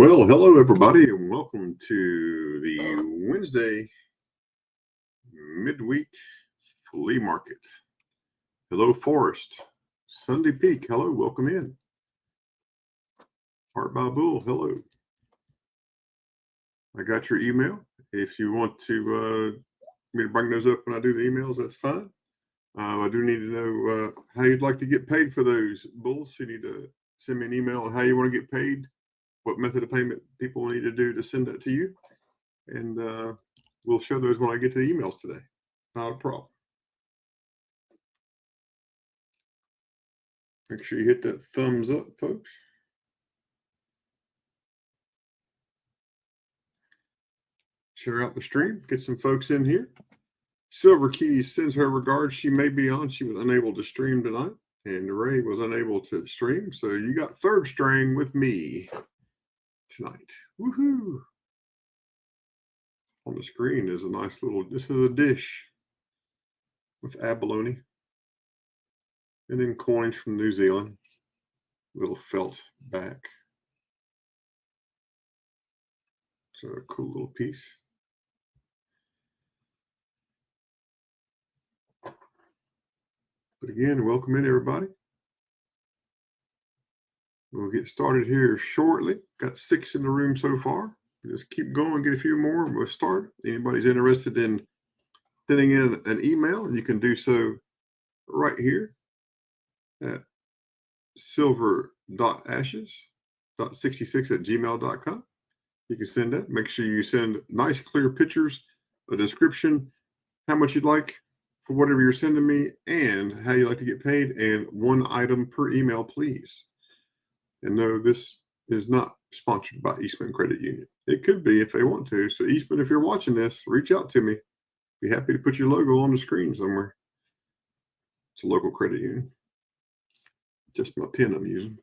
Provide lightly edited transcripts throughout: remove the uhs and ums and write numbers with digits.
Well, hello everybody, and welcome to the Wednesday midweek flea market. Hello, Forest. Sunday Peak. Hello, welcome in. Heart by Bull. Hello. I got your email. If you want to me to bring those up when I do the emails, that's fine. I do need to know how you'd like to get paid for those bulls. You need to send me an email on how you want to get paid, what method of payment people need to do to send that to you. And we'll show those when I get to the emails today. Not a problem. Make sure you hit that thumbs up, folks. Share out the stream. Get some folks in here. Silver Keys sends her regards. She may be on. She was unable to stream tonight. And Ray was unable to stream. So you got third string with me tonight. Woohoo! On the screen is a nice little, this is a dish with abalone. And then coins from New Zealand. Little felt back. So a cool little piece. But again, welcome in everybody. We'll get started here shortly. Got 6 in the room so far. Just keep going, get a few more, and we'll start. Anybody's interested in sending in an email, you can do so right here at silver.ashes.66@gmail.com. You can send that. Make sure you send nice, clear pictures, a description, how much you'd like for whatever you're sending me, and how you like to get paid, and one item per email, please. And no, this is not sponsored by Eastman Credit Union. It could be if they want to. So Eastman, if you're watching this, reach out to me. Be happy to put your logo on the screen somewhere. It's a local credit union. Just my pen I'm using.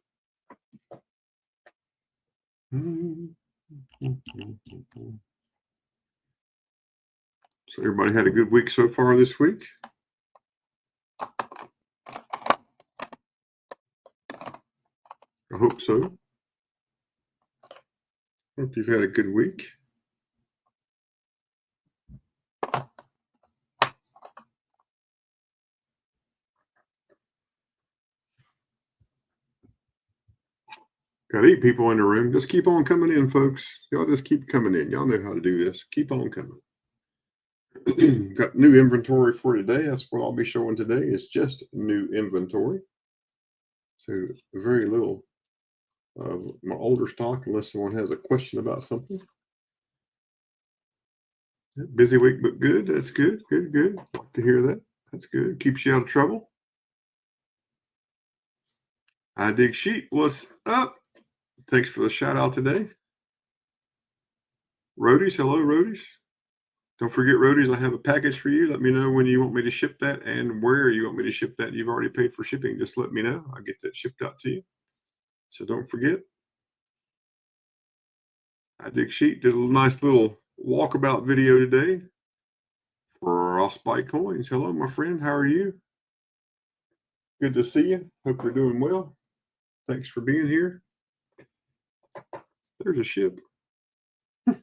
So everybody had a good week so far this week? I hope so. Hope you've had a good week. Got 8 people in the room. Just keep on coming in, folks. Y'all just keep coming in. Y'all know how to do this. Keep on coming. Got new inventory for today. That's what I'll be showing today. It's just new inventory. So very little of my older stock, unless someone has a question about something. Busy week, but good. That's good. Good. Like to hear that. That's good. Keeps you out of trouble. I dig sheep. What's up? Thanks for the shout out today. Roadies, hello, Roadies. Don't forget, Roadies, I have a package for you. Let me know when you want me to ship that and where you want me to ship that. You've already paid for shipping. Just let me know. I'll get that shipped out to you. So don't forget. I dig sheep. Did a nice little walkabout video today for Spike Coins. Hello, my friend. How are you? Good to see you. Hope you're doing well. Thanks for being here. There's a ship. It's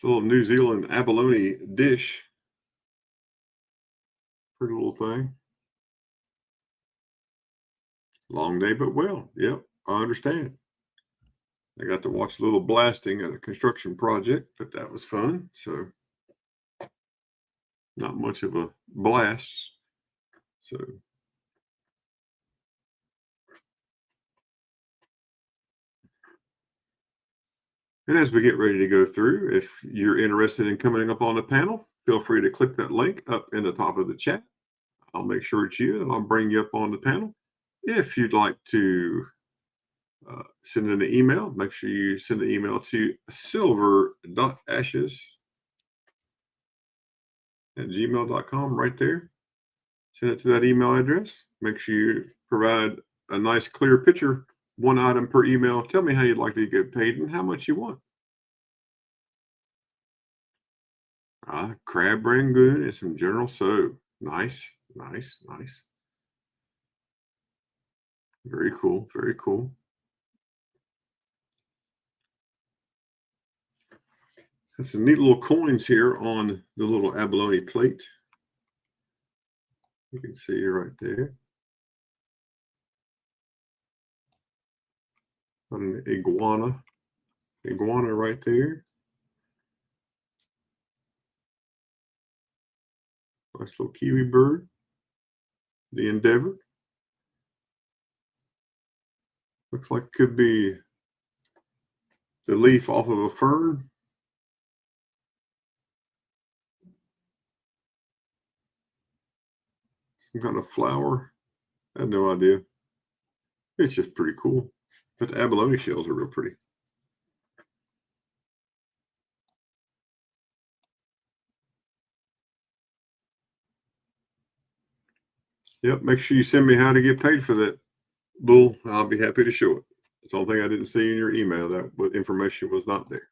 a little New Zealand abalone dish. Pretty little thing. Long day, but well. Yep, I understand. I got to watch a little blasting at a construction project, but that was fun. So not much of a blast. So and as we get ready to go through, if you're interested in coming up on the panel, feel free to click that link up in the top of the chat. I'll make sure it's you and I'll bring you up on the panel. If you'd like to send in an email, make sure you send an email to silver.ashes@gmail.com right there. Send it to that email address. Make sure you provide a nice clear picture, one item per email. Tell me how you'd like to get paid and how much you want. Crab rangoon and some General So. Nice. Very cool. There's some neat little coins here on the little abalone plate. You can see right there. An iguana. Iguana right there. Nice little kiwi bird. The Endeavor. Looks like it could be the leaf off of a fern. Some kind of flower. I had no idea. It's just pretty cool. But the abalone shells are real pretty. Yep, make sure you send me how to get paid for that, Bull. I'll be happy to show it. It's the only thing I didn't see in your email. That information was not there.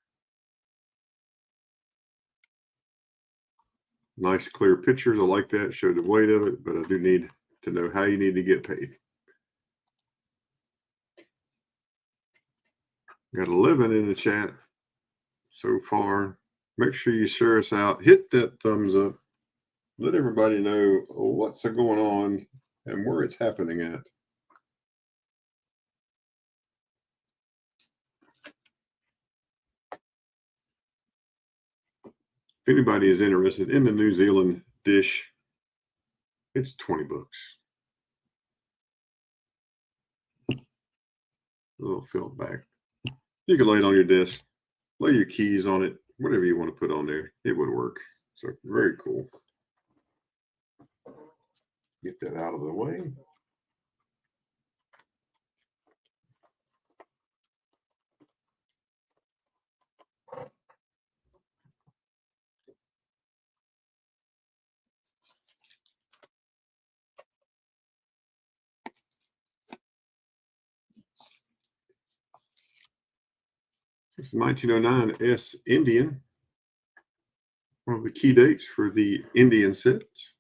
Nice clear pictures. I like that. Show the weight of it, but I do need to know how you need to get paid. Got 11 in the chat so far. Make sure you share us out. Hit that thumbs up. Let everybody know what's going on and where it's happening at. If anybody is interested in the New Zealand dish, it's 20 bucks. A little felt back. You can lay it on your desk, lay your keys on it, whatever you want to put on there. It would work. So very cool. Get that out of the way. It's 1909 S Indian. One of the key dates for the Indian sets.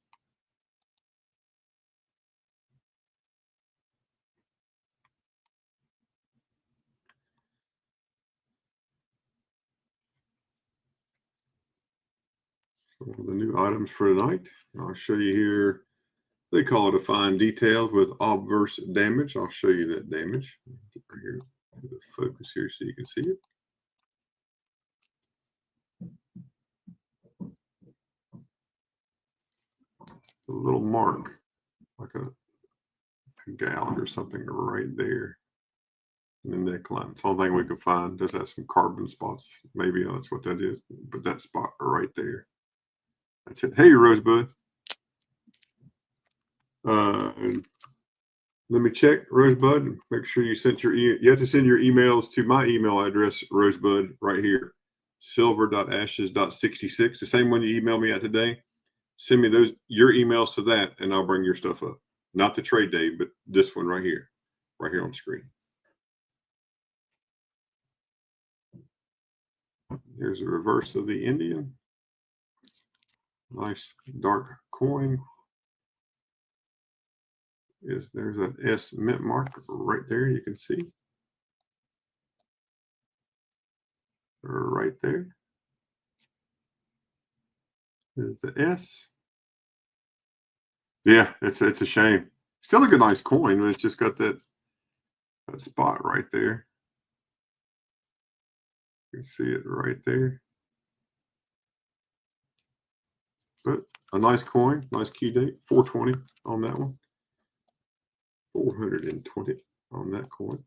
So the new items for tonight. I'll show you here. They call it a fine details with obverse damage. I'll show you that damage. Get right here, the focus here so you can see it. A little mark, like a gouge or something right there in the neckline. It's the only thing we could find. Does have some carbon spots. Maybe that's what that is. But that spot right there. That's it. Hey, Rosebud. Let me check, Rosebud. Make sure you sent your you have to send your emails to my email address, Rosebud, right here. silver.ashes.66. The same one you emailed me at today. Send me your emails to that, and I'll bring your stuff up. Not the trade day, but this one right here on the screen. Here's a reverse of the Indian. Nice dark coin. There's that S mint mark right there. You can see right there. There's the S. Yeah, it's a shame. Still a nice coin, but it's just got that spot right there. You can see it right there. But a nice coin, nice key date, 420 on that one. 420 on that coin.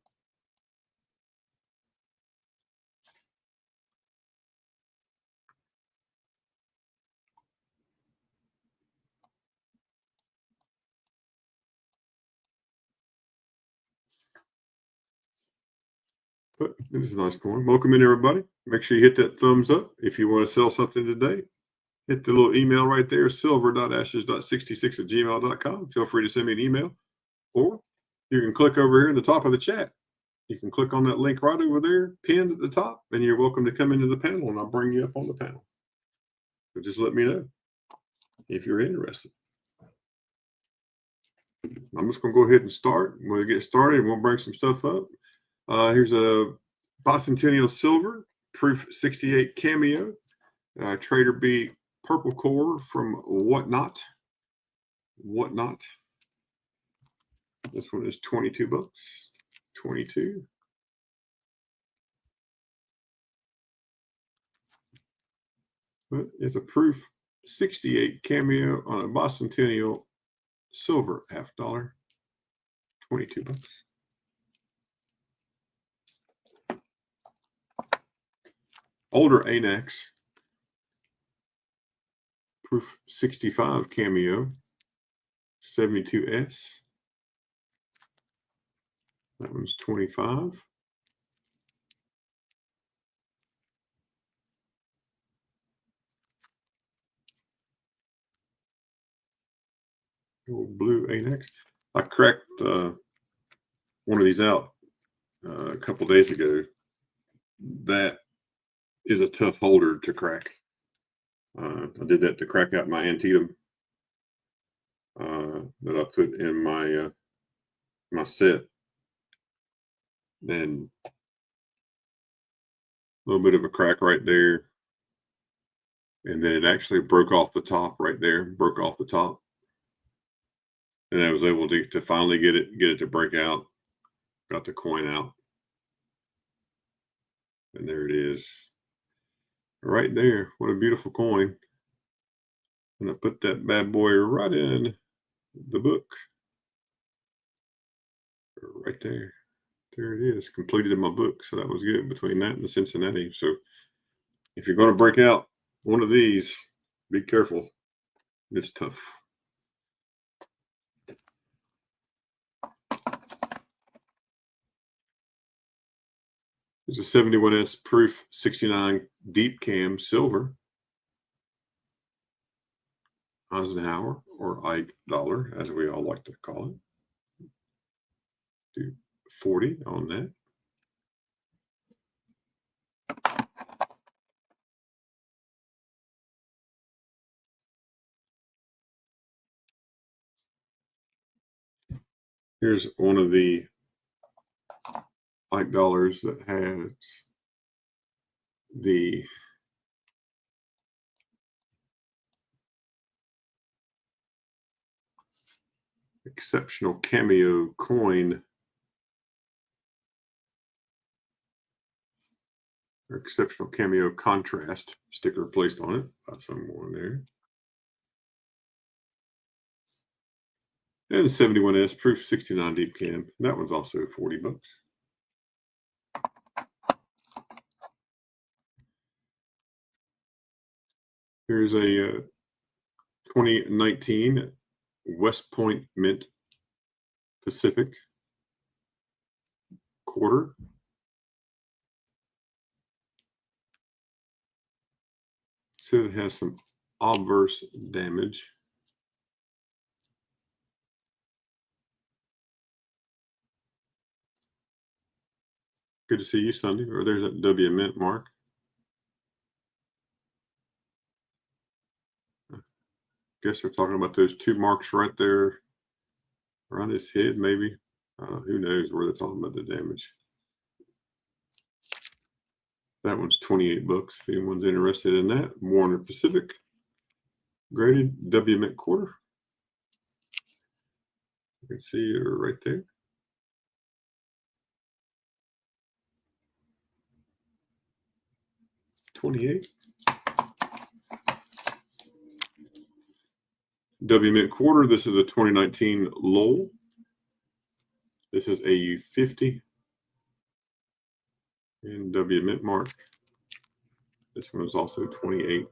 But this is a nice coin. Welcome in, everybody. Make sure you hit that thumbs up if you want to sell something today. Hit the little email right there, silver.ashes.66@gmail.com. Feel free to send me an email. Or you can click over here in the top of the chat. You can click on that link right over there, pinned at the top, and you're welcome to come into the panel, and I'll bring you up on the panel. So just let me know if you're interested. I'm just going to go ahead and start. We'll get started, and we'll bring some stuff up. Here's a bicentennial silver, proof 68 cameo. Trader B purple core from Whatnot. Whatnot. This one is 22 bucks. 22. But it's a proof 68 cameo on a bicentennial silver $50. 22 bucks. Older Anax. Proof 65 cameo. 72S. That one's 25. Old blue Anax. I cracked one of these out a couple days ago. That is a tough holder to crack. I did that to crack out my Antietam that I put in my my set. And a little bit of a crack right there. And then it actually broke off the top right there, broke off the top. And I was able to finally get it to break out. Got the coin out. And there it is. Right there. What a beautiful coin. And I put that bad boy right in the book. Right there. There it is. Completed in my book. So that was good between that and the Cincinnati. So if you're going to break out one of these, be careful. It's tough. There's a 71S proof 69 deep cam silver. Eisenhower or Ike dollar, as we all like to call it. Do 40 on that. Here's one of the Ike dollars that has the exceptional cameo coin or exceptional cameo contrast sticker placed on it by someone there. And 71S proof 69 deep cam. That one's also 40 bucks. Here's a 2019 West Point Mint Pacific quarter. Says it has some obverse damage. Good to see you, Sunday. Or there's that W Mint mark. Guess we're talking about those two marks right there around his head, maybe. Who knows where they're talking about the damage. That one's 28 bucks. If anyone's interested in that, Warner Pacific graded W Mint quarter. You can see it right there. $28. W Mint quarter. This is a 2019 Lowell. This is AU 50. And W Mint mark. This one is also 28.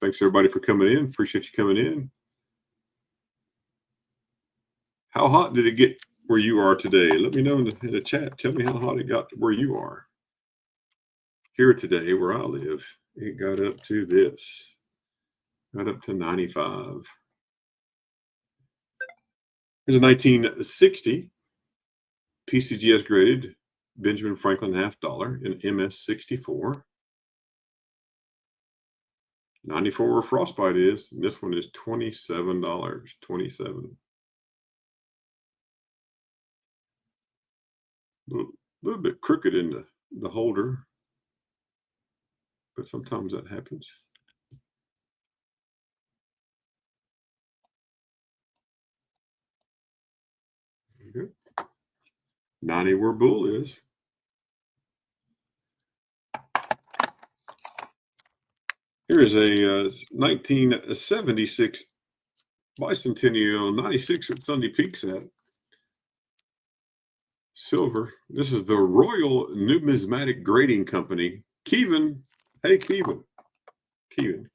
Thanks everybody for coming in. Appreciate you coming in. How hot did it get where you are today? Let me know in the chat. Tell me how hot it got to where you are. Here today, where I live, it got up to this. Got up to 95. Here's a 1960 PCGS graded Benjamin Franklin $50 in MS64. 94 where Frostbite is. And this one is $27. 27. little bit crooked in the holder, but sometimes that happens. There you go. 90 where bull is. Here is a 1976 bicentennial 96 at Sunday Peaks at silver. This is the Royal Numismatic Grading Company. Kevin, hey Kevin. Kevin.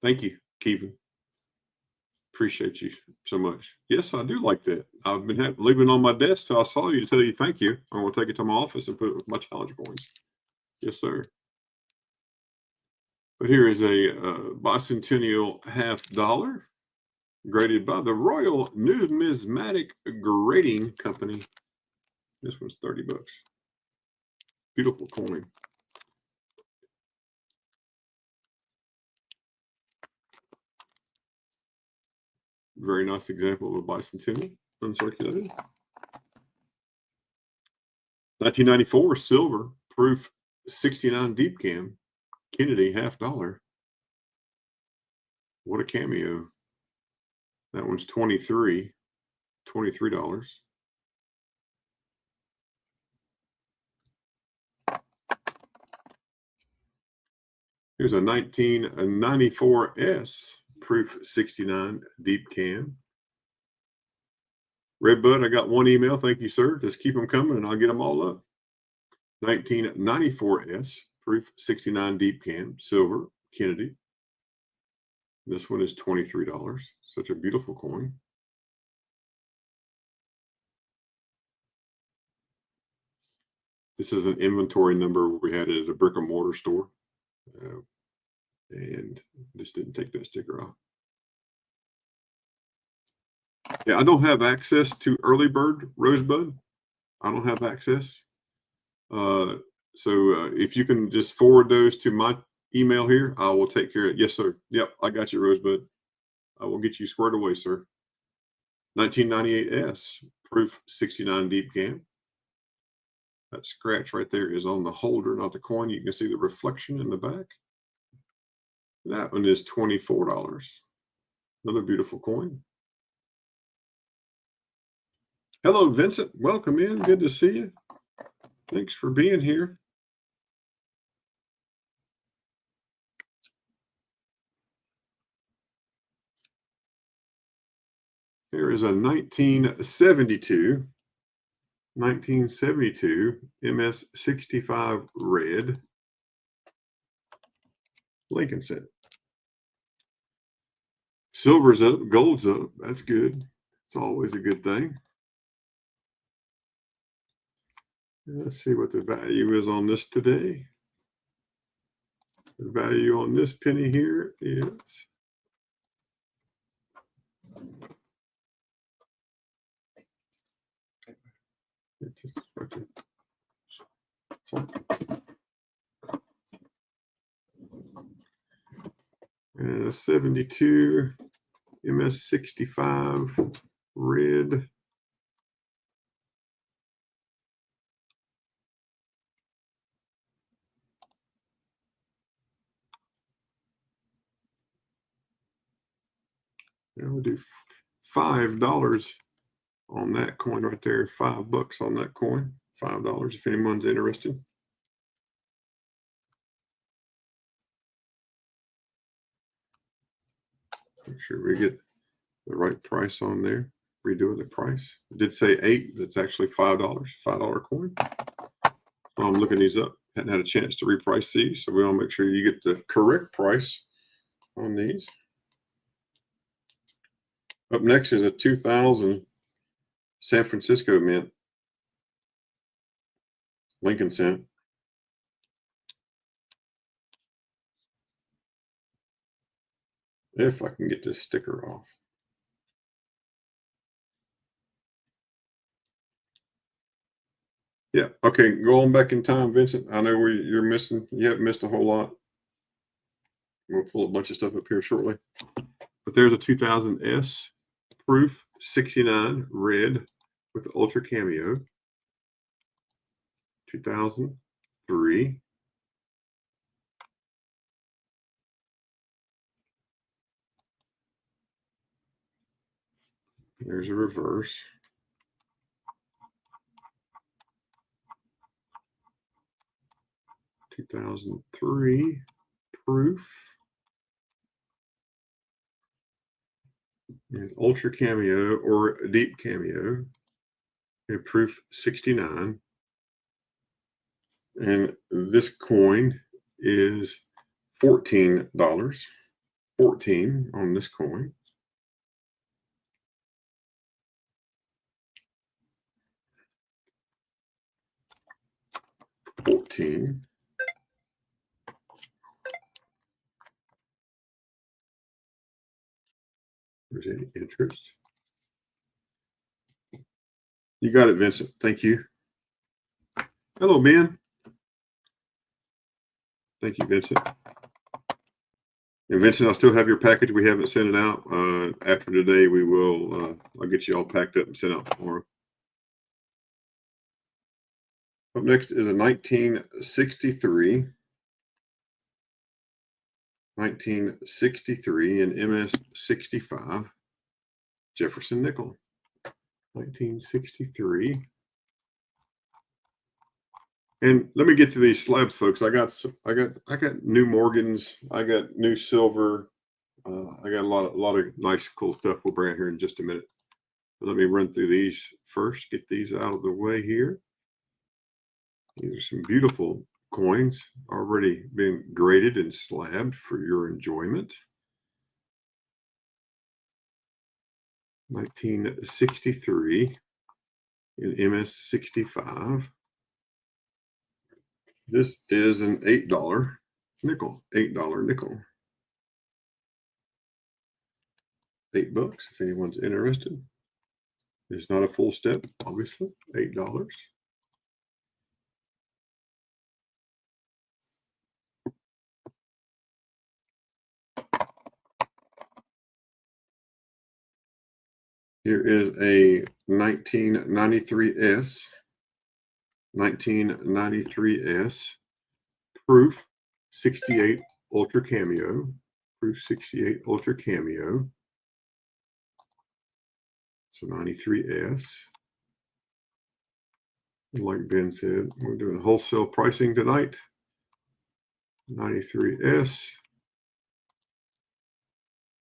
Thank you, Kevin. Appreciate you so much. Yes, I do like that. I've been leaving on my desk till I saw you to tell you thank you. I'm going to take it to my office and put it with my challenge coins. Yes, sir. But here is a bicentennial $50 graded by the Royal Numismatic Grading Company. This one's 30 bucks. Beautiful coin. Very nice example of a bicentennial, uncirculated. 1994 silver proof 69 deep cam. Kennedy $50. What a cameo. That one's $23. Here's a 1994 S proof 69 deep cam. Redbud, I got one email. Thank you, sir. Just keep them coming and I'll get them all up. 1994 S proof 69 deep cam, silver, Kennedy. This one is $23. Such a beautiful coin. This is an inventory number where we had it at a brick and mortar store. And just didn't take that sticker off. Yeah, I don't have access to early bird Rosebud. I don't have access. So if you can just forward those to my email here, I will take care of it. Yes, sir. Yep, I got you, Rosebud. I will get you squared away, sir. 1998 S proof 69 deep cam. That scratch right there is on the holder, not the coin. You can see the reflection in the back. That one is $24. Another beautiful coin. Hello, Vincent. Welcome in. Good to see you. Thanks for being here. Here is a 1972 MS65 red Lincoln set. Silver's up, gold's up. That's good. It's always a good thing. Let's see what the value is on this today. The value on this penny here is and a 72 MS65 red. And we'll do $5 on that coin right there. $5 on that coin. $5 if anyone's interested. Make sure we get the right price on there. Redo the price. It did say 8, but it's actually $5. $5 coin. So I'm looking these up. Hadn't had a chance to reprice these, so we want to make sure you get the correct price on these. Up next is a 2000 San Francisco Mint Lincoln cent. If I can get this sticker off. Yeah. Okay. Go on back in time, Vincent. I know you're missing. You haven't missed a whole lot. We'll pull a bunch of stuff up here shortly. But there's a 2000 S Proof 69 red with the Ultra Cameo. 2003. There's a reverse. 2003 Proof. And Ultra Cameo or Deep Cameo. And Proof 69. And this coin is $14. 14 on this coin. $14. There's any interest. You got it, Vincent. Thank you. Hello, Ben. Thank you, Vincent. And Vincent, I still have your package. We haven't sent it out. After today, we will. I'll get you all packed up and sent out tomorrow. Up next is a 1963. 1963 and MS65 Jefferson nickel. 1963. And let me get to these slabs, folks. I got new Morgans. I got new silver. I got a lot of nice, cool stuff. We'll bring it here in just a minute. But let me run through these first. Get these out of the way here. These are some beautiful coins already been graded and slabbed for your enjoyment. 1963 in MS65. This is an $8 nickel. $8 nickel. $8 if anyone's interested. It's not a full step, obviously. $8. Here is a 1993S. 1993S Proof 68 Ultra Cameo. Proof 68 Ultra Cameo. So 93S. Like Ben said, we're doing wholesale pricing tonight. 93S.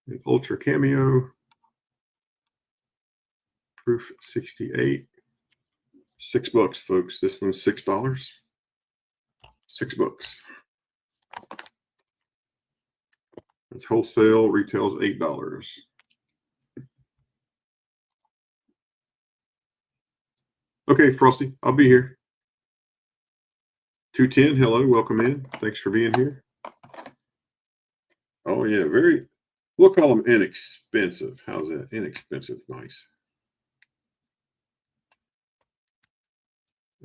An Ultra Cameo. Proof 68. $6, folks. This one's $6. $6. It's wholesale. Retails $8. Okay, Frosty, I'll be here. 210, hello, welcome in. Thanks for being here. Oh, yeah, we'll call them inexpensive. How's that? Inexpensive, nice.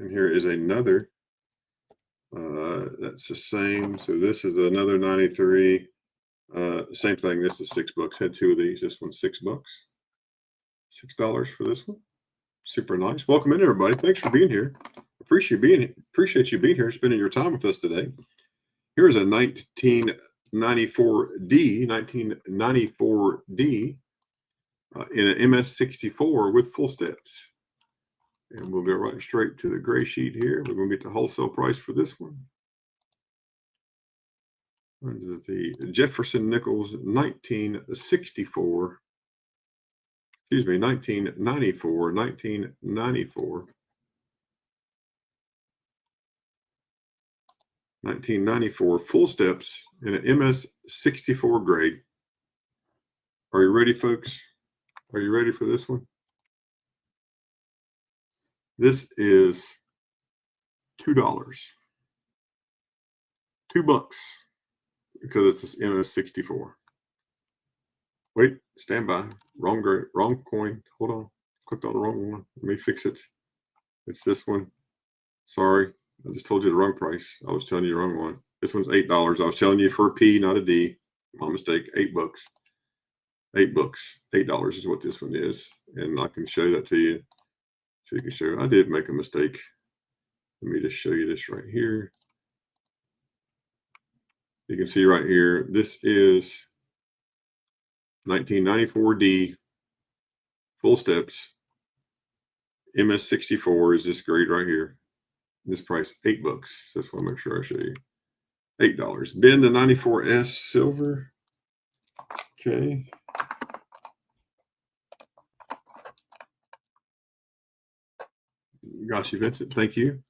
And here is another. That's the same. So this is another 93. Same thing. This is $6. Had two of these. This one's $6. $6 for this one. Super nice. Welcome in, everybody. Thanks for being here. Appreciate you being here, spending your time with us today. Here's a 1994D in an MS64 with full steps. And we'll go right straight to the gray sheet here. We're going to get the wholesale price for this one. Under the Jefferson Nichols 1964. Excuse me, 1994. 1994 full steps in an MS64 grade. Are you ready, folks? Are you ready for this one? This is $2. $2 because it's an MS64. Wait, stand by. Wrong coin. Hold on. Clicked on the wrong one. Let me fix it. It's this one. Sorry, I just told you the wrong price. I was telling you the wrong one. This one's $8. I was telling you for a P, not a D. My mistake. $8. $8. $8 is what this one is, and I can show that to you. So you can show I did make a mistake. Let me just show you this right here. You can see right here. This is 1994D full steps. MS64 is this grade right here. This price $8. That's what I make sure I show you. $8. Ben, the 94S silver. Okay. Got you, Vincent. Thank you.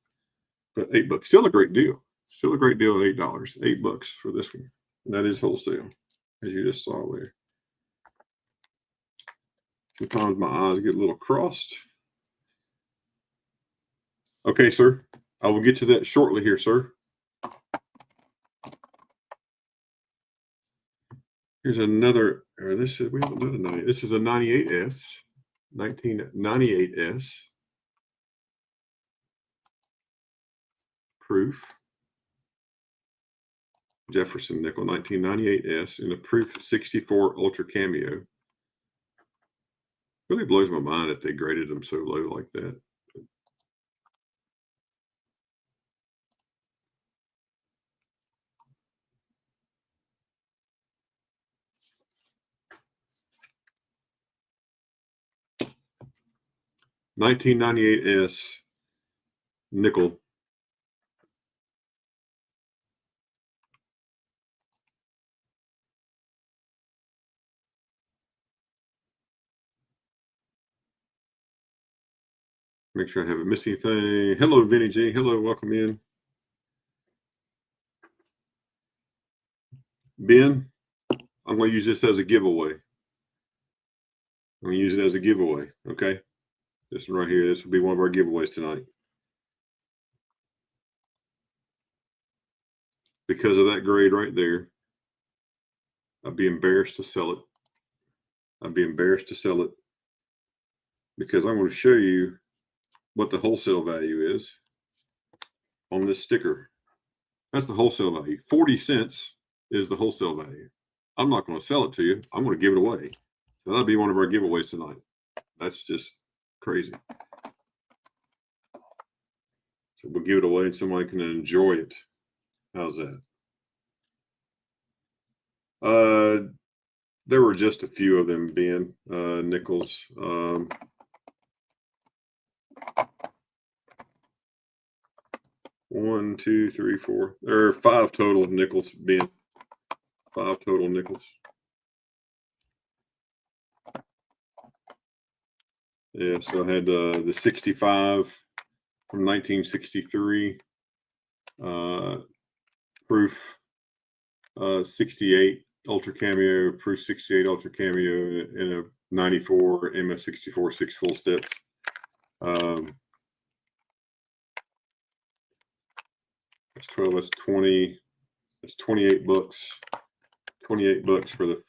But $8. Still a great deal. Still a great deal at $8. $8 for this one. And that is wholesale, as you just saw there. Sometimes my eyes get a little crossed. Okay, sir. I will get to that shortly here, sir. Here's another. This is we haven't done a 90. This is a 98S, 1998S proof Jefferson nickel, 1998S in a proof 64 ultra cameo. Really blows my mind that they graded them so low like that. $1998S nickel. Make sure I haven't missed anything. Hello, Vinny G. Hello, welcome in. Ben, I'm going to use this as a giveaway. I'm going to use it as a giveaway. Okay. This one right here. This will be one of our giveaways tonight. Because of that grade right there, I'd be embarrassed to sell it. I'd be embarrassed to sell it because I'm going to show you what the wholesale value is on this sticker. That's the wholesale value. 40 cents is the wholesale value. I'm not going to sell it to you. I'm going to give it away. So that'll be one of our giveaways tonight. That's just crazy. So we'll give it away and somebody can enjoy it. How's that? There were just a few of them, Ben, nickels. 1, 2, 3, 4. There are 5 total nickels, Ben. 5 total nickels. Yeah, so I had the 65 from 1963, proof 68 ultra cameo, proof 68 ultra cameo in a 94 MS64 6 full steps. That's 12. That's 20. That's $28. $28 for the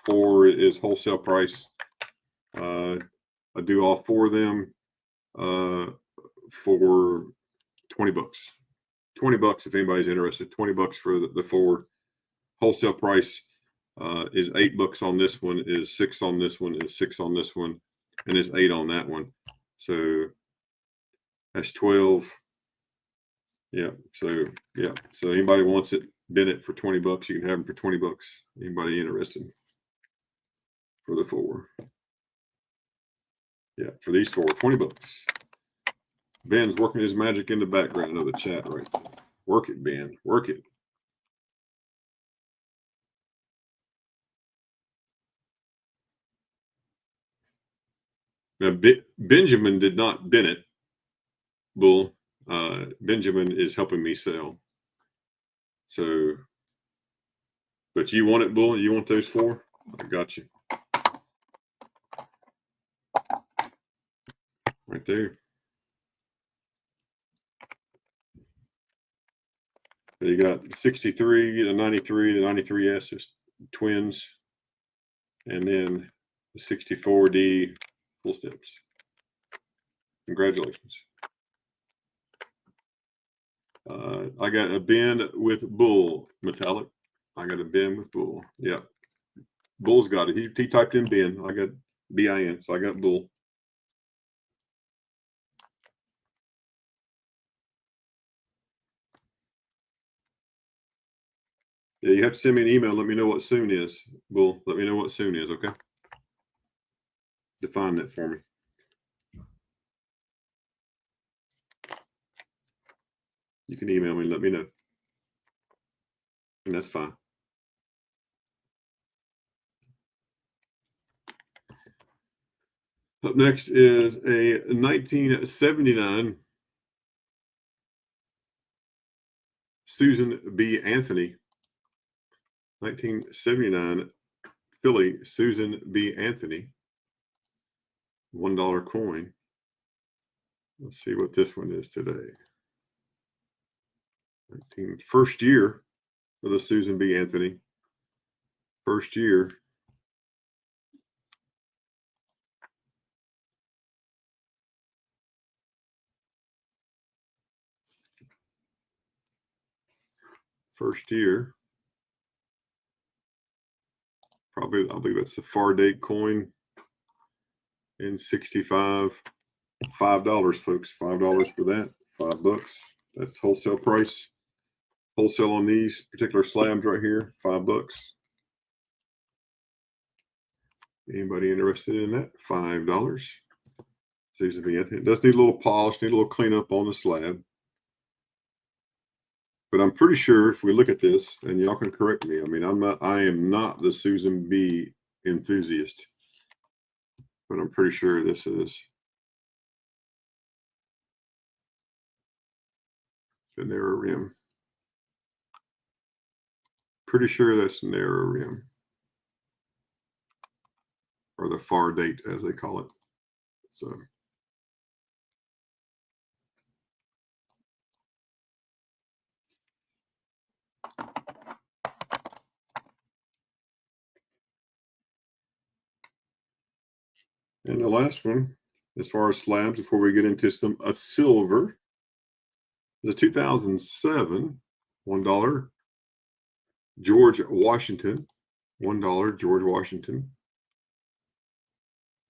4 is wholesale price. I do all 4 of them for $20. $20 if anybody's interested. $20 for the 4. Wholesale price is $8 on this one, is 6 on this one, is 6 on this one, and is 8 on that one. So that's 12. Yeah. So yeah. So anybody wants it, bid it for $20. You can have them for $20. Anybody interested for the 4? Yeah, for these 4, $20. Ben's working his magic in the background of the chat right there. Work it, Ben. Work it. Now, Benjamin did not bin it, Bull. Benjamin is helping me sell. So, but you want it, Bull? You want those 4? I got you. Right there. So you got 63, the 93, the 93S is twins, and then the 64D full steps. Congratulations. I got a bin with bull metallic. I got a bin with bull. Yep. Bull's got it. He typed in bin. I got BIN, so I got bull. Yeah, you have to send me an email. Let me know what soon is. Bull, let me know what soon is, okay? Define that for me. You can email me and let me know. And that's fine. Up next is a 1979 Susan B. Anthony. 1979 Philly Susan B. Anthony. $1 coin. Let's see what this one is today. First year of the Susan B. Anthony. First year. First year. Probably, I believe that's the far date coin in 65. $5, folks. $5 for that. $5. That's wholesale price. Wholesale on these particular slabs right here. $5. Anybody interested in that? $5. Susan B. Anthony. It does need a little polish, need a little cleanup on the slab. But I'm pretty sure if we look at this, and y'all can correct me. I mean, I am not the Susan B. enthusiast, but I'm pretty sure this is the narrow rim. Pretty sure that's narrow rim, or the far date as they call it. So. And the last one, as far as slabs, before we get into a silver, is a 2007 $1 George Washington. $1 George Washington.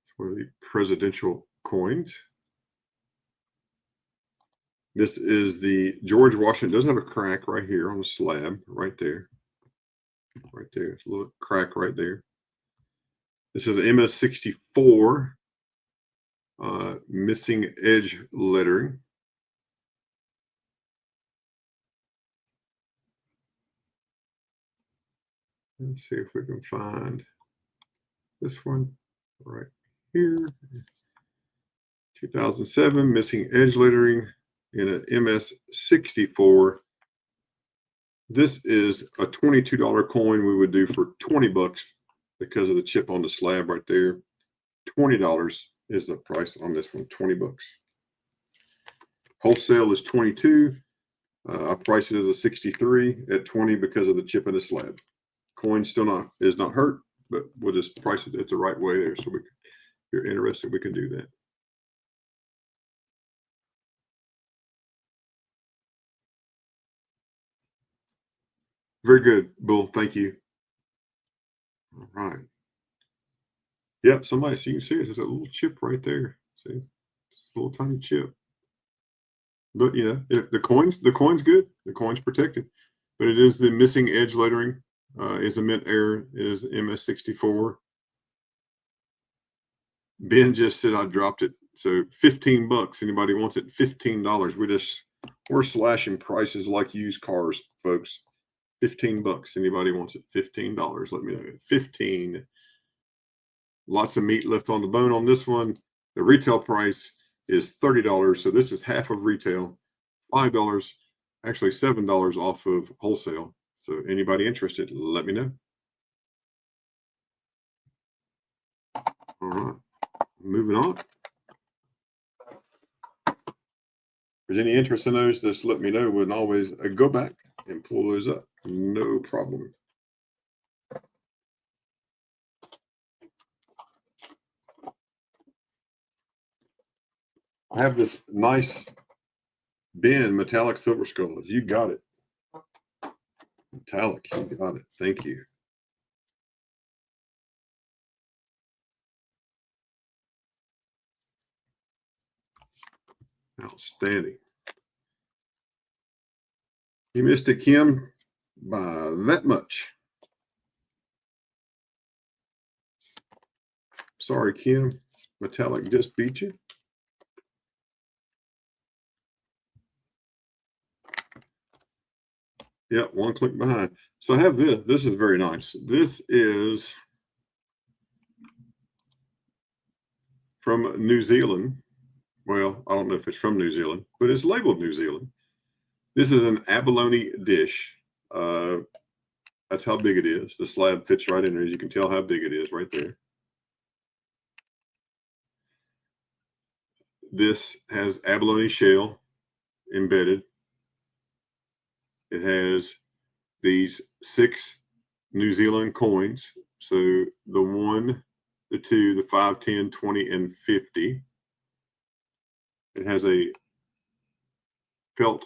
It's one of the presidential coins. This is the George Washington. It does have a crack right here on the slab, right there. Right there. It's a little crack right there. This is MS-64. Missing edge lettering. Let's see if we can find this one right here. 2007, missing edge lettering in an MS-64. This is a $22 coin we would do for $20 because of the chip on the slab right there. $20 is the price on this one, $20. Wholesale is $22. I priced it as a 63 at 20 because of the chip in the slab. Coin still is not hurt, but we'll just price it at the right way there. So if you're interested, we can do that. Very good, Bull. Thank you. All right. Yep, so you can see there's a little chip right there. See, it's a little tiny chip. But the coin's good. The coin's protected. But it is the missing edge lettering. Is a mint error. It is MS-64. Ben just said I dropped it. So $15. Anybody wants it? $15. We're slashing prices like used cars, folks. $15. Anybody wants it? $15. Let me know. 15. Lots of meat left on the bone on this one. The retail price is $30. So this is half of retail. $5, actually $7 off of wholesale. So anybody interested, let me know. All right. Moving on. If there's any interest in those, just let me know. We'll always go back and pull those up. No problem. I have this nice Ben, metallic silver skulls. You got it. Metallic. You got it. Thank you. Outstanding. You missed it, Kim, by that much. Sorry, Kim. Metallic just beat you. Yep, one click behind. So I have this. This is very nice. This is from New Zealand. Well, I don't know if it's from New Zealand, but it's labeled New Zealand. This is an abalone dish. That's how big it is. The slab fits right in there. As you can tell how big it is right there. This has abalone shell embedded. It has these 6 New Zealand coins. So the 1, the 2, the 5, 10, 20, and 50. It has a felt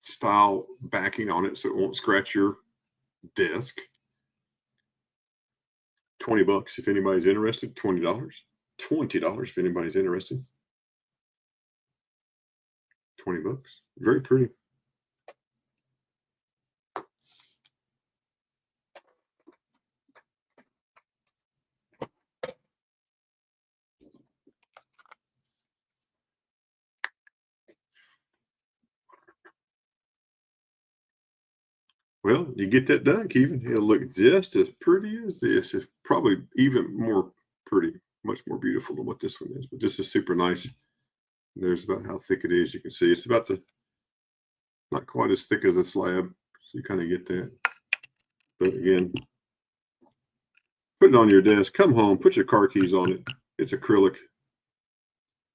style backing on it so it won't scratch your desk. $20 if anybody's interested. $20. $20 if anybody's interested. $20. Very pretty. Well, you get that done, Kevin. It'll look just as pretty as this. It's probably even more pretty, much more beautiful than what this one is. But this is super nice. There's about how thick it is. You can see it's about not quite as thick as a slab. So you kind of get that. But again, put it on your desk. Come home, put your car keys on it. It's acrylic.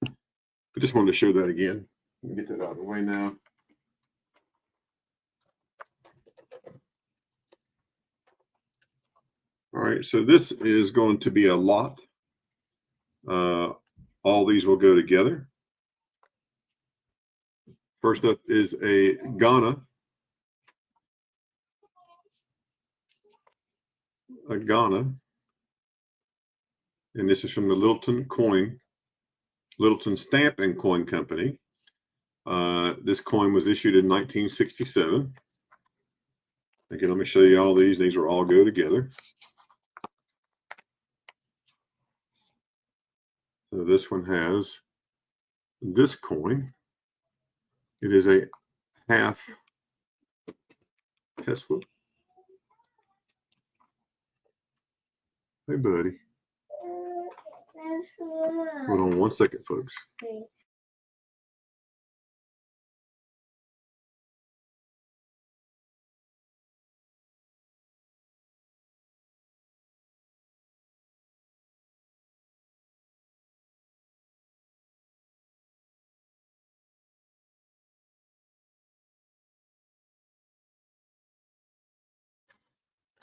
I just wanted to show that again. Let me get that out of the way now. All right, so this is going to be a lot. All these will go together. First up is a Ghana. And this is from the Littleton Stamp and Coin Company. This coin was issued in 1967. Again, let me show you all these. These will all go together. So this one has this coin. It is a half Tesla. Hey, buddy. Hold on one second, folks. Okay.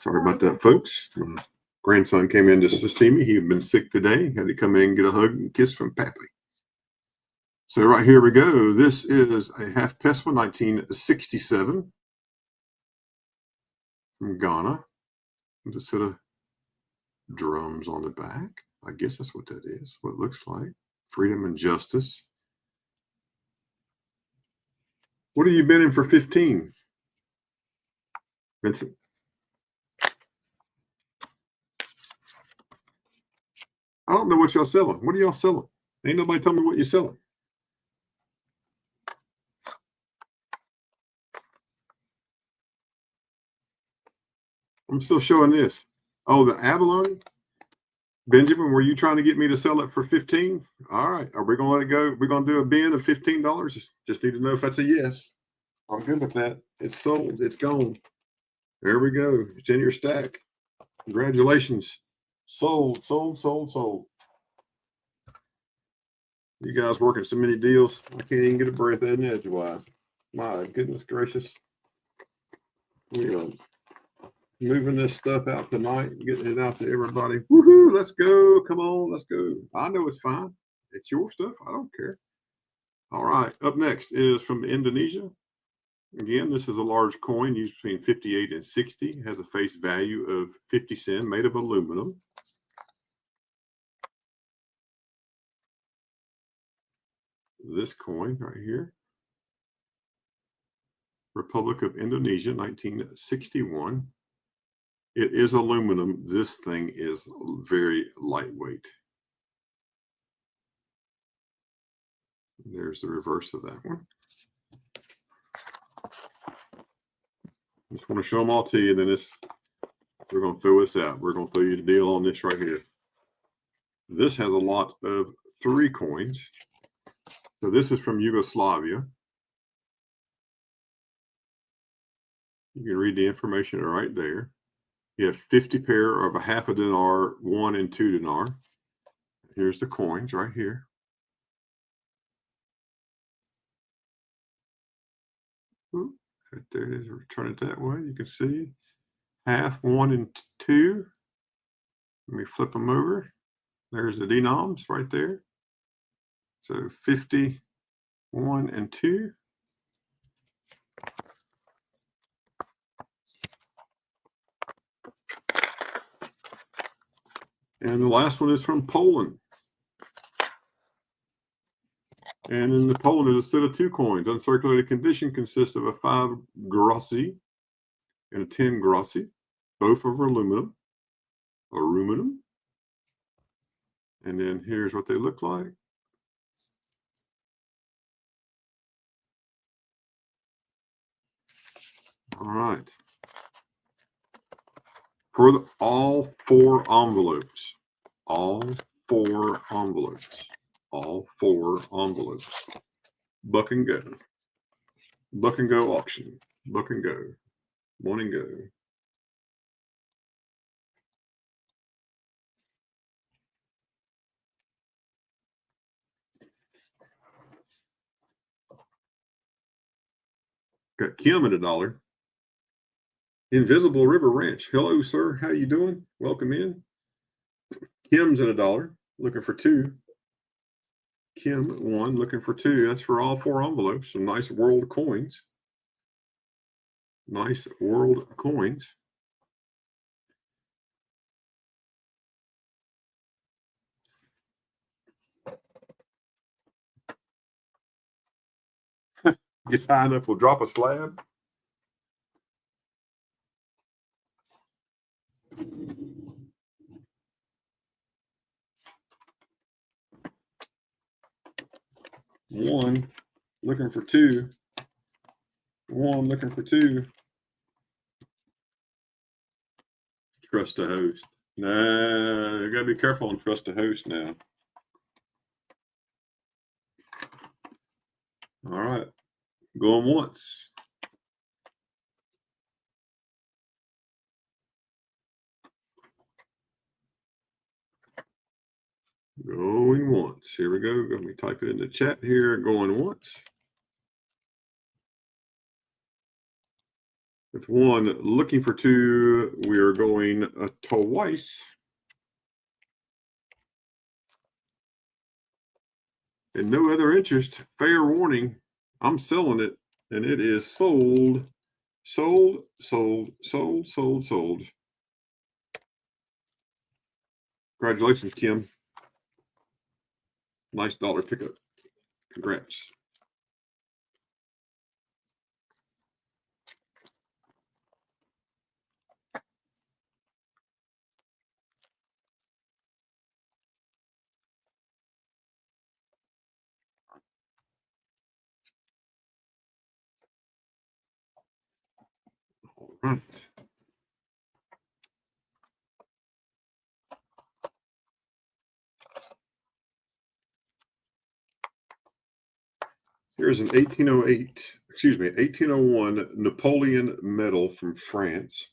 Sorry about that, folks. My grandson came in just to see me. He had been sick today. Had to come in and get a hug and kiss from Pappy. So right here we go. This is a half Peswa 1967 from Ghana. With a set of drums on the back. I guess that's what that is. What it looks like. Freedom and justice. What have you been in for 15? Vincent? I don't know what y'all selling. What are y'all selling? Ain't nobody tell me what you're selling. I'm still showing this. Oh, the abalone? Benjamin, were you trying to get me to sell it for 15? All right. Are we going to let it go? We're going to do a bin of $15? Just need to know if that's a yes. I'm good with that. It's sold. It's gone. There we go. It's in your stack. Congratulations. Sold, sold, sold, sold. You guys working so many deals. I can't even get a breath in edgewise. My goodness gracious. We are moving this stuff out tonight and getting it out to everybody. Woohoo, let's go. Come on, let's go. I know it's fine. It's your stuff. I don't care. All right, up next is from Indonesia. Again, this is a large coin used between 58 and 60. Has a face value of 50 cents, made of aluminum. This coin right here, Republic of Indonesia, 1961. It is aluminum. This thing is very lightweight. There's the reverse of that one. Just want to show them all to you. Then we're going to throw this out. We're going to throw you the deal on this right here. This has a lot of 3 coins. So this is from Yugoslavia. You can read the information right there. You have 50 pair of a half a dinar, 1 and 2 dinar. Here's the coins right here. Ooh, right there it is. Turn it that way. You can see half, 1 and 2. Let me flip them over. There's the denoms right there. So 50, 1 and 2. And the last one is from Poland. And in the Poland is a set of 2 coins. Uncirculated condition consists of a 5 groszy and a 10 groszy. Both are aluminum. And then here's what they look like. All right. For all 4 envelopes. All 4 envelopes. All 4 envelopes. Buck and go. Buck and go auction. Buck and go. One and go. Got Kim at $1. Invisible River Ranch. Hello, sir. How you doing? Welcome in. Kim's at $1. Looking for 2. Kim at 1. Looking for 2. That's for all 4 envelopes. Some nice world coins. Nice world coins. Gets high enough, we'll drop a slab. One, looking for 2. 1, looking for 2. Trust a host. Nah, you gotta be careful and trust a host now. All right, going once. Going once. Here we go. Let me type it in the chat here. Going once. With 1, looking for 2, we are going twice. And no other interest. Fair warning. I'm selling it, and it is sold. Sold, sold, sold, sold, sold. Congratulations, Kim. Nice dollar pickup. Congrats. All right. Here's an 1801 Napoleon medal from France.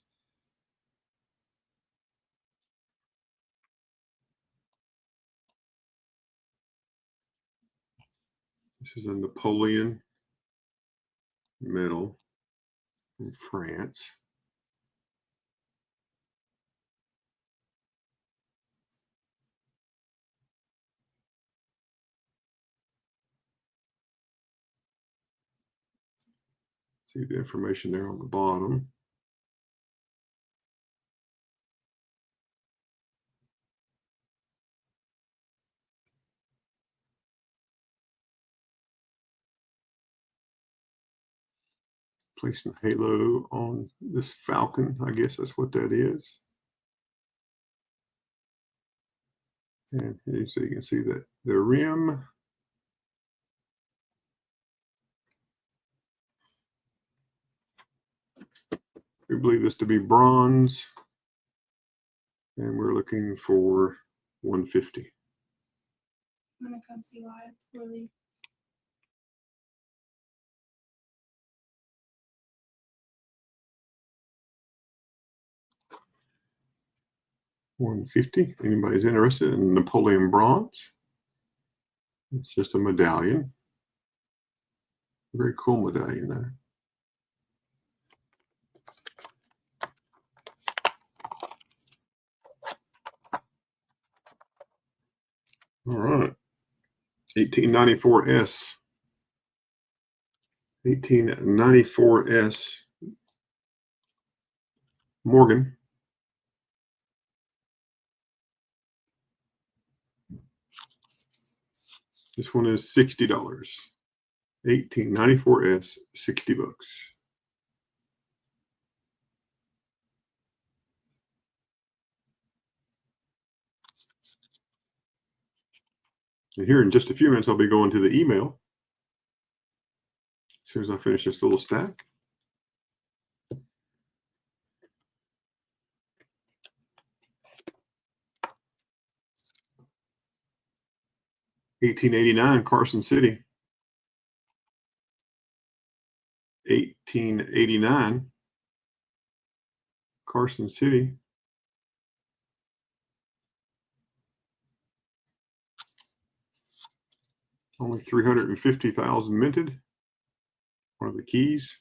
This is a Napoleon medal from France. See the information there on the bottom. Placing the halo on this falcon. I guess that's what that is. And here, so you can see that the rim. We believe this to be bronze. And we're looking for 150. I'm gonna come see live, really. $150. Anybody's interested in Napoleon bronze? It's just a medallion. Very cool medallion there. All right. 1894S. 1894S. Morgan. This one is $60. 1894S, 60 bucks. And here in just a few minutes, I'll be going to the email as soon as I finish this little stack. $1889 Carson City. 1889 Carson City. Only 350,000 minted. One of the keys.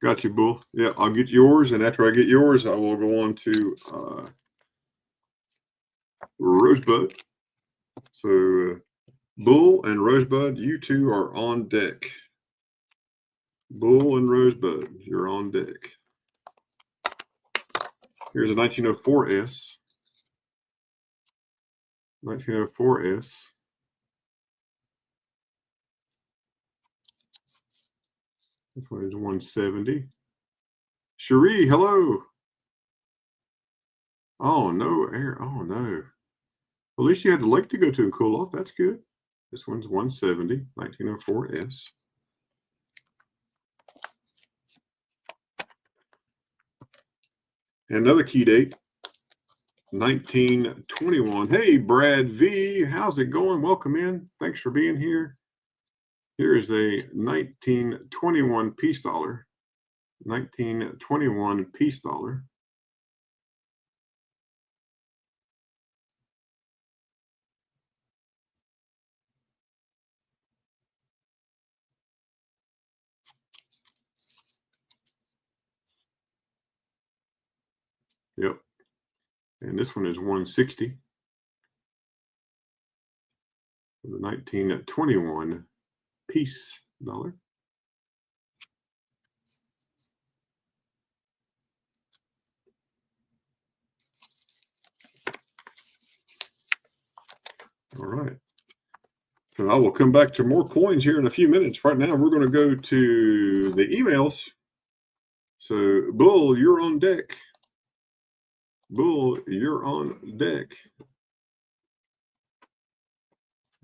Got you, Bull. Yeah, I'll get yours, and after I get yours, I will go on to Rosebud. So, Bull and Rosebud, you two are on deck. Bull and Rosebud, you're on deck. Here's a 1904S. 1904S. This one is 170. Cherie, hello. Oh, no air. Oh, no. At least you had the lake to go to and cool off. That's good. This one's 170, 1904S. And another key date, 1921. Hey, Brad V, how's it going? Welcome in. Thanks for being here. Here is a 1921 peace dollar. 1921 peace dollar. Yep. And this one is 160. The 1921 peace dollar. All right. So I will come back to more coins here in a few minutes. Right now, we're going to go to the emails. So, Bull, you're on deck. Bull, you're on deck.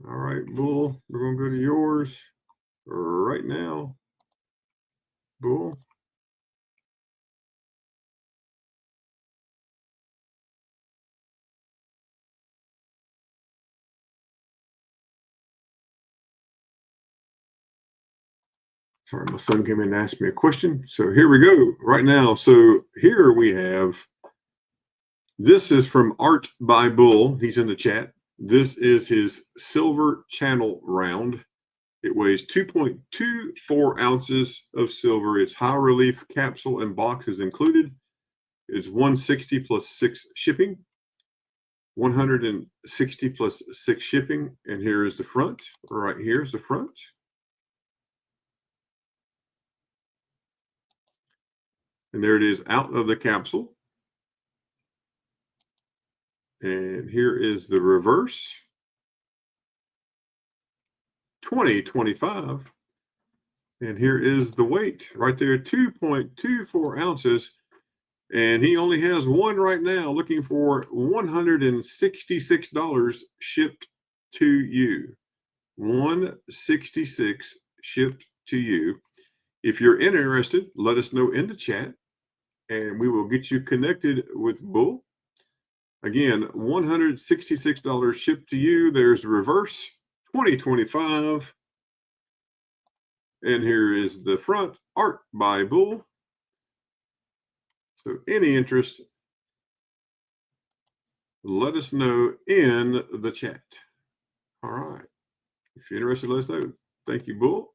All right, Bull, we're going to go to yours right now. Bull. Sorry, my son came in and asked me a question. So here we go right now. So here we have, this is from Art by Bull. He's in the chat. This is his silver channel round. It weighs 2.24 ounces of silver. It's high relief capsule and box is included. It's 160 plus 6 shipping. 160 plus 6 shipping. And here is the front. Right here is the front. And there it is out of the capsule. And here is the reverse. 2025. And here is the weight right there, 2.24 ounces. And he only has one right now, looking for $166 shipped to you. $166 shipped to you. If you're interested, let us know in the chat, and we will get you connected with Bull. Again, $166 shipped to you. There's reverse 2025. And here is the front, art by Bull. So any interest, let us know in the chat. All right. If you're interested, let us know. Thank you, Bull.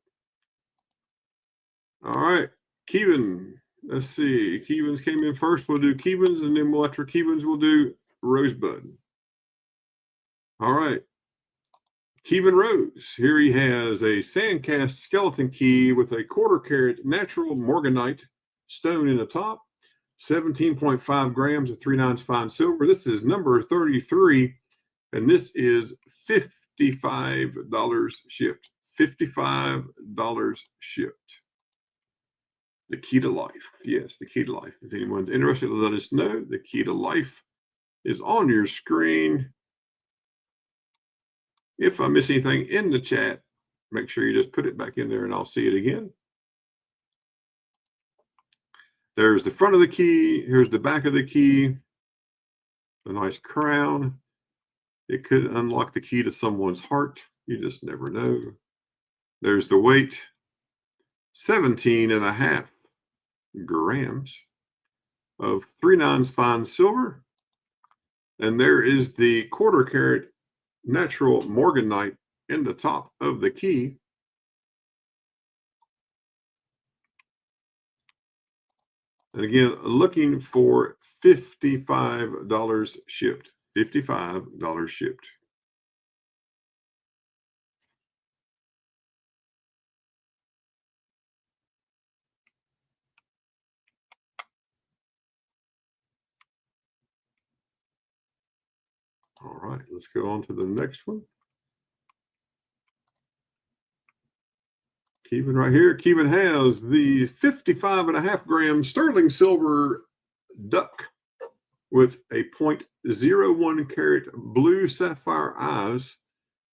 All right. Kevin. Let's see. Kevin's came in first. We'll do Kevin's, and then after Kevin's, we'll do Rosebud. All right. Kevin Rose. Here he has a sandcast skeleton key with a 1/4 carat natural morganite stone in the top. 17.5 grams of 3/9 fine silver. This is number 33, and this is $55 shipped. $55 shipped. The key to life. Yes, the key to life. If anyone's interested, let us know. The key to life is on your screen. If I miss anything in the chat, make sure you just put it back in there and I'll see it again. There's the front of the key. Here's the back of the key. A nice crown. It could unlock the key to someone's heart. You just never know. There's the weight. 17.5 grams of 3/9 fine silver. And there is the 1/4 carat natural morganite in the top of the key. And again, looking for $55 shipped. $55 shipped. All right, let's go on to the next one. Kevin right here. Kevin has the 55.5 gram sterling silver duck with a 0.01 carat blue sapphire eyes.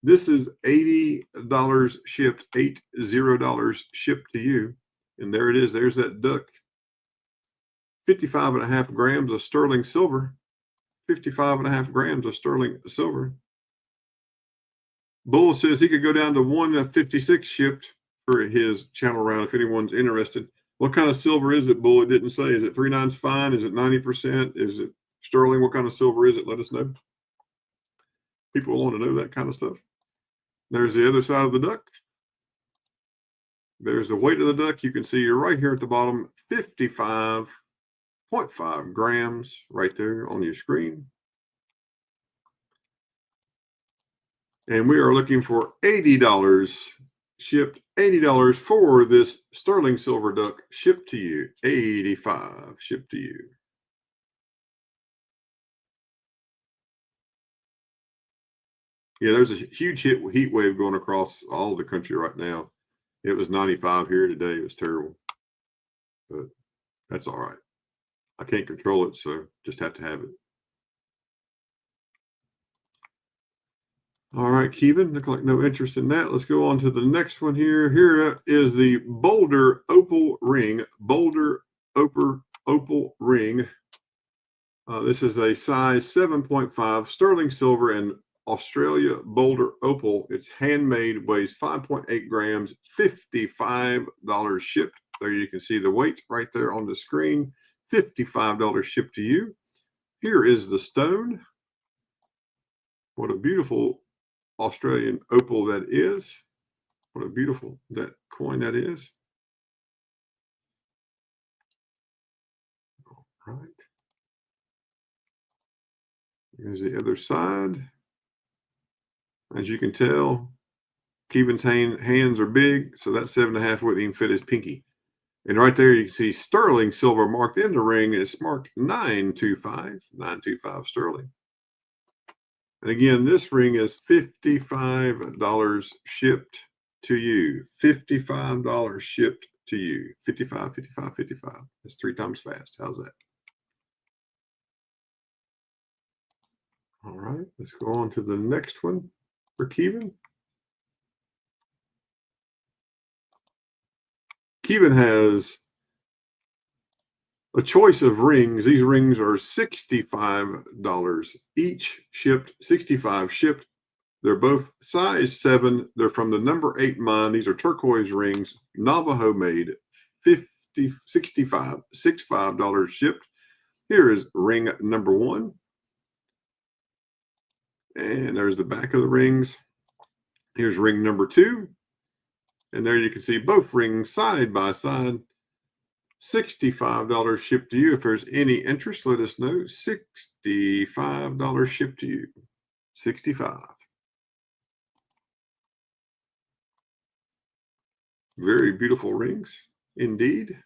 This is $80 shipped, $80 shipped to you. And there it is. There's that duck. 55.5 grams of sterling silver. 55.5 grams of sterling silver. Bull says he could go down to 156 shipped for his channel round if anyone's interested. What kind of silver is it, Bull? It didn't say. Is it 3/9 fine? Is it 90%? Is it sterling? What kind of silver is it? Let us know. People want to know that kind of stuff. There's the other side of the duck. There's the weight of the duck. You can see you're right here at the bottom, 55.5 grams right there on your screen. And we are looking for $80 shipped, $80 for this sterling silver duck shipped to you. 85 shipped to you. Yeah, there's a huge heat wave going across all the country right now. It was 95 here today. It was terrible, but that's all right. I can't control it, so just have to have it. All right, Kevin, look like no interest in that. Let's go on to the next one here. Here is the Boulder Opal Ring. Boulder Opal Ring. This is a size 7.5 sterling silver and Australia Boulder Opal. It's handmade, weighs 5.8 grams, $55 shipped. There you can see the weight right there on the screen. $55 shipped to you. Here is the stone. What a beautiful Australian opal that is. What a beautiful that coin that is. All right. Here's the other side. As you can tell, Keevan's hands are big, so that 7.5 wouldn't even fit his pinky. And right there, you can see sterling silver marked in the ring. It's marked 925 sterling. And again, this ring is $55 shipped to you. $55 shipped to you. 55, 55, 55. That's 3 times fast. How's that? All right, let's go on to the next one for Keevan. Keevan has a choice of rings. These rings are $65 each, shipped, 65 shipped. They're both size 7. They're from the number 8 mine. These are turquoise rings, Navajo made, $65 shipped. Here is ring number 1. And there's the back of the rings. Here's ring number 2. And there you can see both rings side by side. $65 shipped to you. If there's any interest, let us know. $65 shipped to you. 65. Very beautiful rings indeed.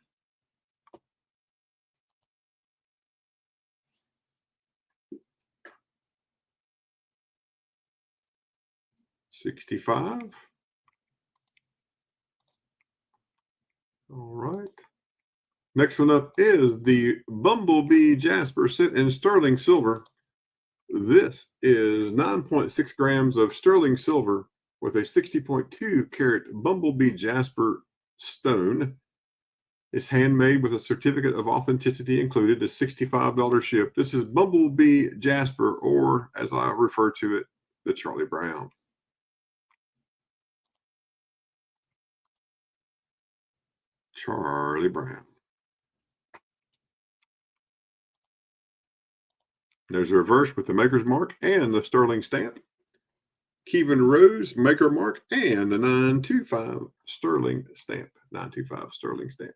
$65. All right. Next one up is the Bumblebee Jasper set in sterling silver. This is 9.6 grams of sterling silver with a 60.2 carat Bumblebee Jasper stone. It's handmade with a certificate of authenticity included. The $65 ship. This is Bumblebee Jasper, or as I refer to it, the Charlie Brown. Charlie Brown. There's a reverse with the maker's mark and the sterling stamp. Keevan Rose, maker mark, and the 925 sterling stamp. 925 sterling stamp.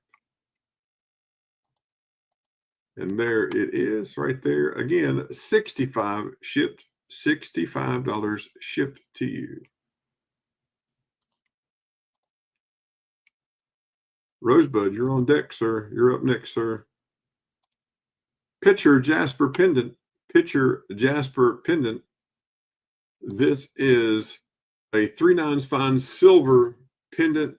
And there it is right there. Again, 65 shipped, $65 shipped to you. Rosebud, you're on deck, sir. You're up next, sir. Picture Jasper pendant. Picture Jasper pendant. This is a 3/9 fine silver pendant.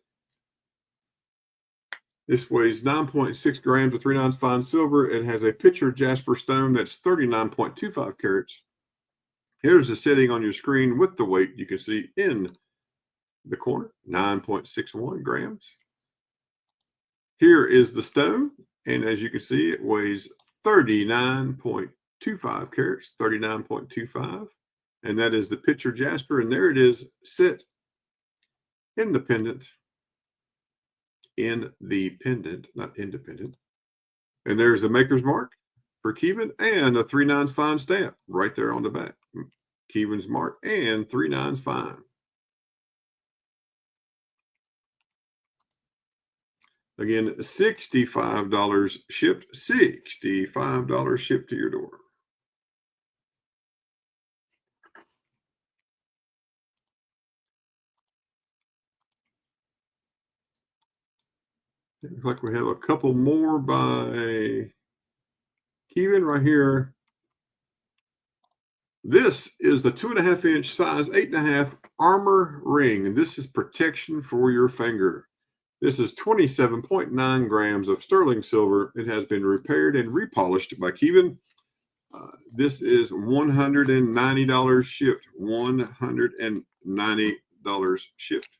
This weighs 9.6 grams of 3/9 fine silver. It has a picture Jasper stone that's 39.25 carats. Here's the setting on your screen with the weight you can see in the corner, 9.61 grams. Here is the stone, and as you can see, it weighs 39.25 carats, 39.25, and that is the picture Jasper, and there it is, set in the pendant, not independent. And there's the maker's mark for Keevan and a 3/9 fine stamp right there on the back. Keevan's mark and 3/9 fine. Again, $65 shipped, $65 shipped to your door. Looks like we have a couple more by Keevan right here. This is the 2.5-inch size 8.5 armor ring, and this is protection for your finger. This is 27.9 grams of sterling silver. It has been repaired and repolished by Keevan. This is $190 shipped. $190 shipped.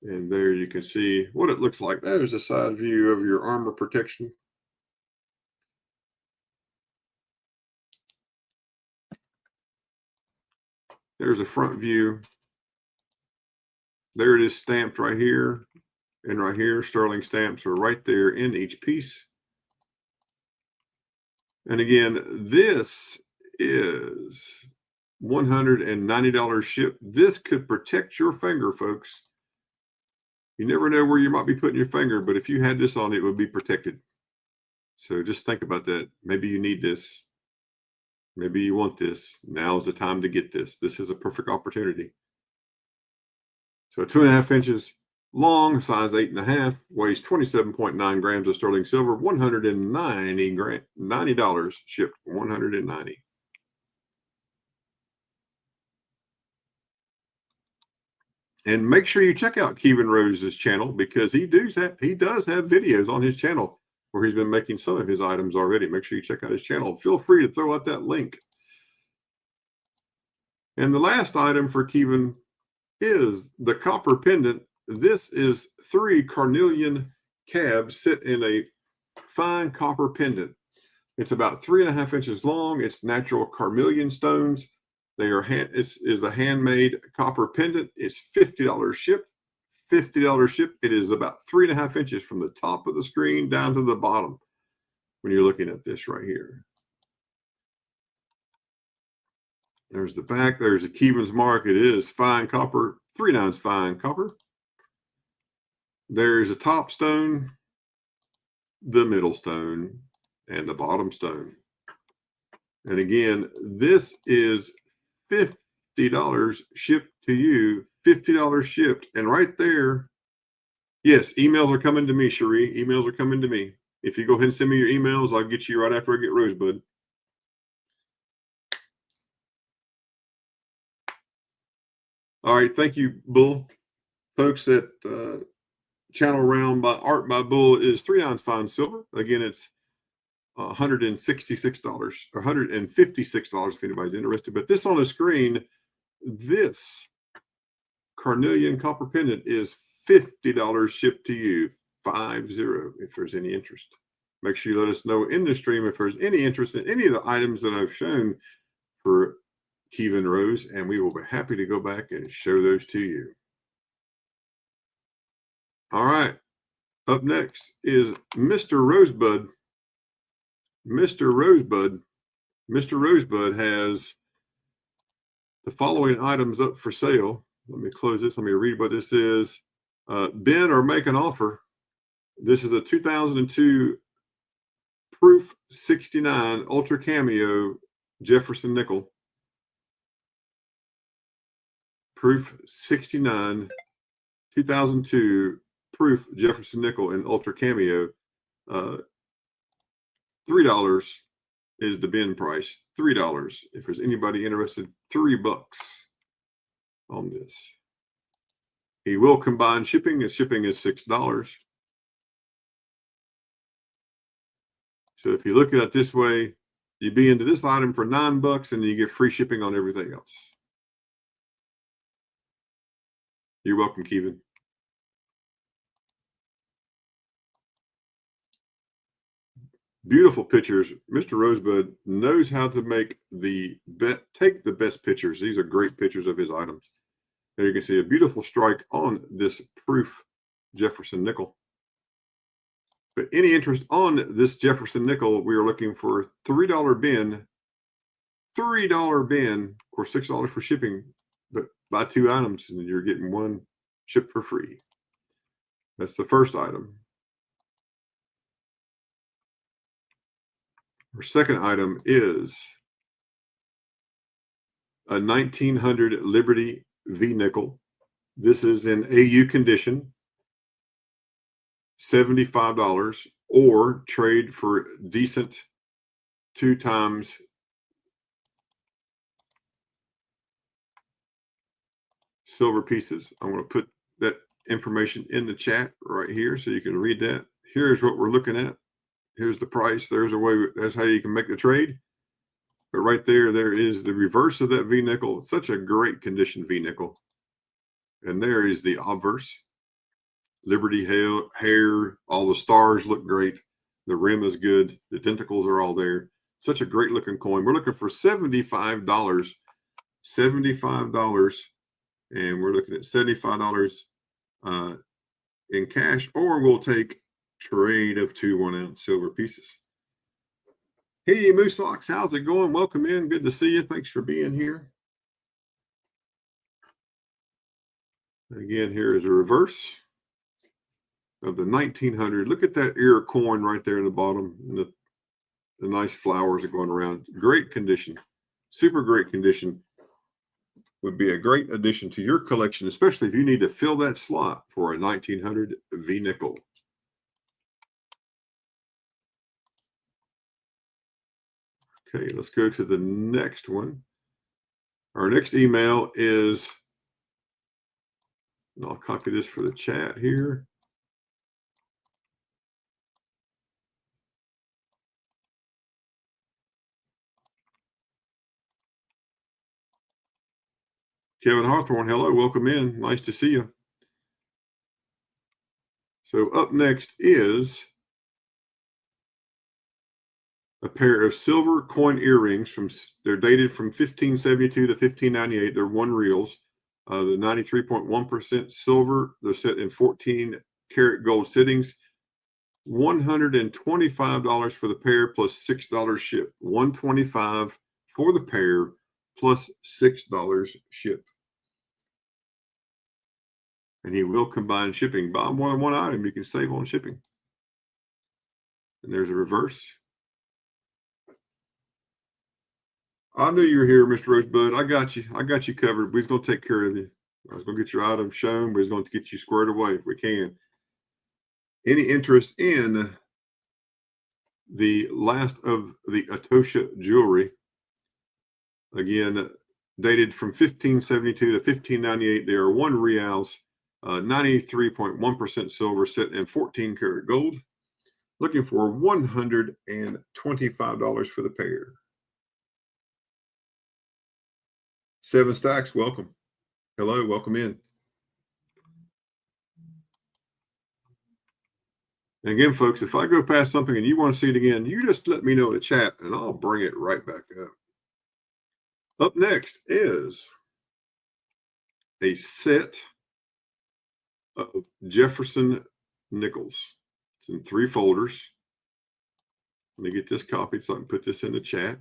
And there you can see what it looks like. There's a side view of your armor protection. There's a front view. There it is stamped right here and right here. Sterling stamps are right there in each piece. And again, this is $190 shipped. This could protect your finger, folks. You never know where you might be putting your finger, but if you had this on, it would be protected. So just think about that. Maybe you need this. Maybe you want this. Now's the time to get this. This is a perfect opportunity. So 2.5 inches long, size 8.5, weighs 27.9 grams of sterling silver, $190 shipped, $190. And make sure you check out Kevin Rose's channel, because he does have videos on his channel where he's been making some of his items already. Make sure you check out his channel. Feel free to throw out that link. And the last item for Kevin is the copper pendant. This is 3 carnelian cabs set in a fine copper pendant. It's about 3.5 inches long. It's natural carnelian stones. They are is a handmade copper pendant. It's $50 shipped. $50 shipped. It is about 3.5 inches from the top of the screen down to the bottom when you're looking at this right here. There's the back. There's a Kevin's mark. It is fine copper, 3/9 fine copper. There's a top stone, the middle stone, and the bottom stone. And again, this is $50 shipped to you, $50 shipped. And right there, yes, emails are coming to me, Cherie. Emails are coming to me. If you go ahead and send me your emails, I'll get you right after I get Rosebud. All right, thank you, Bull. Folks, that channel round by Art by Bull is 3/9 fine silver. Again, it's $166 or $156 if anybody's interested. But this on the screen, this carnelian copper pendant is $50 shipped to you, 50, if there's any interest. Make sure you let us know in the stream if there's any interest in any of the items that I've shown for Kevin Rose, and we will be happy to go back and show those to you. All right, up next is Mr. Rosebud. Mr. Rosebud has the following items up for sale. Let me close this. Let me read what this is. Bid or make an offer. This is a 2002 Proof 69 Ultra Cameo Jefferson nickel. Proof 69 2002 Proof Jefferson nickel in Ultra Cameo. $3 is the bin price. $3. If there's anybody interested, $3 on this. He will combine shipping. His shipping is $6. So if you look at it this way, you'd be into this item for $9 and you get free shipping on everything else. You're welcome, Kevin. Beautiful pictures. Mr. Rosebud knows how to make take the best pictures. These are great pictures of his items. There you can see a beautiful strike on this Proof Jefferson nickel. But any interest on this Jefferson nickel, we are looking for $3 bin. $3 bin, of course, $6 for shipping, but buy 2 items and you're getting 1 shipped for free. That's the first item. Our second item is a 1900 Liberty V nickel. This is in AU condition, $75, or trade for decent 2 times silver pieces. I'm going to put that information in the chat right here so you can read that. Here's what we're looking at. Here's the price. There's a way. That's how you can make the trade. But right there, there is the reverse of that V nickel. It's such a great condition V nickel. And there is the obverse. Liberty hair. All the stars look great. The rim is good. The tentacles are all there. Such a great looking coin. We're looking for $75. $75. And we're looking at $75 in cash, or we'll take trade of 2 1-ounce silver pieces. Hey, Moose Locks, how's it going? Welcome in. Good to see you. Thanks for being here. Again, here is a reverse. of the 1900. Look at that ear coin right there in the bottom, and the nice flowers are going around. Great condition, super great condition. Would be a great addition to your collection, especially if you need to fill that slot for a 1900 V nickel. Okay, let's go to the next one. Our next email is, and I'll copy this for the chat here. Kevin Hawthorne, hello, welcome in. Nice to see you. So up next is a pair of silver coin earrings they're dated from 1572 to 1598. They're one reels. The 93.1% silver. They're set in 14 karat gold sittings. $125 for the pair plus $6 ship. $125 for the pair plus $6 ship. And he will combine shipping. Buy more than one item, you can save on shipping. And there's a reverse. I knew you were here, Mr. Rosebud. I got you. I got you covered. We're going to take care of you. I was going to get your item shown. We're going to get you squared away if we can. Any interest in the last of the Atosha jewelry? Again, dated from 1572 to 1598. They are one reals, 93.1% silver, set in 14 karat gold. Looking for $125 for the pair. 7 Stacks, welcome. Hello, welcome in. And again, folks, if I go past something and you want to see it again, you just let me know in the chat and I'll bring it right back up. Up next is a set of Jefferson nickels. It's in 3 folders. Let me get this copied so I can put this in the chat.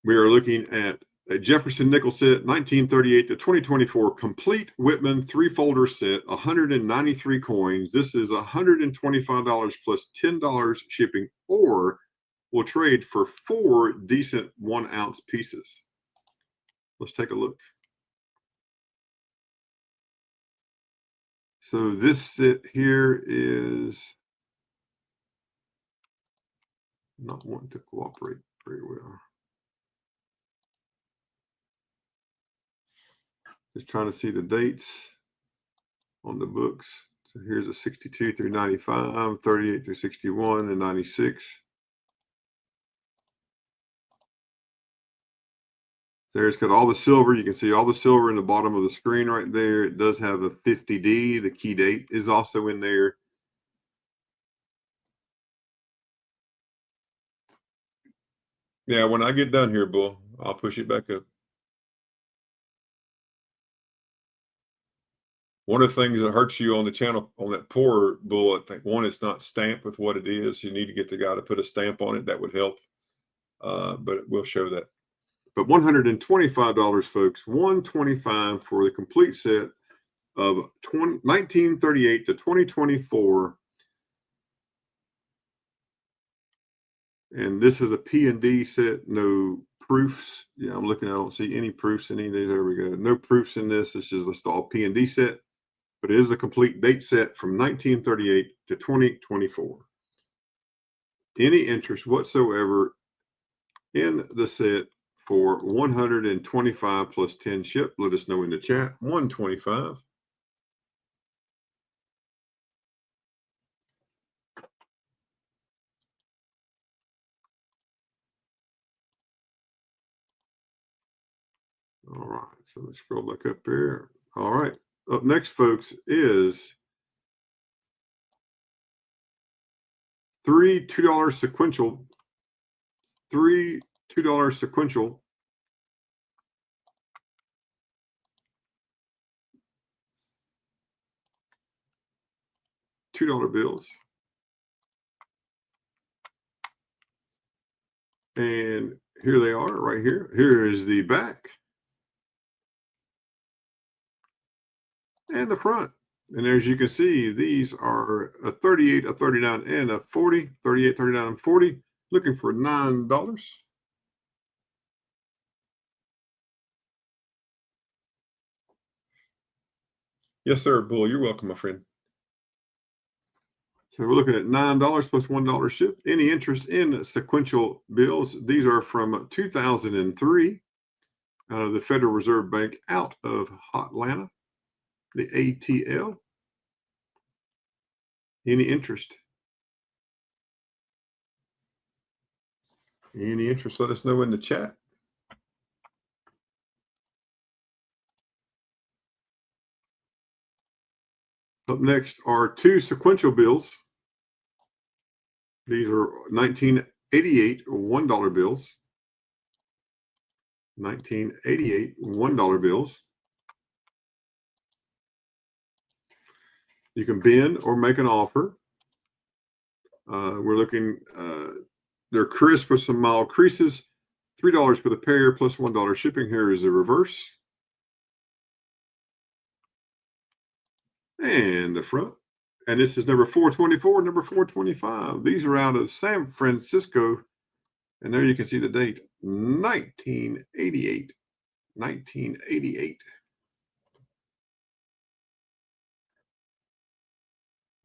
We are looking at a Jefferson nickel set, 1938 to 2024, complete Whitman 3-folder set, 193 coins. This is $125 plus $10 shipping, or we'll trade for 4 decent 1-ounce pieces. Let's take a look. So this set here is not wanting to cooperate very well. Just trying to see the dates on the books. So here's a 62 through 95, 38 through 61, and 96. There's got all the silver. You can see all the silver in the bottom of the screen right there. It does have a 50D. The key date is also in there. Yeah, when I get done here, Bull, I'll push it back up. One of the things that hurts you on the channel, on that pour, Bull, I think, one, it's not stamped with what it is. You need to get the guy to put a stamp on it. That would help. But we'll show that. But $125, folks. $125 for the complete set of 1938 to 2024. And this is a P&D set, no proofs. Yeah, I'm looking, I don't see any proofs in any of these. There we go. No proofs in this. This is just all P&D set, but it is a complete date set from 1938 to 2024. Any interest whatsoever in the set for $125 plus 10 ship, let us know in the chat. $125. All right, so let's scroll back up here. All right, up next, folks, is 3 $2 sequential. 3 $2 sequential. $2 bills. And here they are right here. Here is the back and the front. And as you can see, these are a 38, a 39, and a 40. 38, 39, and 40. Looking for $9. Yes, sir, Bull. You're welcome, my friend. So we're looking at $9 plus $1 ship. Any interest in sequential bills? These are from 2003 out of the Federal Reserve Bank out of Hotlanta, the ATL. Any interest? Any interest? Let us know in the chat. Up next are two sequential bills. These are 1988 $1 bills. 1988 $1 bills. You can bend or make an offer. We're looking, they're crisp with some mild creases. $3 for the pair plus $1 shipping. Here is the reverse. And the front. And this is number 424, number 425. These are out of San Francisco. And there you can see the date, 1988. 1988.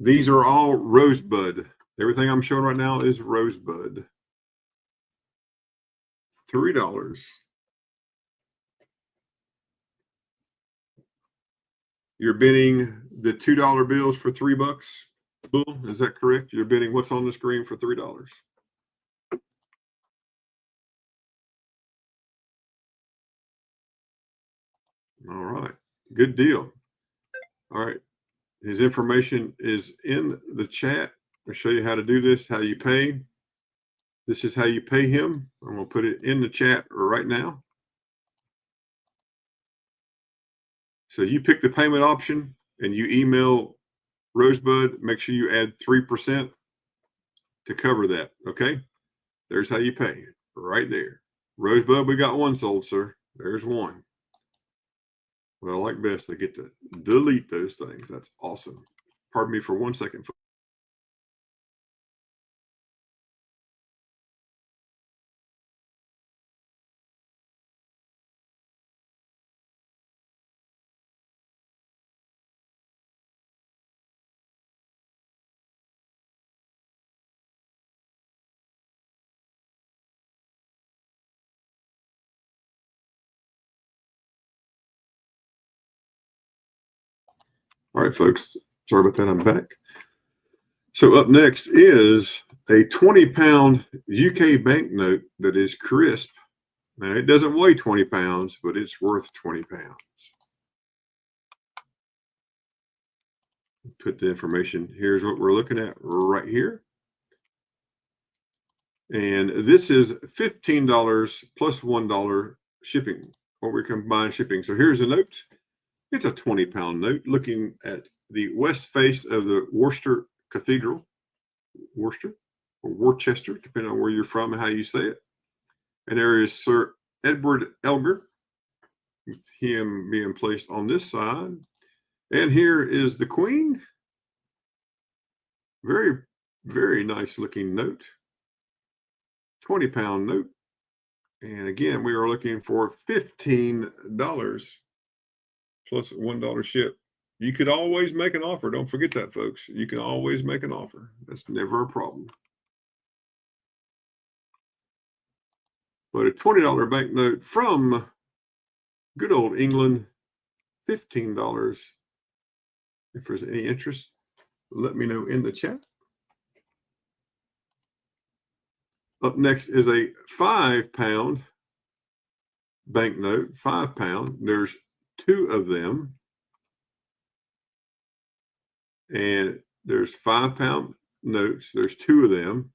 These are all Rosebud. Everything I'm showing right now is Rosebud. $3. You're bidding the $2 bills for $3. Bull, is that correct? You're bidding what's on the screen for $3. All right. Good deal. All right. His information is in the chat. I'll show you how to do this, how you pay. This is how you pay him. I'm going to put it in the chat right now. So you pick the payment option and you email Rosebud. Make sure you add 3% to cover that. Okay. There's how you pay right there. Rosebud, we got one sold, sir. There's one. Well, I like best, I get to delete those things. That's awesome. Pardon me for 1 second. All right, folks. Sorry about that. I'm back. So up next is a 20-pound UK banknote that is crisp. Now, it doesn't weigh 20 pounds, but it's worth 20 pounds. Put the information. Here's what we're looking at right here. And this is $15 plus $1 shipping, or we combine shipping. So here's a note. It's a 20-pound note looking at the west face of the Worcester Cathedral. Worcester or Worcester, depending on where you're from and how you say it. And there is Sir Edward Elgar, with him being placed on this side. And here is the Queen. Very, very nice looking note. 20-pound note. And again, we are looking for $15 plus $1 ship. You could always make an offer. Don't forget that, folks. You can always make an offer. That's never a problem. But a $20 banknote from good old England, $15. If there's any interest, let me know in the chat. Up next is a 5-pound banknote, 5 pound. There's 2 of them. And there's 5-pound notes. There's 2 of them.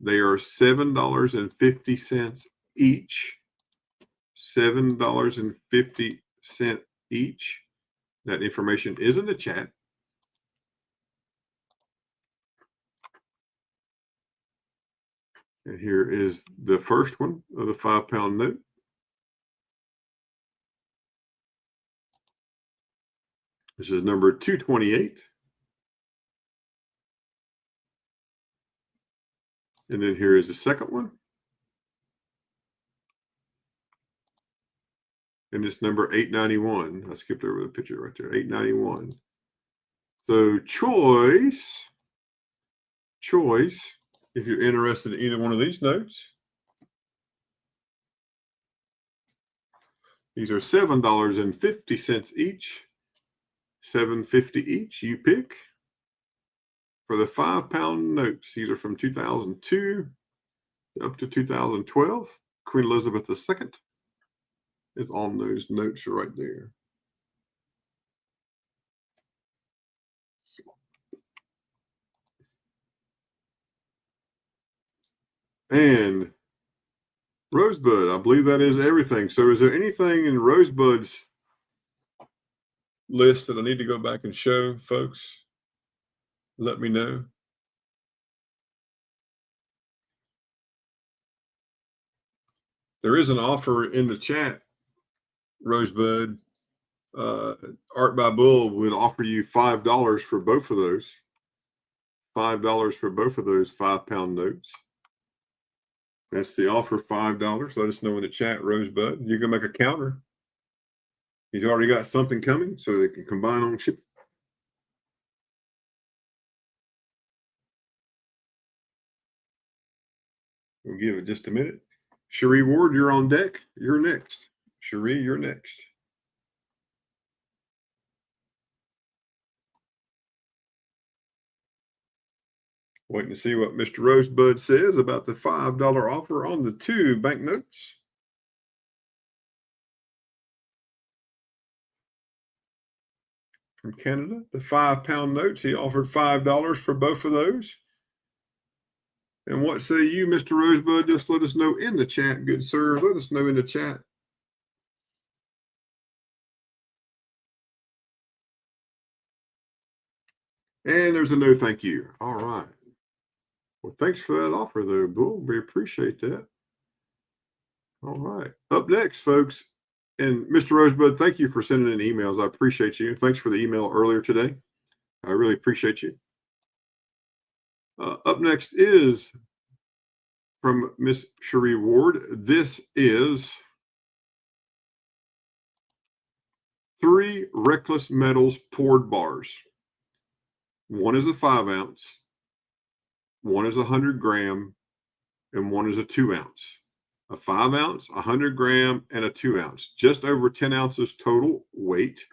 They are $7.50 each. $7.50 each. That information is in the chat. And here is the first one of the 5-pound note. This is number 228. And then here is the second one. And it's number 891. I skipped over the picture right there, 891. So choice, if you're interested in either one of these notes. These are $7.50 each, $7.50 each. You pick. For the 5-pound notes, these are from 2002 up to 2012. Queen Elizabeth II is on those notes right there. And Rosebud, I believe that is everything. So is there anything in Rosebud's list that I need to go back and show folks? Let me know. There is an offer in the chat, Rosebud. Art by Bull would offer you $5 for both of those. $5 for both of those 5-pound notes. That's the offer, $5. Let us know in the chat, Rosebud. You can make a counter. He's already got something coming, so they can combine on shipping. We'll give it just a minute. Cherie Ward, you're on deck. You're next. Cherie, you're next. Waiting to see what Mr. Rosebud says about the $5 offer on the 2 banknotes. From Canada, the 5-pound notes. He offered $5 for both of those. And what say you, Mr. Rosebud? Just let us know in the chat, good sir. Let us know in the chat. And there's a no thank you. All right. Well, thanks for that offer, though, Bull. We appreciate that. All right. Up next, folks, and Mr. Rosebud, thank you for sending in emails. I appreciate you. Thanks for the email earlier today. I really appreciate you. Up next is from Miss Cherie Ward. This is 3 Reckless Metals poured bars. One is a 5-ounce, one is a 100-gram, and one is a 2-ounce. A 5-ounce, 100-gram, and a 2-ounce. Just over 10 ounces total weight.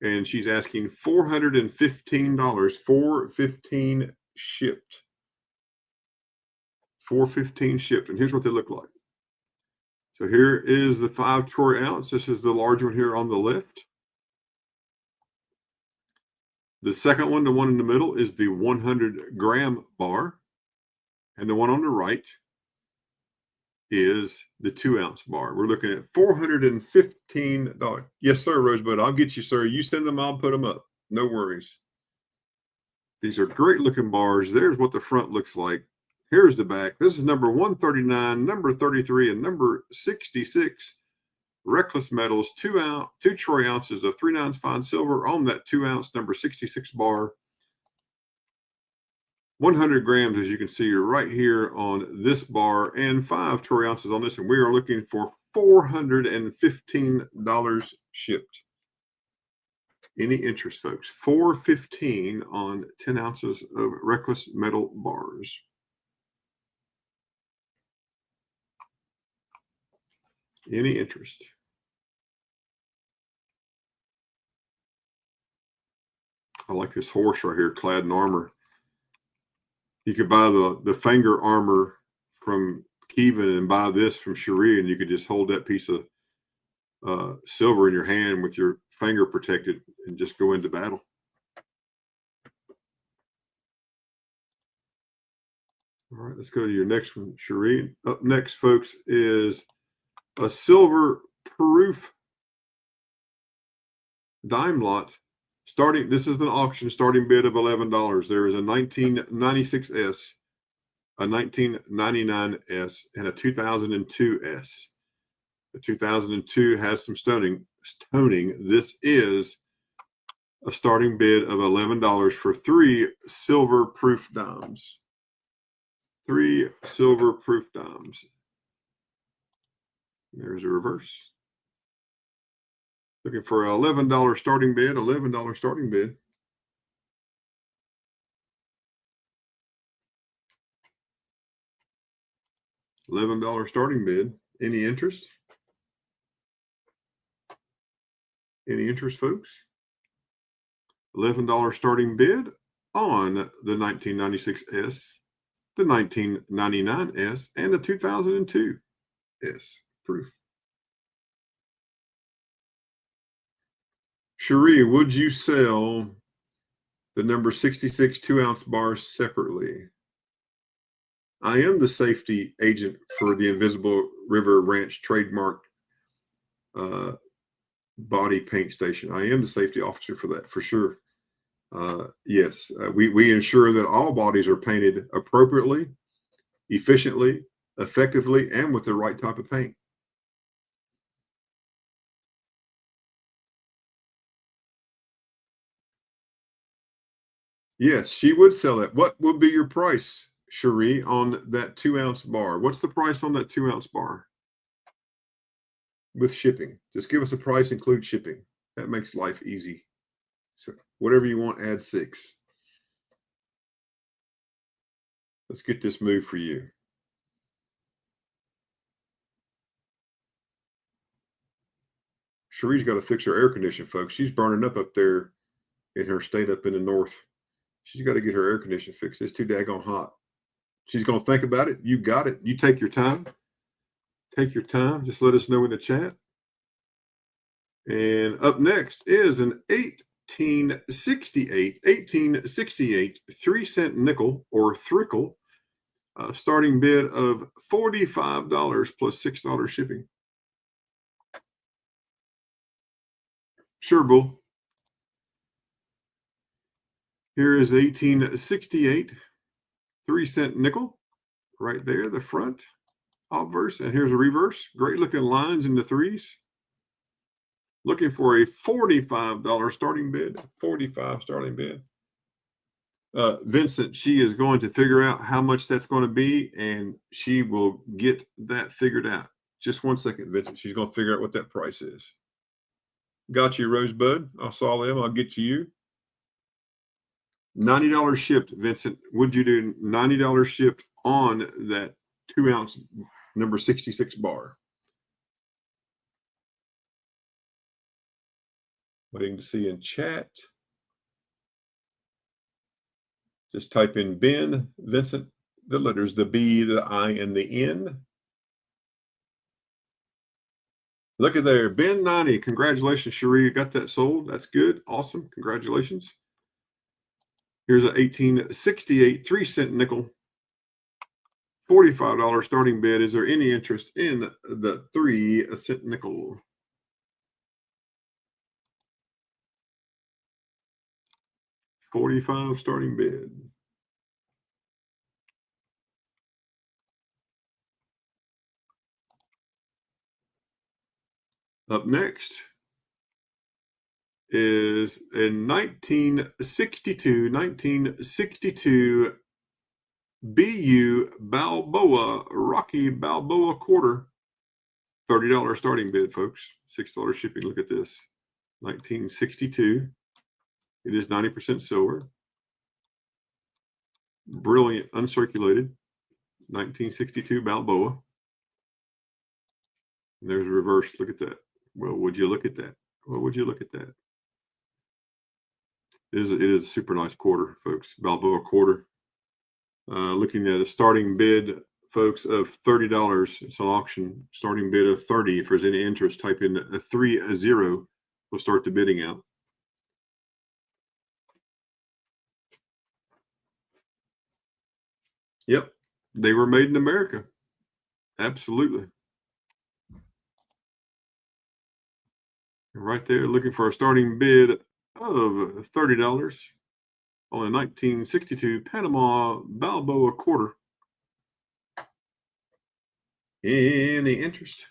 And she's asking $415, $415 shipped. $415 shipped. And here's what they look like. So here is the 5 troy ounce. This is the large one here on the left. The second one, the one in the middle, is the 100-gram bar. And the one on the right is the 2-ounce bar. We're looking at $415. Yes, sir, Rosebud. I'll get you, sir. You send them, I'll put them up. No worries. These are great looking bars. There's what the front looks like. Here's the back. This is number 139, number 33, and number 66. Reckless Metals, 2 troy ounces of 3/9 fine silver on that 2-ounce number 66 bar. 100 grams, as you can see, are right here on this bar, and 5 troy ounces on this. And we are looking for $415 shipped. Any interest, folks? $415 on 10 ounces of Reckless Metal bars. Any interest? I like this horse right here, clad in armor. You could buy the finger armor from Kevin and buy this from Cherie, and you could just hold that piece of silver in your hand with your finger protected and just go into battle. All right, let's go to your next one, Cherie. Up next, folks, is a silver proof dime lot. This is an auction starting bid of $11. There is a 1996S a 1999S, and a 2002S. The 2002 has some stoning. This is a starting bid of $11 for 3 silver proof dimes. 3 silver proof dimes. There's a reverse. Looking for an $11 starting bid, $11 starting bid. $11 starting bid. Any interest? Any interest, folks? $11 starting bid on the 1996S, the 1999S, and the 2002S proof. Cherie, would you sell the number 66 2-ounce bars separately? I am the safety agent for the Invisible River Ranch trademark body paint station. I am the safety officer for that, for sure. Yes, we ensure that all bodies are painted appropriately, efficiently, effectively, and with the right type of paint. Yes, she would sell it. What would be your price, Cherie, on that 2-ounce bar? What's the price on that 2-ounce bar? With shipping. Just give us a price, include shipping. That makes life easy. So whatever you want, add 6. Let's get this moved for you. Cherie's got to fix her air conditioning, folks. She's burning up there in her state up in the north. She's got to get her air conditioning fixed. It's too daggone hot. She's going to think about it. You got it. You take your time. Take your time. Just let us know in the chat. And up next is an 1868 3-cent nickel or thrickle, starting bid of $45 plus $6 shipping. Sure, Bull. Here is 1868 3-cent nickel right there, the front obverse, and here's a reverse. Great looking lines in the 3s. Looking for a $45 starting bid. 45 starting bid. Vincent, she is going to figure out how much that's going to be, and she will get that figured out. Just 1 second, Vincent. She's going to figure out what that price is. Got you, Rosebud. I saw them. I'll get to you. $90 shipped, Vincent. Would you do $90 shipped on that 2-ounce number 66 bar? Waiting to see in chat. Just type in Ben, Vincent, the letters, the B, the I, and the N. Look at there, Ben 90. Congratulations, Cherie. You got that sold. That's good. Awesome. Congratulations. Here's an 1868 3-cent nickel. $45 starting bid. Is there any interest in the 3-cent nickel? $45 starting bid. Up next is a 1962 BU Balboa Rocky Balboa quarter. $30 starting bid, folks. $6 shipping. Look at this. 1962. It is 90% silver. Brilliant, uncirculated. 1962 Balboa. And there's a reverse. Look at that. Well, would you look at that? Well, would you look at that? It is a super nice quarter, folks. Balboa quarter. Looking at a starting bid, folks, of $30. It's an auction. Starting bid of $30. If there's any interest, type in a 30. We'll start the bidding out. Yep, they were made in America. Absolutely. Right there, looking for a starting bid of $30 on a 1962 Panama Balboa quarter. Any interest?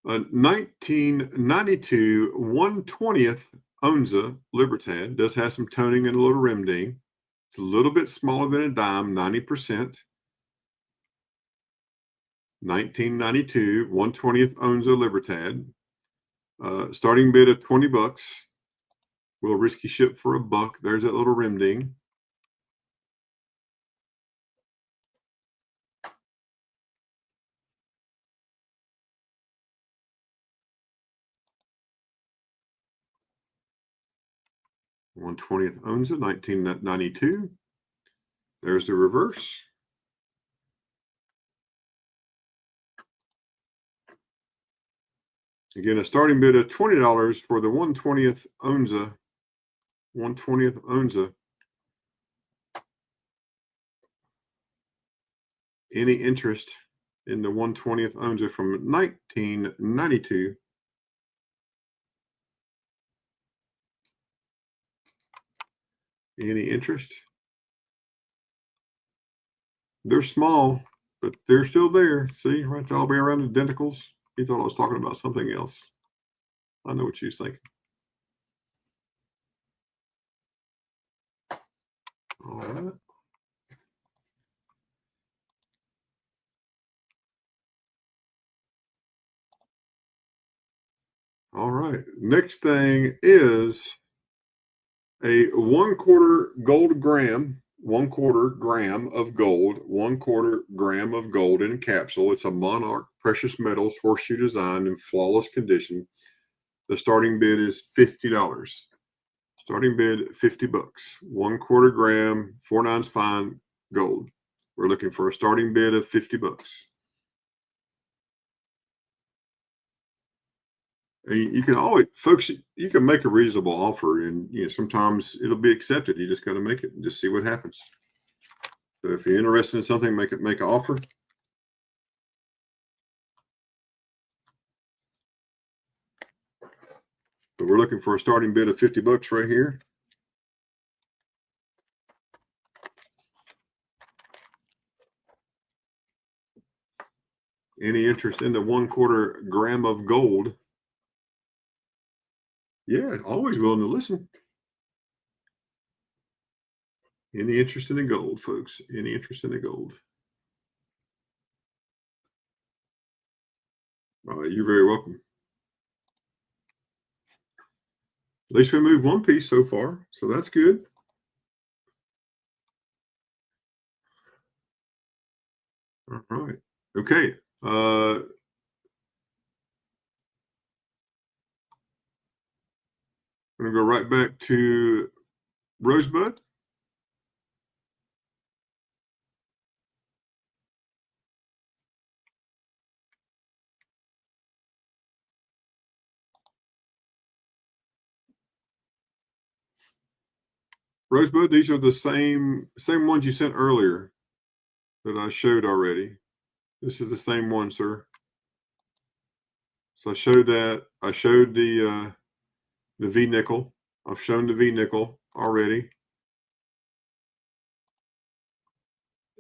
A 1992 1/20th Onza Libertad does have some toning and a little rim ding. It's a little bit smaller than a dime, 90%. 1992 1/20th Onza Libertad. Starting bid of $20. We'll risky ship for $1. There's that little rim ding. $1/20th Onza, 1992. There's the reverse. Again, a starting bid of $20 for the 1/20th Onza. 1/20th Onza. Any interest in the 1/20th Onza from 1992? Any interest? They're small, but they're still there. See, right there, all the way around the denticles. He thought I was talking about something else. I know what she was thinking. All right. All right. Next thing is a 1/4 gold gram, 1/4 gram of gold, 1/4 gram of gold in a capsule. It's a Monarch Precious Metals horseshoe design in flawless condition. The starting bid is $50. Starting bid $50. 1/4 gram, 4/9 fine gold. We're looking for a starting bid of $50. You can always, folks, you can make a reasonable offer, and sometimes it'll be accepted. You just got to make it and just see what happens. So if you're interested in something, make an offer. But we're looking for a starting bid of $50 right here. Any interest in the 1/4 gram of gold? Yeah, always willing to listen. Any interest in the gold, folks? Any interest in the gold? You're very welcome. At least we moved one piece so far, so that's good. All right. Okay. I'm going to go right back to Rosebud. Rosebud, these are the same ones you sent earlier that I showed already. This is the same one, sir. So I showed that. I showed the V nickel. I've shown the V nickel already.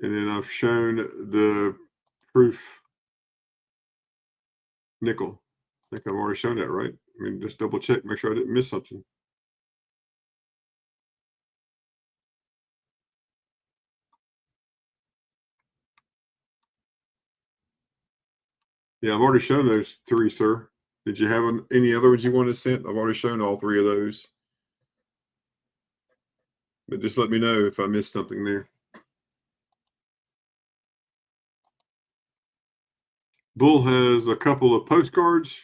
And then I've shown the proof nickel. I think I've already shown that, right? I mean, just double check, make sure I didn't miss something. Yeah, I've already shown those 3, sir. Did you have any other ones you wanted sent? I've already shown all 3 of those. But just let me know if I missed something there. Bull has a couple of postcards.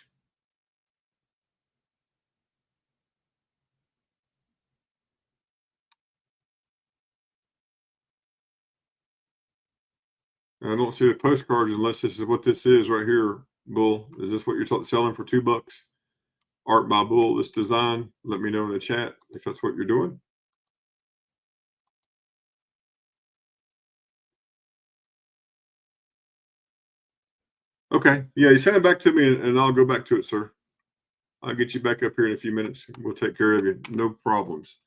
I don't see the postcards unless this is what this is right here, Bull. Is this what you're selling for $2? Art by Bull, this design. Let me know in the chat if that's what you're doing. Okay. Yeah, you send it back to me and I'll go back to it, sir. I'll get you back up here in a few minutes. We'll take care of you. No problems.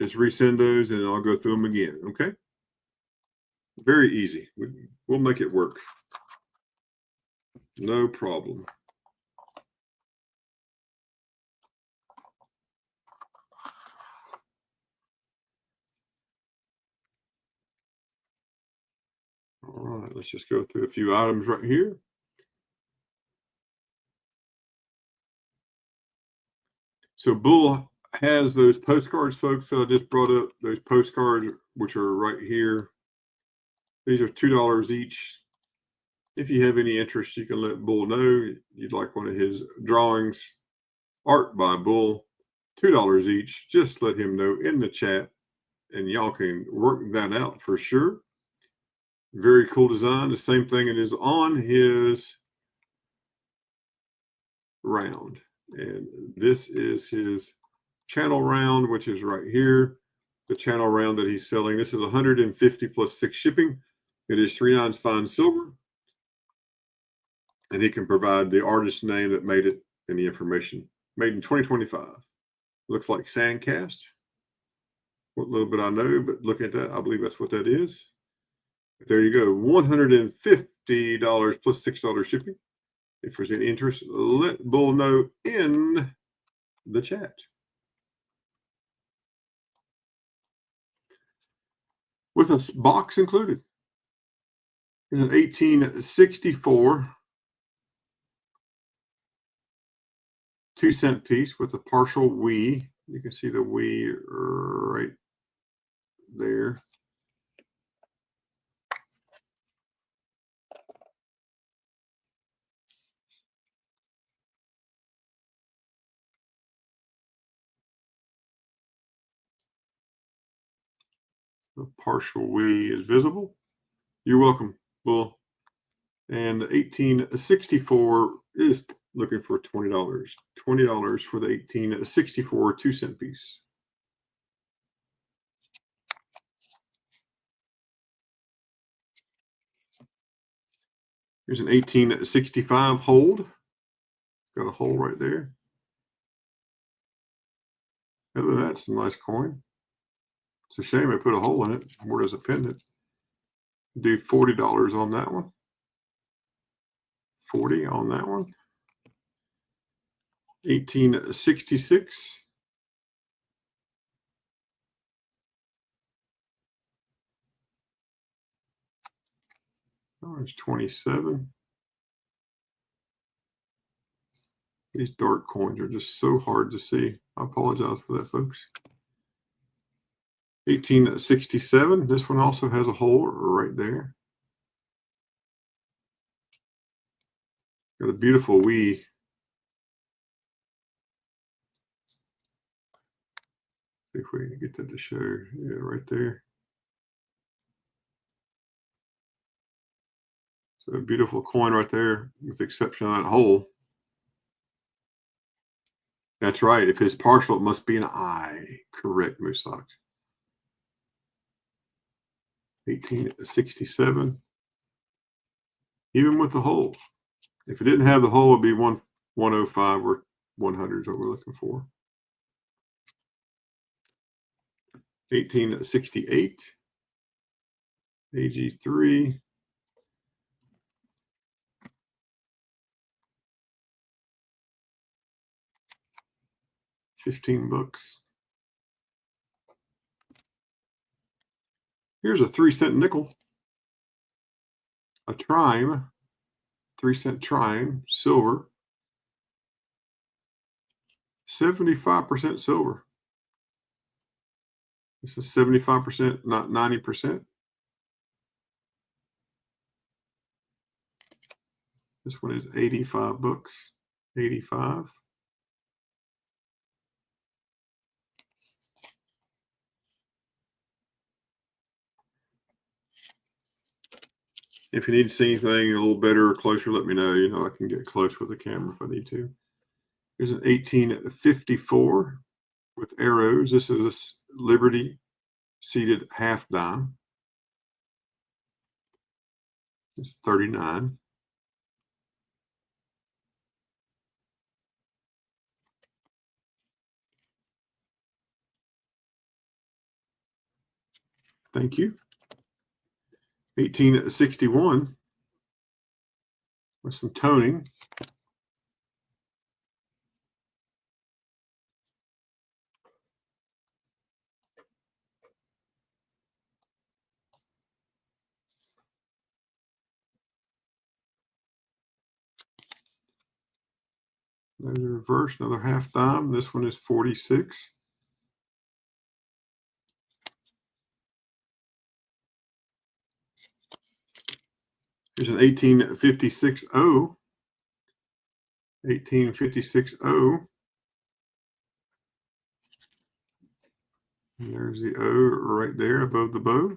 Just resend those and I'll go through them again. Okay. Very easy. We'll make it work. No problem. All right, let's just go through a few items right here. So Bull has those postcards, folks, that I just brought up. Those postcards, which are right here. These are $2 each. If you have any interest, you can let Bull know you'd like one of his drawings, art by Bull, $2 each. Just let him know in the chat, and y'all can work that out for sure. Very cool design. The same thing it is on his round. And this is his channel round, which is right here. The channel round that he's selling. This is 150 plus 6 shipping. It is 3/9 fine silver. And he can provide the artist name that made it and the information. Made in 2025. Looks like Sandcast. What little bit I know, but look at that. I believe that's what that is. But there you go. $150 plus $6 shipping. If there's any interest, let Bull know in the chat. With a box included. In an 1864 2-cent piece with a partial we. You can see the we right there. The partial we is visible. You're welcome, Bull. And the 1864 is looking for $20. $20 for the 1864 2-cent piece. Here's an 1865 hold. Got a hole right there. Other than that, it's a nice coin. It's a shame I put a hole in it. Where does a pendant? Do $40 on that one. 40 on that one. 1866. Oh, it's 27. These dark coins are just so hard to see. I apologize for that, folks. 1867. This one also has a hole right there. Got a beautiful we. See if we can get that to show. Yeah, right there. So a beautiful coin right there, with the exception of that hole. That's right. If it's partial, it must be an I. Correct, Moose Socks. 1867. Even with the hole. If it didn't have the hole, it'd be 105 or 100 is what we're looking for. 1868. AG3. $15. Here's a 3-cent nickel. A trime. 3-cent trime. Silver. 75% silver. This is 75%, not 90%. This one is $85. 85. If you need to see anything a little better or closer, let me know. You know, I can get close with the camera if I need to. Here's an 1854 with arrows. This is a Liberty seated half dime. It's 39. Thank you. 1861 with some toning. There's a reverse, another half dime. This one is 46. Here's an 1856 O. 1856 O. And there's the O right there above the bow.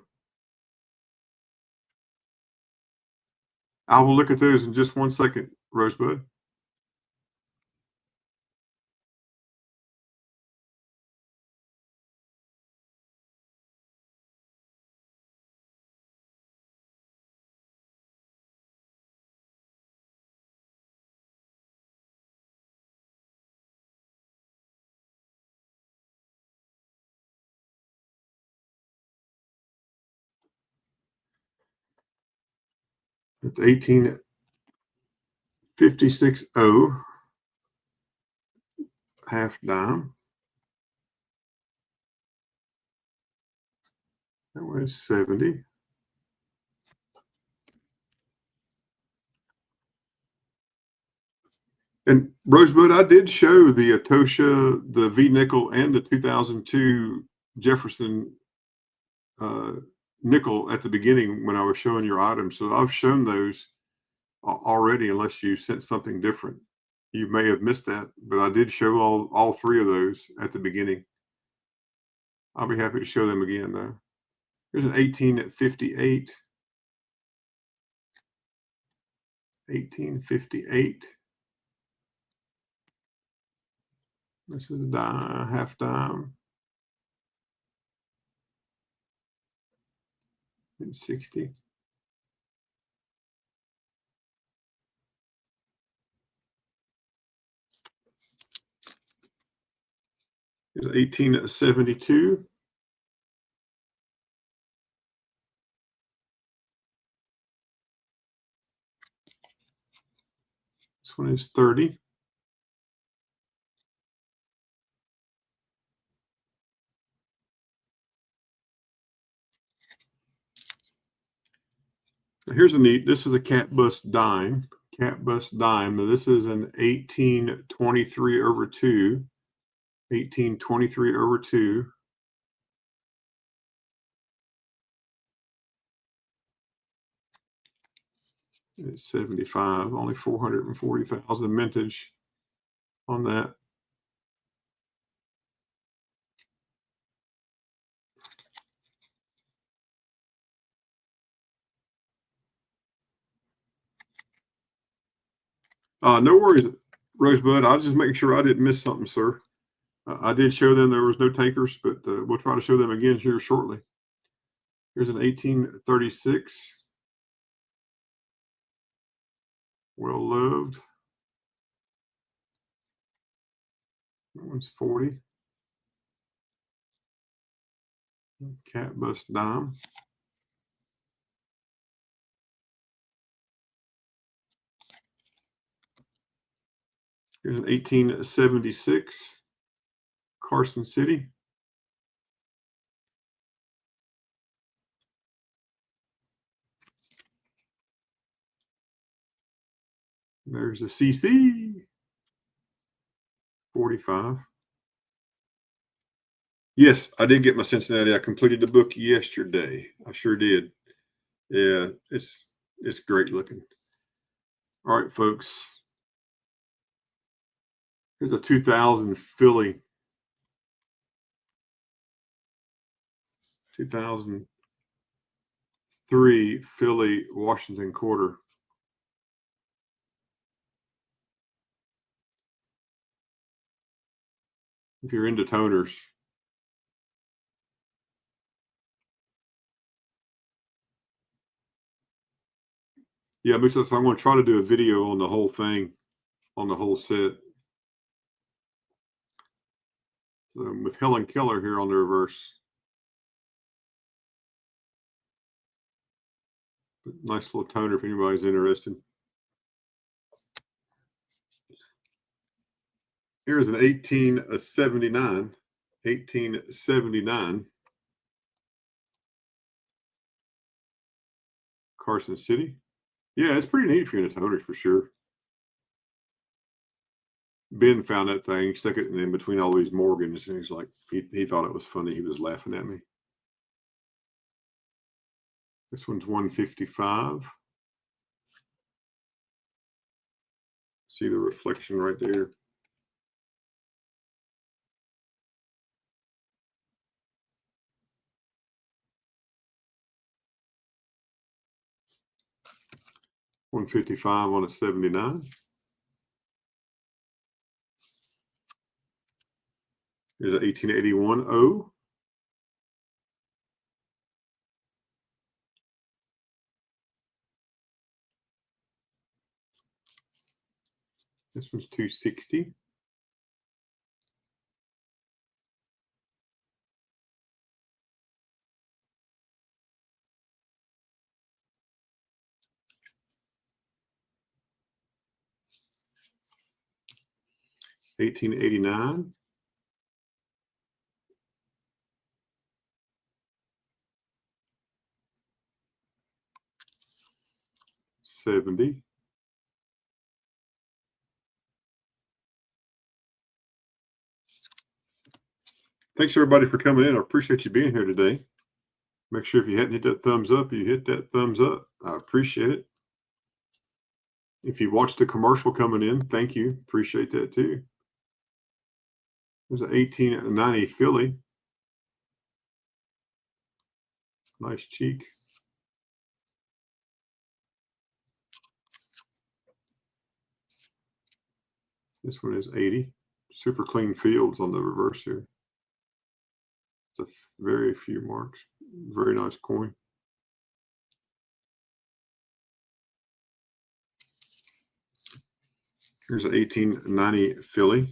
I will look at those in just 1 second, Rosebud. It's 1856 O, half dime. That was 70. And Rosebud, I did show the Atosha, the V nickel, and the 2002 Jefferson nickel at the beginning when I was showing your items. So I've shown those already, unless you sent something different. You may have missed that, but I did show all three of those at the beginning. I'll be happy to show them again, though. Here's an 1858. 1858. This is a dime, half dime. And 60. Here's 1872. This one is 30. Now here's a neat, this is a cat bust dime. Cat bust dime. Now this is an 1823 over 2. 1823 over 2. It's 75, only 440,000 mintage on that. No worries, Rosebud. I'll just make sure I didn't miss something, sir. I did show them there was no takers, but we'll try to show them again here shortly. Here's an 1836. Well loved. That one's 40. Cat bust dime. Here's an 1876. Carson City. There's a CC. 45. Yes, I did get my Cincinnati. I completed the book yesterday. I sure did. Yeah, it's great looking. All right, folks. Here's a 2000 Philly. 2003 Philly Washington quarter. If you're into toners. Yeah, so I'm going to try to do a video on the whole thing, on the whole set. With Helen Keller here on the reverse. Nice little toner if anybody's interested. Here's an 1879. 1879. Carson City. Yeah, it's pretty neat if you're into toners for sure. Ben found that thing, stuck it in between all these Morgans, and he's like, he thought it was funny. He was laughing at me. This one's 155. See the reflection right there. $155 on a 79. Here's an 1881 O. This one's 260. $18.89. $70. Thanks everybody for coming in. I appreciate you being here today. Make sure if you hadn't hit that thumbs up, you hit that thumbs up. I appreciate it. If you watched the commercial coming in, thank you. Appreciate that too. There's an 1890 Philly. Nice cheek. This one is 80. Super clean fields on the reverse here. It's a very few marks. Very nice coin. Here's an 1890 Philly.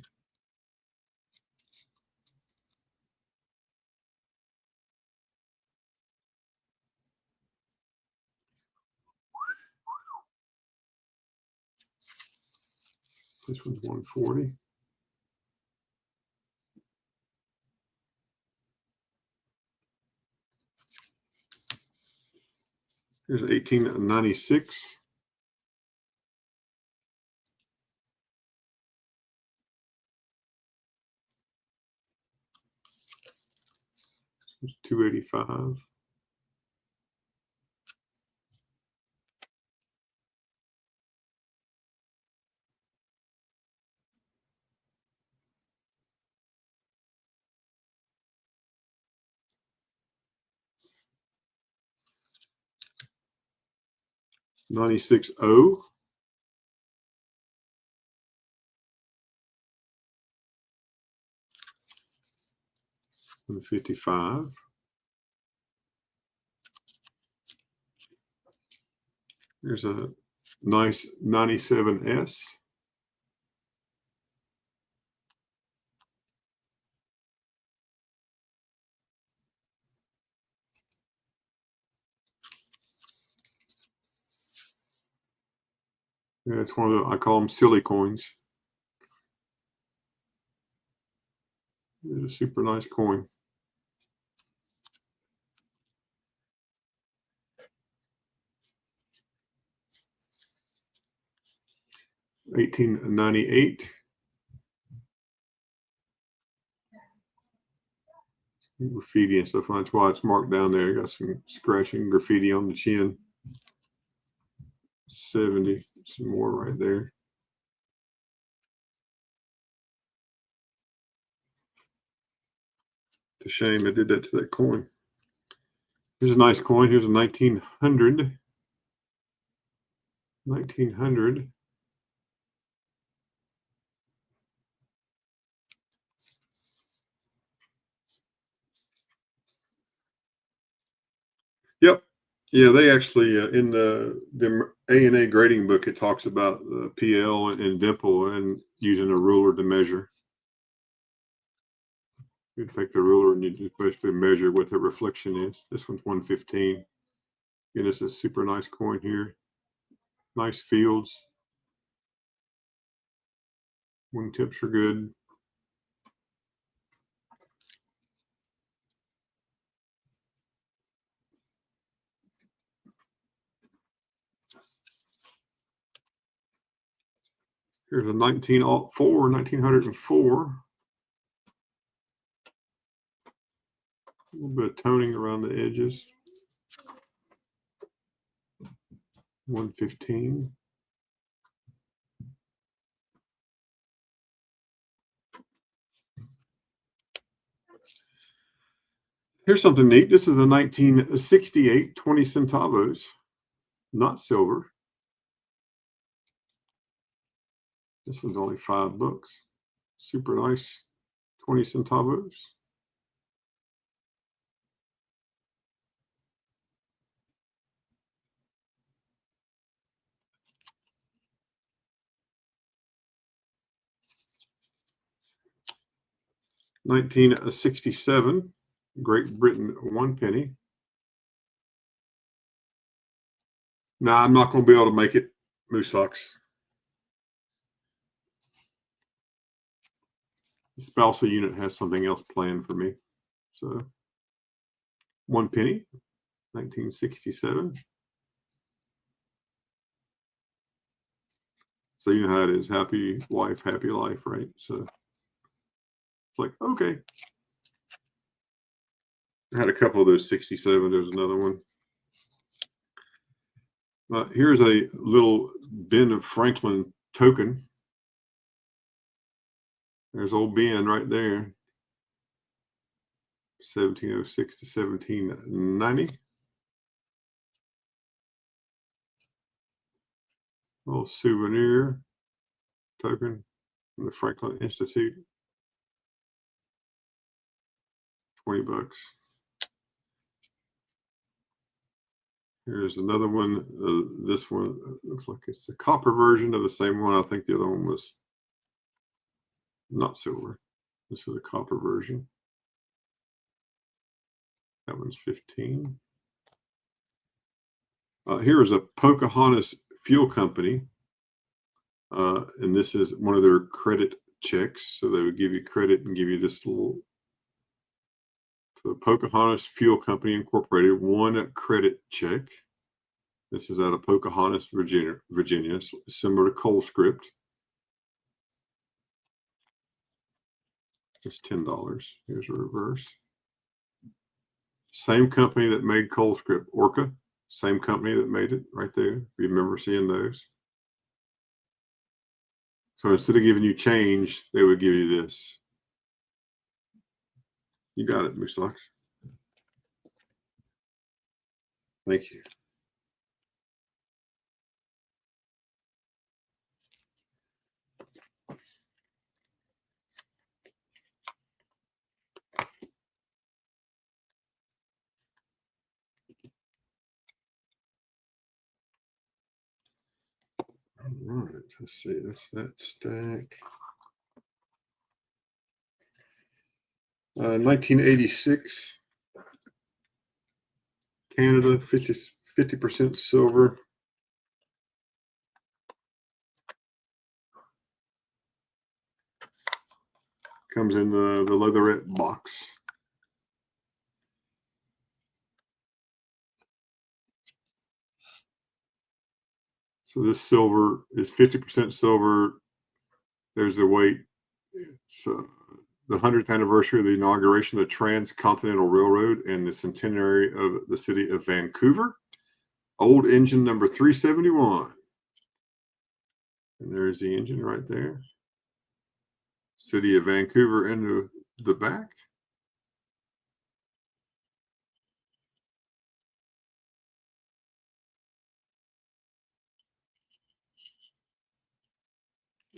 This one's 140. Here's 1896. This is 285. '96 O. And 55. Here's a nice 97S. Yeah, it's one of the, I call them silly coins. It's a super nice coin. $18.98. Graffiti and stuff. That's why it's marked down there. Got some scratching graffiti on the chin. 70. Some more right there. It's a shame I did that to that coin. Here's a nice coin. Here's a 1900. 1900. Yep. Yeah, they actually in the A&A grading book, it talks about the PL and dimple and using a ruler to measure. You take the ruler and you just basically measure what the reflection is. This one's 115. Again, this is a super nice coin here. Nice fields. Wingtips are good. Here's a 1904. A little bit of toning around the edges. 115. Here's something neat. This is a 1968 20 centavos, not silver. This one's only $5. Super nice 20 centavos. $1967, Great Britain 1 penny. Nah, I'm not going to be able to make it, Moose Fox. The spousal unit has something else planned for me. So 1 penny, 1967. So you know how it is. Happy wife, happy life, right? So it's like, okay. I had a couple of those 67. There's another one. Here's a little Ben Franklin token. There's old Ben right there. 1706 to 1790. Little souvenir token from the Franklin Institute. $20. Here's another one. This one looks like it's a copper version of the same one. I think the other one was not silver. This is a copper version. That one's 15. Here is a Pocahontas Fuel Company. And this is one of their credit checks. So they would give you credit and give you this little. So Pocahontas Fuel Company Incorporated, 1 credit check. This is out of Pocahontas, Virginia, similar to Colescript. It's $10. Here's a reverse. Same company that made Colescript, Orca. Same company that made it right there. If you remember seeing those. So instead of giving you change, they would give you this. You got it, Moose Fox. Thank you. All right, let's see. That's that stack. 1986. Canada, 50% silver. Comes in the leatherette box. So this silver is 50% silver. There's the weight. It's the 100th anniversary of the inauguration of the Transcontinental Railroad and the centenary of the city of Vancouver. Old engine number 371. And there's the engine right there. City of Vancouver in the back.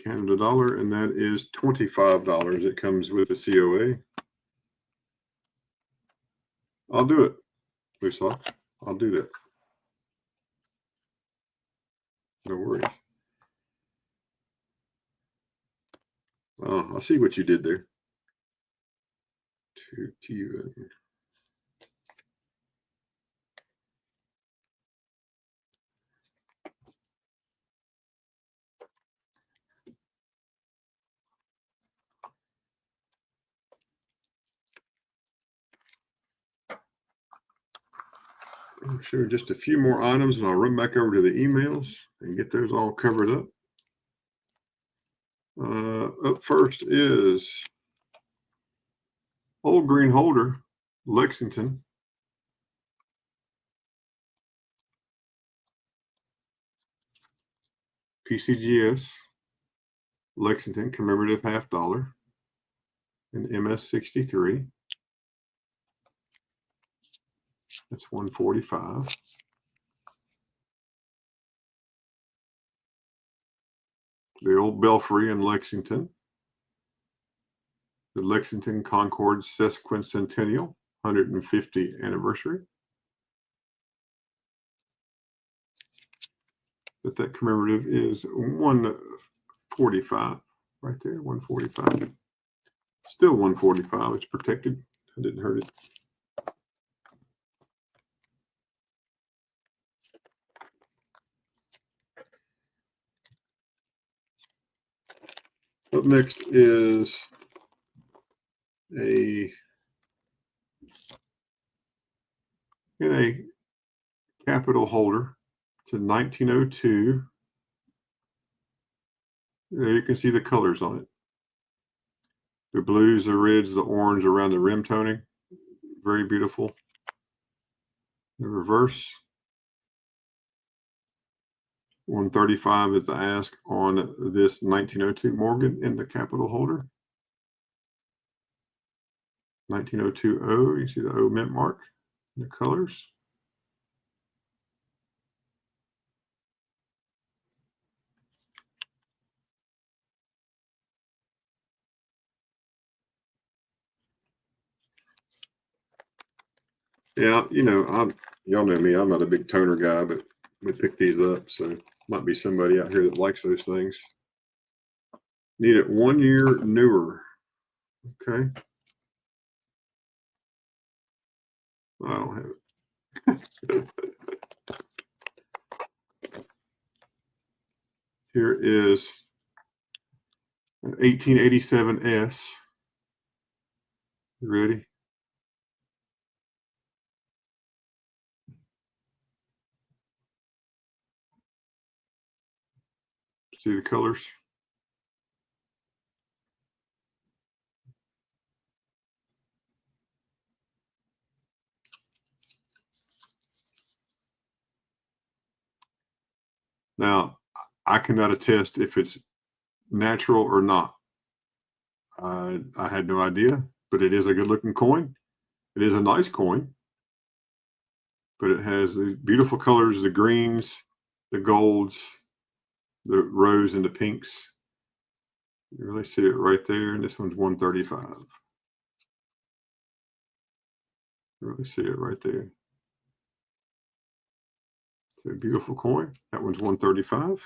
Canada dollar, and that is $25. It comes with the COA. I'll do it, Moose Fox. I'll do that. No worries. Oh, I see what you did there. To even. I'll show you just a few more items and I'll run back over to the emails and get those all covered up. Up first is Old Green Holder, Lexington. PCGS, Lexington, commemorative $50, and MS63. That's $145. The Old Belfry in Lexington. The Lexington Concord Sesquicentennial, 150th anniversary. But that commemorative is $145 right there, $145. Still $145. It's protected. I didn't hurt it. Up next is in a capital holder. It's a 1902. There you can see the colors on it. The blues, the reds, the orange around the rim toning. Very beautiful. The reverse. $135 is the ask on this 1902 Morgan in the capital holder. 1902 O, you see the O mint mark, the colors. Yeah, you know, y'all know me, I'm not a big toner guy, but we pick these up, so might be somebody out here that likes those things. Need it 1 year newer. Okay. I don't have it. Here is an 1887 S. You ready? See the colors? Now, I cannot attest if it's natural or not. I had no idea, but it is a good looking coin. It is a nice coin, but it has the beautiful colors, the greens, the golds, the rose and the pinks. You really see it right there. And this one's $135. You really see it right there. It's a beautiful coin. That one's $135.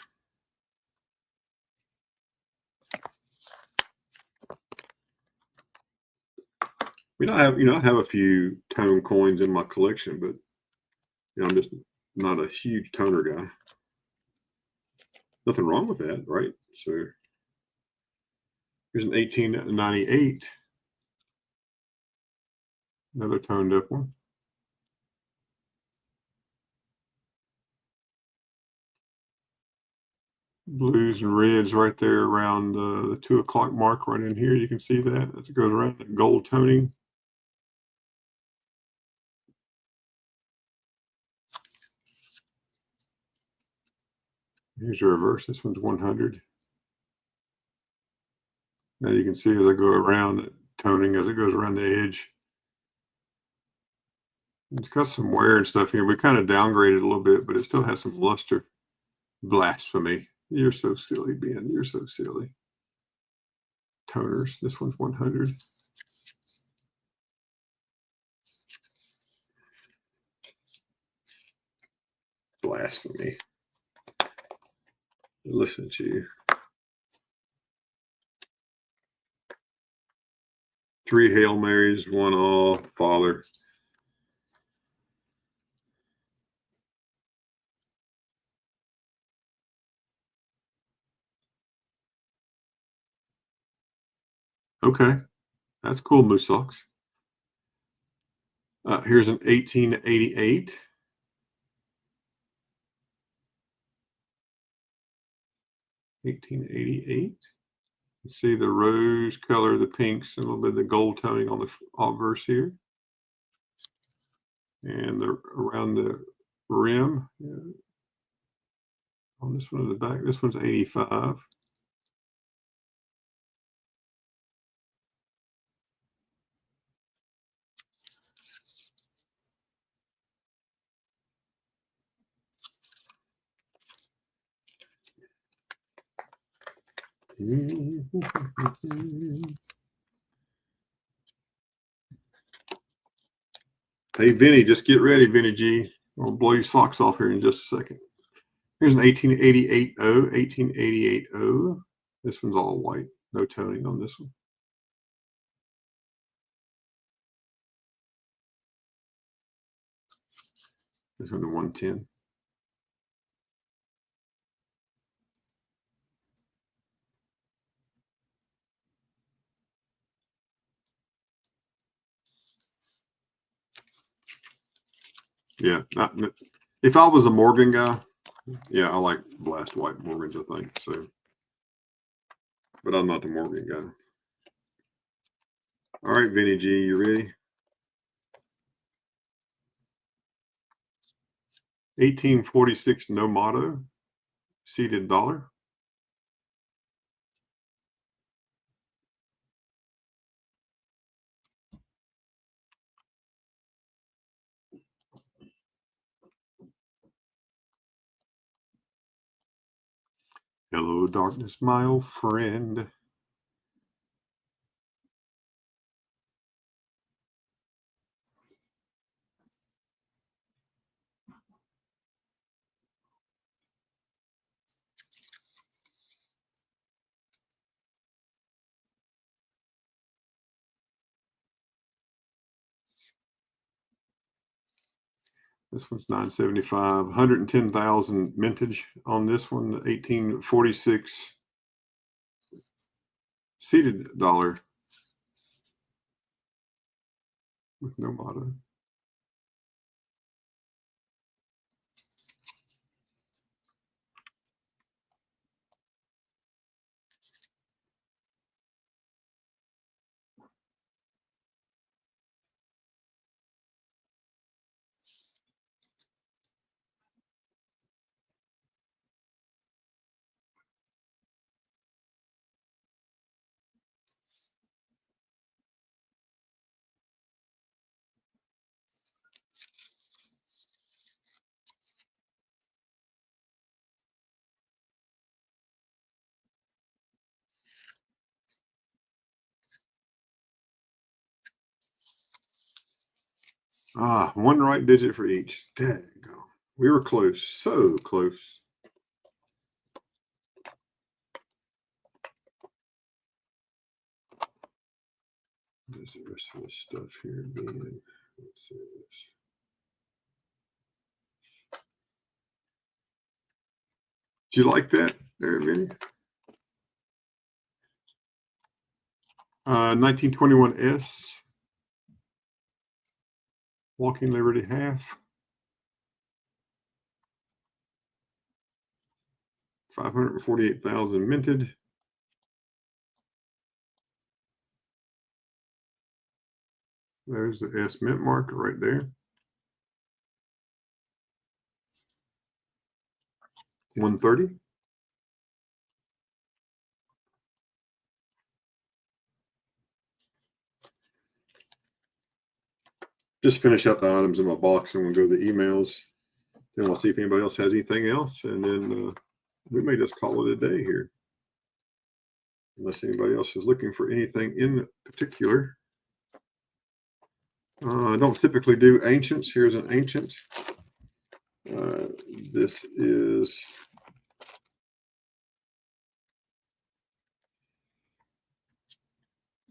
I mean, I have a few tone coins in my collection, but I'm just not a huge toner guy. Nothing wrong with that, right? So here's an 1898, another toned up one. Blues and reds right there around the 2 o'clock mark right in here. You can see that as it goes around that gold toning. Here's your reverse. This one's 100. Now you can see as I go around it, toning as it goes around the edge. It's got some wear and stuff here. We kind of downgraded a little bit, but it still has some luster. Blasphemy. You're so silly, Ben. You're so silly. Toners. This one's 100. Blasphemy. Listen to you. 3 Hail Marys, 1 All Father. Okay, that's cool, Moose Socks. Here's an 1888. 1888. You see the rose color, the pinks, and a little bit of the gold toning on the obverse here. And around the rim, on this one in the back, this one's 85. Hey, Vinny, just get ready, Vinny G. I'll blow your socks off here in just a second. Here's an 1888 O, 1888 O. This one's all white, no toning on this one. This one to 110. Yeah, if I was a Morgan guy, yeah, I like blast white Morgans, I think. So, but I'm not the Morgan guy. All right, Vinny G, you ready? 1846 no motto, seated dollar. Hello, darkness, my old friend. This one's 975, 110,000 mintage on this one, 1846 seated dollar with no motto. One right digit for each. Dang, we were close, so close. There's the rest of this stuff here again. Let's see this. Do you like that there, Vinny? 1921 S. Walking Liberty half. 548,000 minted. There's the S mint marker right there. 130. Just finish up the items in my box and we'll go to the emails. Then we'll see if anybody else has anything else. And then we may just call it a day here. Unless anybody else is looking for anything in particular. I don't typically do ancients. Here's an ancient. This is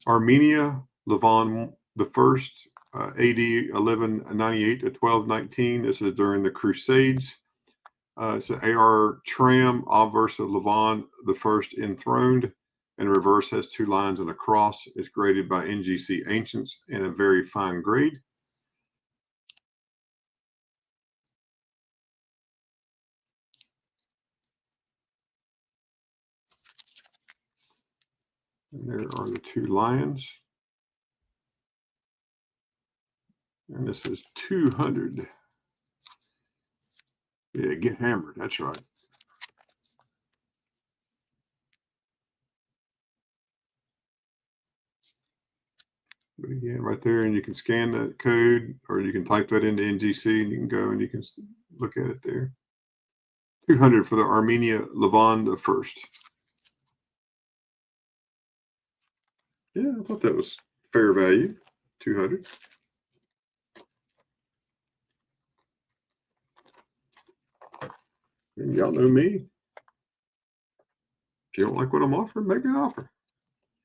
Armenia, Levon the First, AD 1198 to 1219. This is during the Crusades. It's an AR tram, obverse of Levon the First enthroned, and reverse has two lines and a cross. It's graded by NGC Ancients in a very fine grade. And there are the two lions. And this is 200. Yeah, get hammered. That's right. But again, right there, and you can scan that code, or you can type that into NGC, and you can go and you can look at it there. 200 for the Armenia Levon the First. Yeah, I thought that was fair value. 200. And y'all know me. If you don't like what I'm offering, make an offer.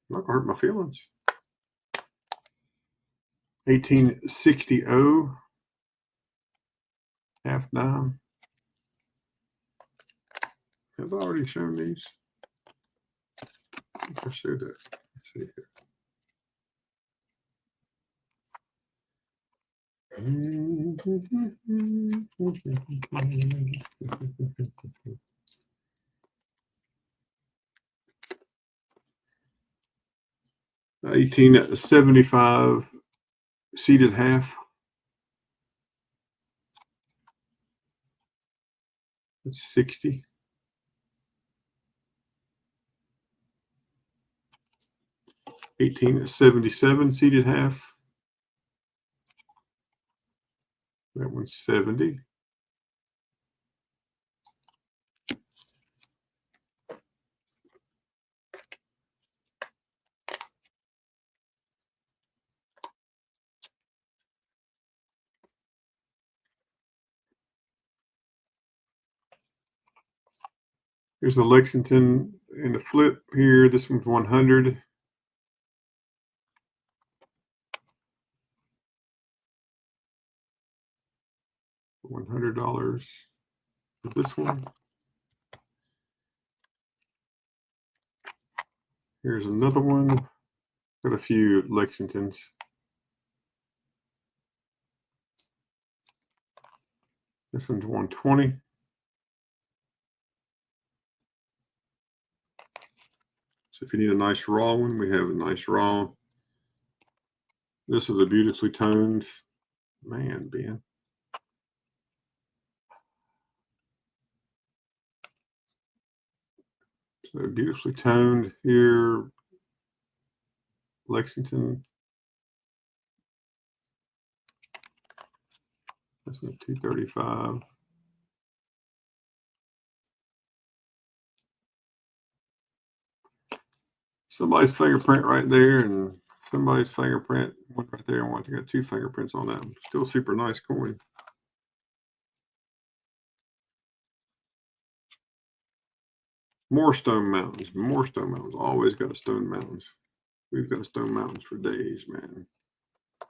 I'm not gonna hurt my feelings. 1860 half dime. Have I already shown these? I showed that. Let's see here. $18.75 seated half. It's 60. $18.77 seated half. That one's 70. Here's the Lexington in the flip here. This one's 100. $100 for this one. Here's another one. Got a few Lexingtons. This one's 120. So if you need a nice raw one, we have a nice raw. This is a beautifully toned. Man, Ben. So beautifully toned here. Lexington. This one's 235. Somebody's fingerprint right there, and somebody's fingerprint one right there. I want to get two fingerprints on that one. Still super nice coin. More Stone Mountains. More Stone Mountains. Always got a Stone Mountains. We've got Stone Mountains for days, man.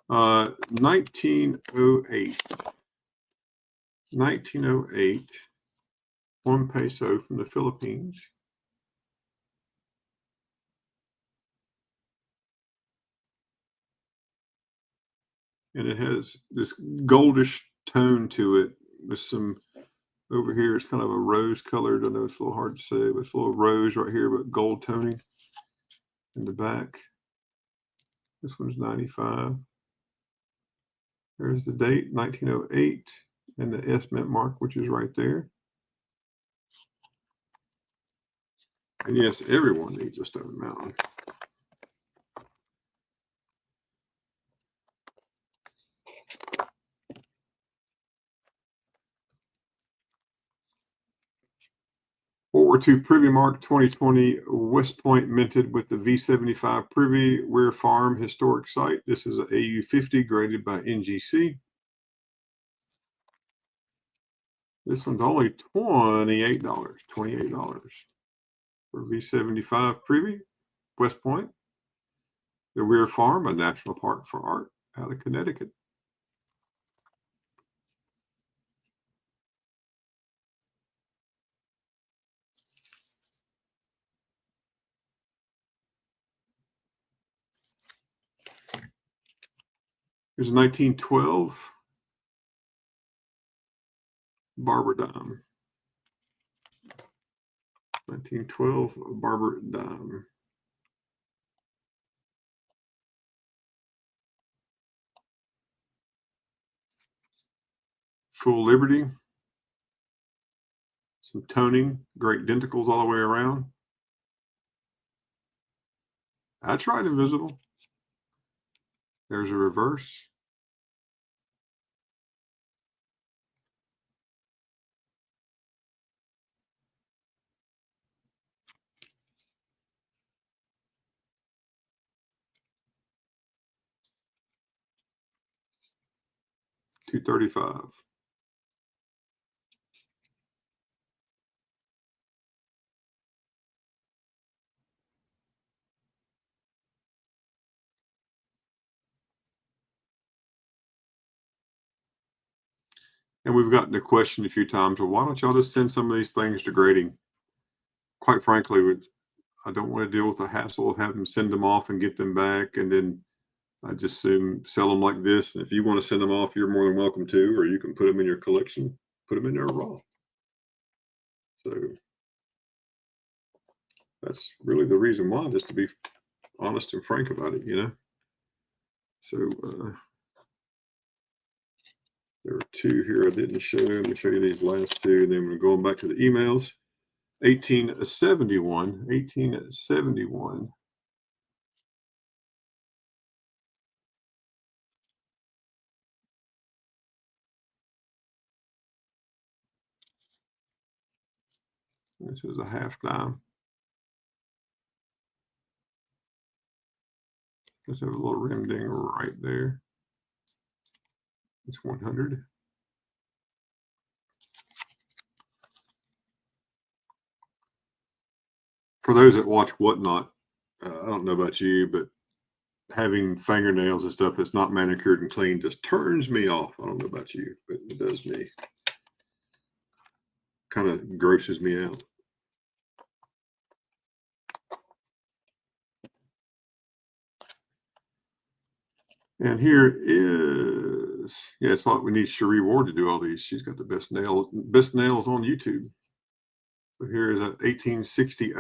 1908. 1908. 1 peso from the Philippines. And it has this goldish tone to it with some over here. It's kind of a rose colored. I know it's a little hard to say, but it's a little rose right here, but gold toning in the back. This one's 95. There's the date, 1908, and the S mint mark, which is right there. And yes, everyone needs a Stone Mountain. World War II Privy Mark 2020 West Point minted with the V75 Privy Weir Farm historic site. This is an AU50 graded by NGC. This one's only $28. $28 for V75 Privy West Point. The Weir Farm, a national park for art out of Connecticut. Here's a 1912 Barber dime. 1912 Barber dime. Full Liberty. Some toning, great denticles all the way around. I tried Invisible. There's a reverse. $235. And we've gotten the question a few times, well, why don't y'all just send some of these things to grading? Quite frankly, I don't want to deal with the hassle of having to send them off and get them back. And then I just sell them like this. And if you want to send them off, you're more than welcome to, or you can put them in your collection, put them in there raw. So that's really the reason why, just to be honest and frank about it, you know. So there are two here I didn't show. Let me show you these last two, and then we're going back to the emails. 1871. This is a half dime. Let's have a little rim ding right there. It's 100. For those that watch Whatnot, I don't know about you, but having fingernails and stuff that's not manicured and clean just turns me off. I don't know about you, but it does me. Kind of grosses me out. And here is, yeah, it's like we need Cherie Ward to do all these. She's got the best nails on YouTube. So here is a 1860.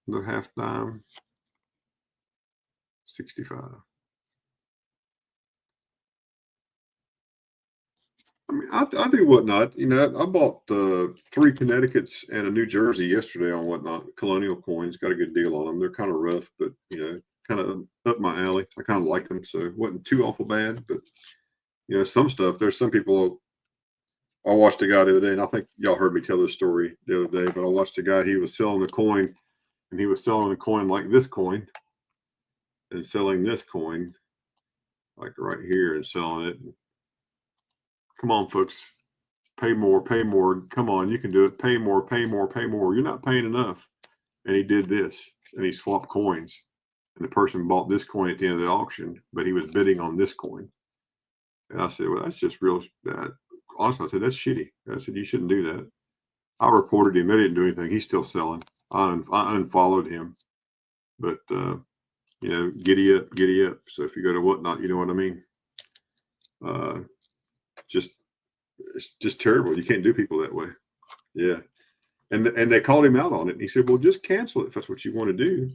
The half dime, 65. I mean, I do Whatnot. You know, I bought 3 Connecticut's and a New Jersey yesterday on Whatnot. Colonial coins, got a good deal on them. They're kind of rough, but you know, kind of up my alley. I kind of like them, so it wasn't too awful bad. But you know, some stuff. There's some people. I watched a guy the other day, and I think y'all heard me tell this story the other day. But I watched a guy. He was selling the coin, and he was selling a coin like this coin, and selling this coin, like right here, and selling it. Come on, folks. Pay more, pay more. Come on, you can do it. Pay more, pay more, pay more. You're not paying enough. And he did this, and he swapped coins. And the person bought this coin at the end of the auction, but he was bidding on this coin. And I said, well, that's just real bad. Honestly, I said, that's shitty. I said, you shouldn't do that. I reported him. They didn't do anything. He's still selling. I unfollowed him. But, you know, giddy up, giddy up. So if you go to Whatnot, you know what I mean? It's just terrible. You can't do people that way. Yeah. And they called him out on it. And he said, well, just cancel it if that's what you want to do.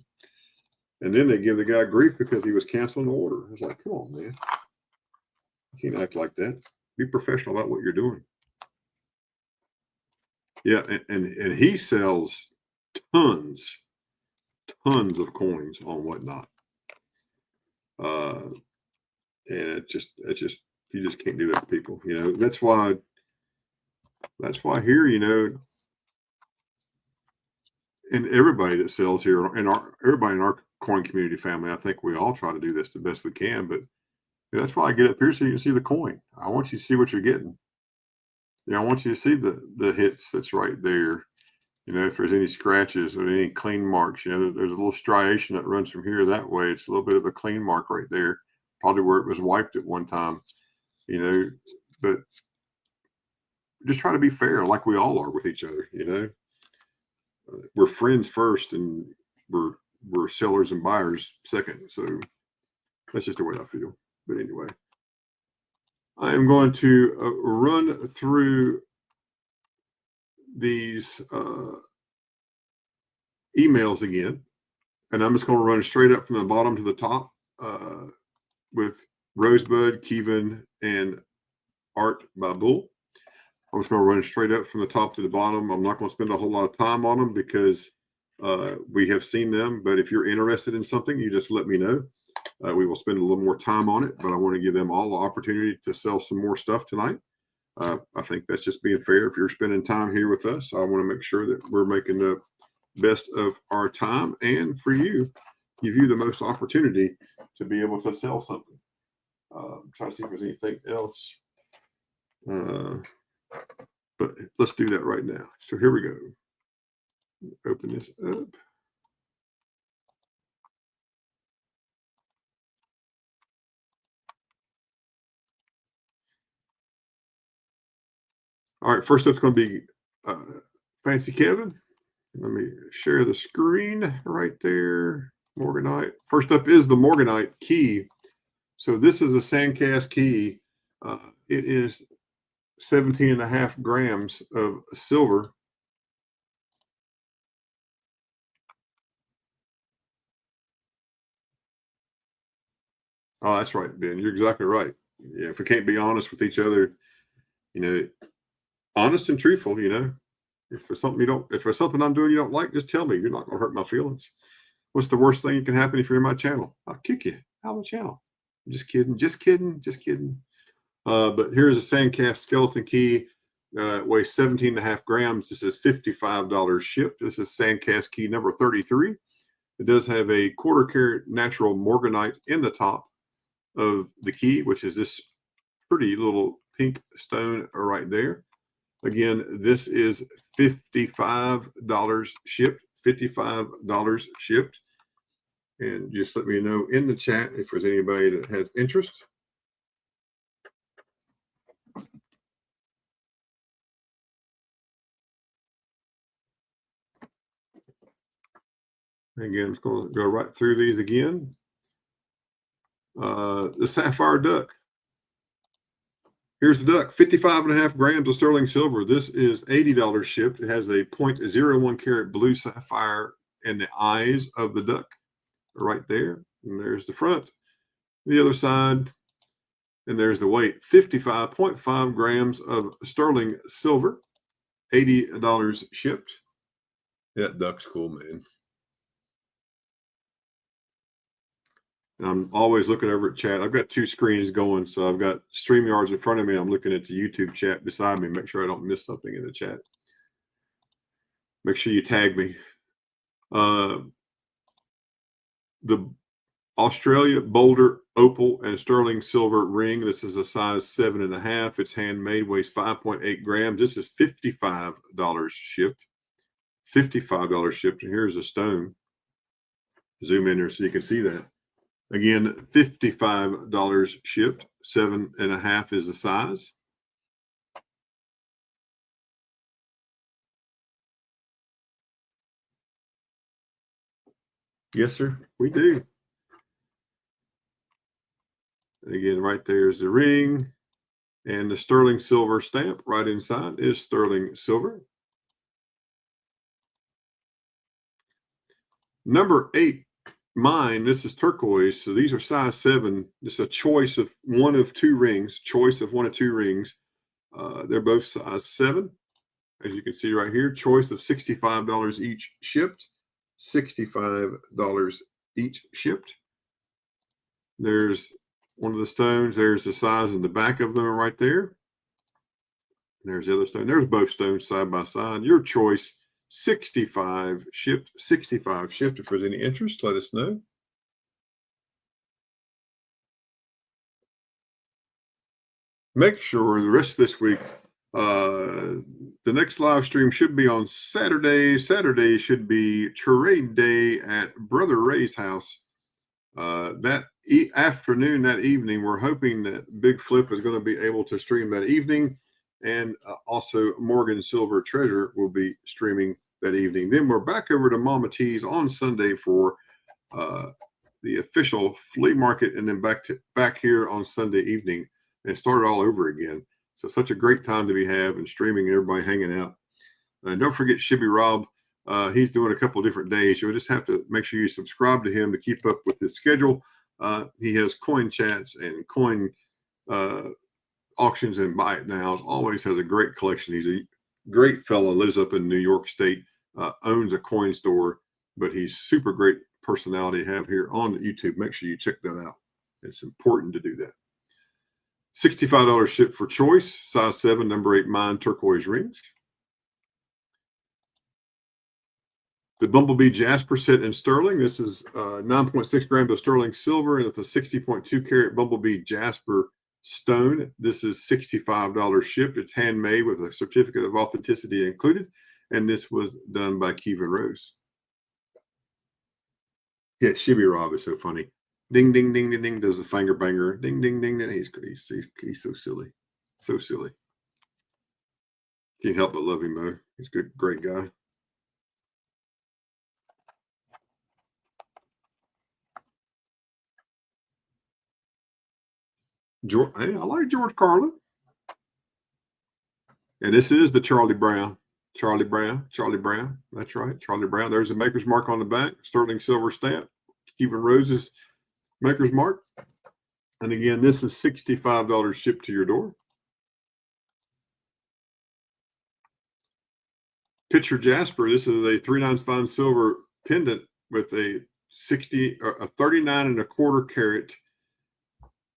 And then they give the guy grief because he was canceling the order. I was like, come on, man. You can't act like that. Be professional about what you're doing. Yeah. And he sells tons of coins on Whatnot. And it just, you just can't do that to people. You know, that's why here, you know, and everybody that sells here, and everybody in our coin community family, I think we all try to do this the best we can. But that's why I get up here so you can see the coin. I want you to see what you're getting. Yeah, I want you to see the hits that's right there. You know, if there's any scratches or any clean marks, you know, there's a little striation that runs from here that way. It's a little bit of a clean mark right there, probably where it was wiped at one time. You know, but just try to be fair, like we all are with each other. You know, we're friends first, and we're sellers and buyers second. So that's just the way I feel. But anyway, I am going to run through these emails again And I'm just going to run straight up from the bottom to the top with Rosebud, Kevin, and Art by Bull. I'm just going to run straight up from the top to the bottom. I'm not going to spend a whole lot of time on them because we have seen them. But if you're interested in something, you just let me know. We will spend a little more time on it, but I want to give them all the opportunity to sell some more stuff tonight. I think that's just being fair. If you're spending time here with us, I want to make sure that we're making the best of our time, and for you, give you the most opportunity to be able to sell something. Try to see if there's anything else. But let's do that right now. So here we go. Open this up. All right, first up's going to be Fancy Kevin. Let me share the screen right there. Morganite. First up is the Morganite key. So this is a Sandcast key. It is 17.5 grams of silver. Oh, that's right, Ben. You're exactly right. Yeah, if we can't be honest with each other, honest and truthful, if there's something I'm doing you don't like, just tell me. You're not going to hurt my feelings. What's the worst thing that can happen if you're in my channel? I'll kick you out of the channel. I'm just kidding. But here's a Sandcast skeleton key. It weighs 17.5 grams. This is $55 shipped. This is Sandcast key number 33. It does have a 1/4 carat natural morganite in the top of the key, which is this pretty little pink stone right there. Again, this is $55 shipped. $55 shipped. And just let me know in the chat if there's anybody that has interest. Again, I'm just going to go right through these again. The sapphire duck. Here's the duck, 55.5 grams of sterling silver. This is $80 shipped. It has a 0.01 carat blue sapphire in the eyes of the duck right there. And there's the front, the other side, and there's the weight, 55.5 grams of sterling silver, $80 shipped. That duck's cool, man. And I'm always looking over at chat. I've got two screens going, so I've got StreamYards in front of me. I'm looking at the YouTube chat beside me. Make sure I don't miss something in the chat. Make sure you tag me. The Australia Boulder Opal and Sterling Silver ring. This is a size 7.5. It's handmade, weighs 5.8 grams. This is $55 shipped. $55 shipped. And here's a stone. Zoom in there so you can see that. Again, $55 shipped. 7.5 is the size. Yes, sir. We do. Again, right there is the ring, and the sterling silver stamp right inside is sterling silver. Number 8, mine. This is turquoise. So these are size 7. Just a choice of one of two rings. They're both size 7. As you can see right here, choice of $65 each shipped. $65 each shipped. There's one of the stones. There's the size in the back of them right there. There's the other stone. There's both stones side by side. Your choice, 65 shipped. 65 shipped. If there's any interest, let us know. Make sure the rest of this week, the next live stream should be on Saturday. Saturday should be charade day at Brother Ray's house. That afternoon, that evening, we're hoping that Big Flip is going to be able to stream that evening, and also Morgan Silver Treasure will be streaming that evening. Then we're back over to Mama T's on Sunday for the official flea market, and then back here on Sunday evening and start it all over again. So such a great time to be having streaming and everybody hanging out. And don't forget Shibby Rob He's doing a couple of different days. You'll just have to make sure you subscribe to him to keep up with his schedule. He has coin chats and coin auctions and buy it nows. Always has a great collection. He's a great fellow, lives up in New York State, owns a coin store, but he's super great personality to have here on YouTube. Make sure you check that out. It's important to do that. $65 ship for choice, size 7, number 8 mine turquoise rings. The Bumblebee Jasper set in sterling. This is 9.6 grams of sterling silver, and it's a 60.2 carat Bumblebee Jasper stone. This is $65 shipped. It's handmade with a certificate of authenticity included, and this was done by Kevin Rose. Yeah, Shibby Rob is so funny. Ding, ding, ding, ding, ding, does the finger banger. Ding, ding, ding, ding. He's so silly. So silly. Can't help but love him, though. He's a good, great guy. George, hey, I like George Carlin. And this is the Charlie Brown. Charlie Brown. That's right. Charlie Brown. There's a maker's mark on the back. Sterling silver stamp. Kevin Rose's maker's mark. And again, this is $65 shipped to your door. Picture Jasper. This is a 3/9 fine silver pendant with a 39.25 carat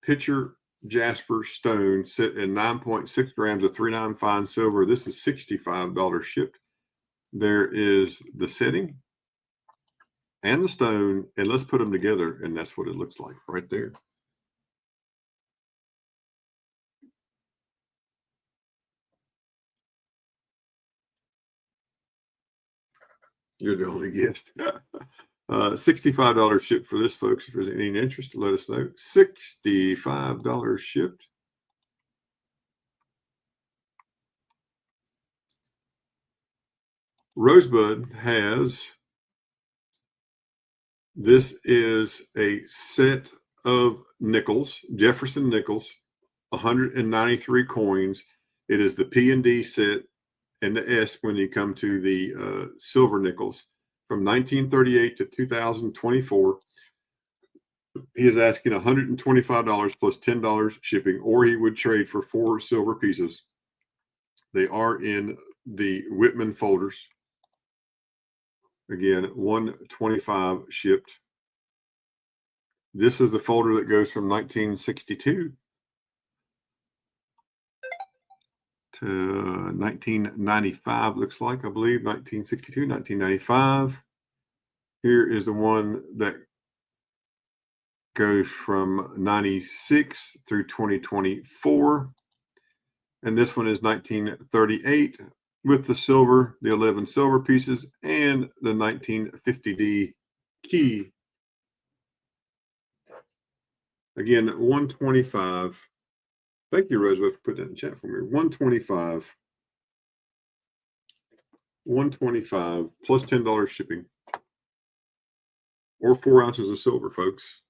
picture Jasper stone set in 9.6 grams of 3/9 fine silver. This is $65 shipped. There is the setting and the stone, and let's put them together, and that's what it looks like right there. You're the only guest. $65 shipped for this, folks. If there's any interest, let us know. $65 shipped. Rosebud has, this is a set of nickels, Jefferson nickels, 193 coins. It is the P&D set and the S when you come to the silver nickels from 1938 to 2024. He is asking $125 plus $10 shipping, or he would trade for 4 silver pieces. They are in the Whitman folders. Again, $125 shipped. This is the folder that goes from 1962 to 1995, looks like, I believe, 1962, 1995. Here is the one that goes from 96 through 2024. And this one is 1938 with the silver, the 11 silver pieces, and the 1950D key. Again, 125. Thank you, Rosebud, for putting that in the chat for me. 125. 125 plus $10 shipping. Or 4 ounces of silver, folks.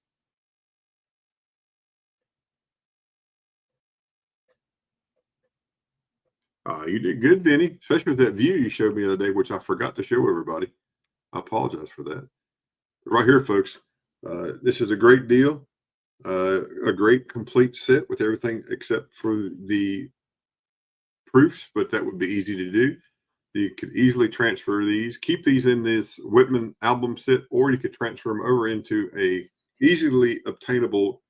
You did good, Vinny, especially with that view you showed me the other day, which I forgot to show everybody. I apologize for that. Right here, folks, this is a great deal. A great complete set with everything except for the proofs, but that would be easy to do. You could easily transfer these, keep these in this Whitman album set, or you could transfer them over into a easily obtainable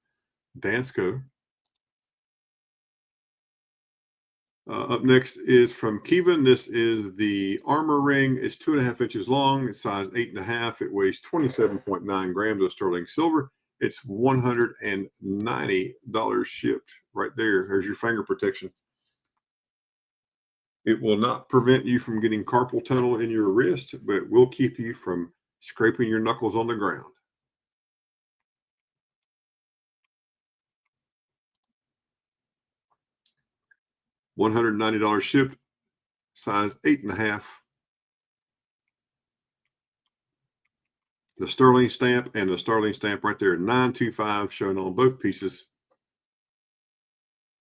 Dansko. Up next is from Kevin. This is the armor ring. It's 2.5 inches long. It's size 8.5. It weighs 27.9 grams of sterling silver. It's $190 shipped. Right there. There's your finger protection. It will not prevent you from getting carpal tunnel in your wrist, but will keep you from scraping your knuckles on the ground. $190 shipped, size 8.5. The sterling stamp and the sterling stamp right there, 925, shown on both pieces.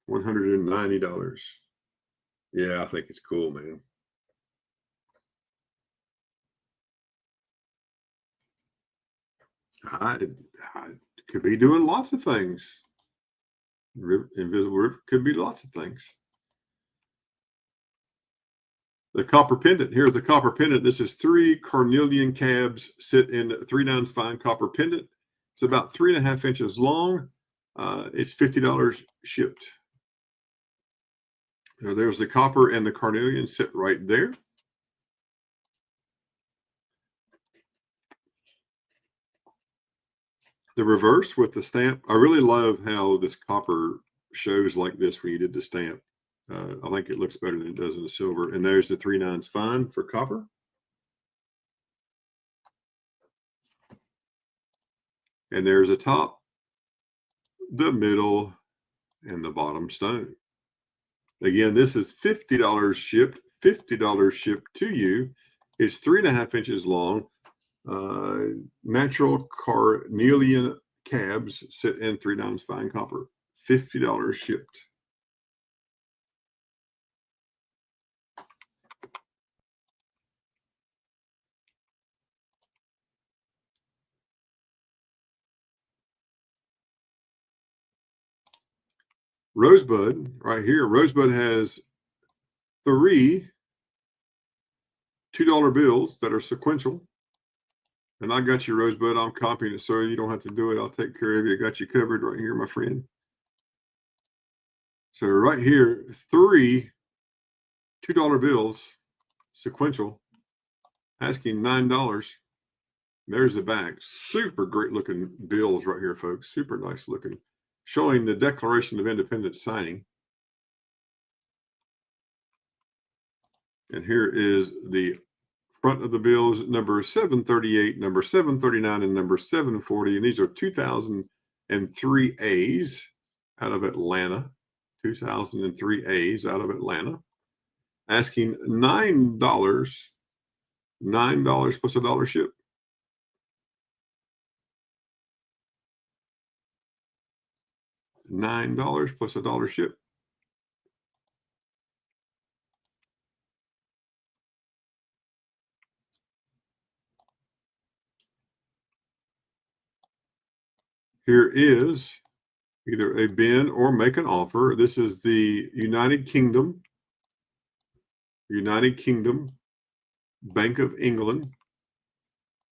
$190. Yeah, I think it's cool, man. I could be doing lots of things. Invisible river could be lots of things. The copper pendant. Here's the copper pendant. This is 3 carnelian cabs sit in 3/9 fine copper pendant. It's about 3.5 inches long. It's $50 shipped. So there's the copper and the carnelian sit right there. The reverse with the stamp. I really love how this copper shows like this when you did the stamp. I think it looks better than it does in the silver. And there's the 3/9 fine for copper. And there's the top, the middle, and the bottom stone. Again, this is $50 shipped, $50 shipped to you. It's 3.5 inches long. Natural carnelian cabs sit in 3/9 fine copper. $50 shipped. Rosebud right here. Rosebud has 3 $2 bills that are sequential. And I got you, Rosebud. I'm copying it, so you don't have to do it. I'll take care of you. I got you covered right here, my friend. So right here, 3 $2 bills, sequential, asking $9. There's the back. Super great looking bills right here, folks. Super nice looking. Showing the Declaration of Independence signing. And here is the front of the bills, number 738, number 739, and number 740. And these are 2003 A's out of Atlanta. 2003 A's out of Atlanta. Asking $9, $9 plus $1 ship. $9 plus $1 ship. Here is either a bin or make an offer. This is the United Kingdom Bank of England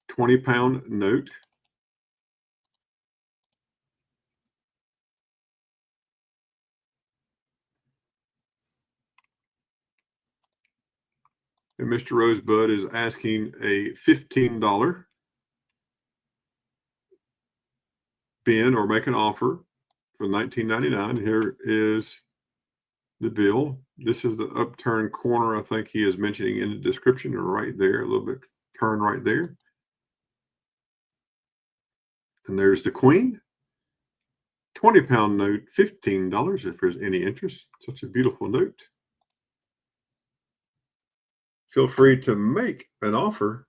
20-pound note. And Mr. Rosebud is asking a $15 bin or make an offer for $19.99. Here is the bill. This is the upturned corner. I think he is mentioning in the description, or right there, a little bit turn right there. And there's the Queen. 20-pound note, $15 if there's any interest. Such a beautiful note. Feel free to make an offer.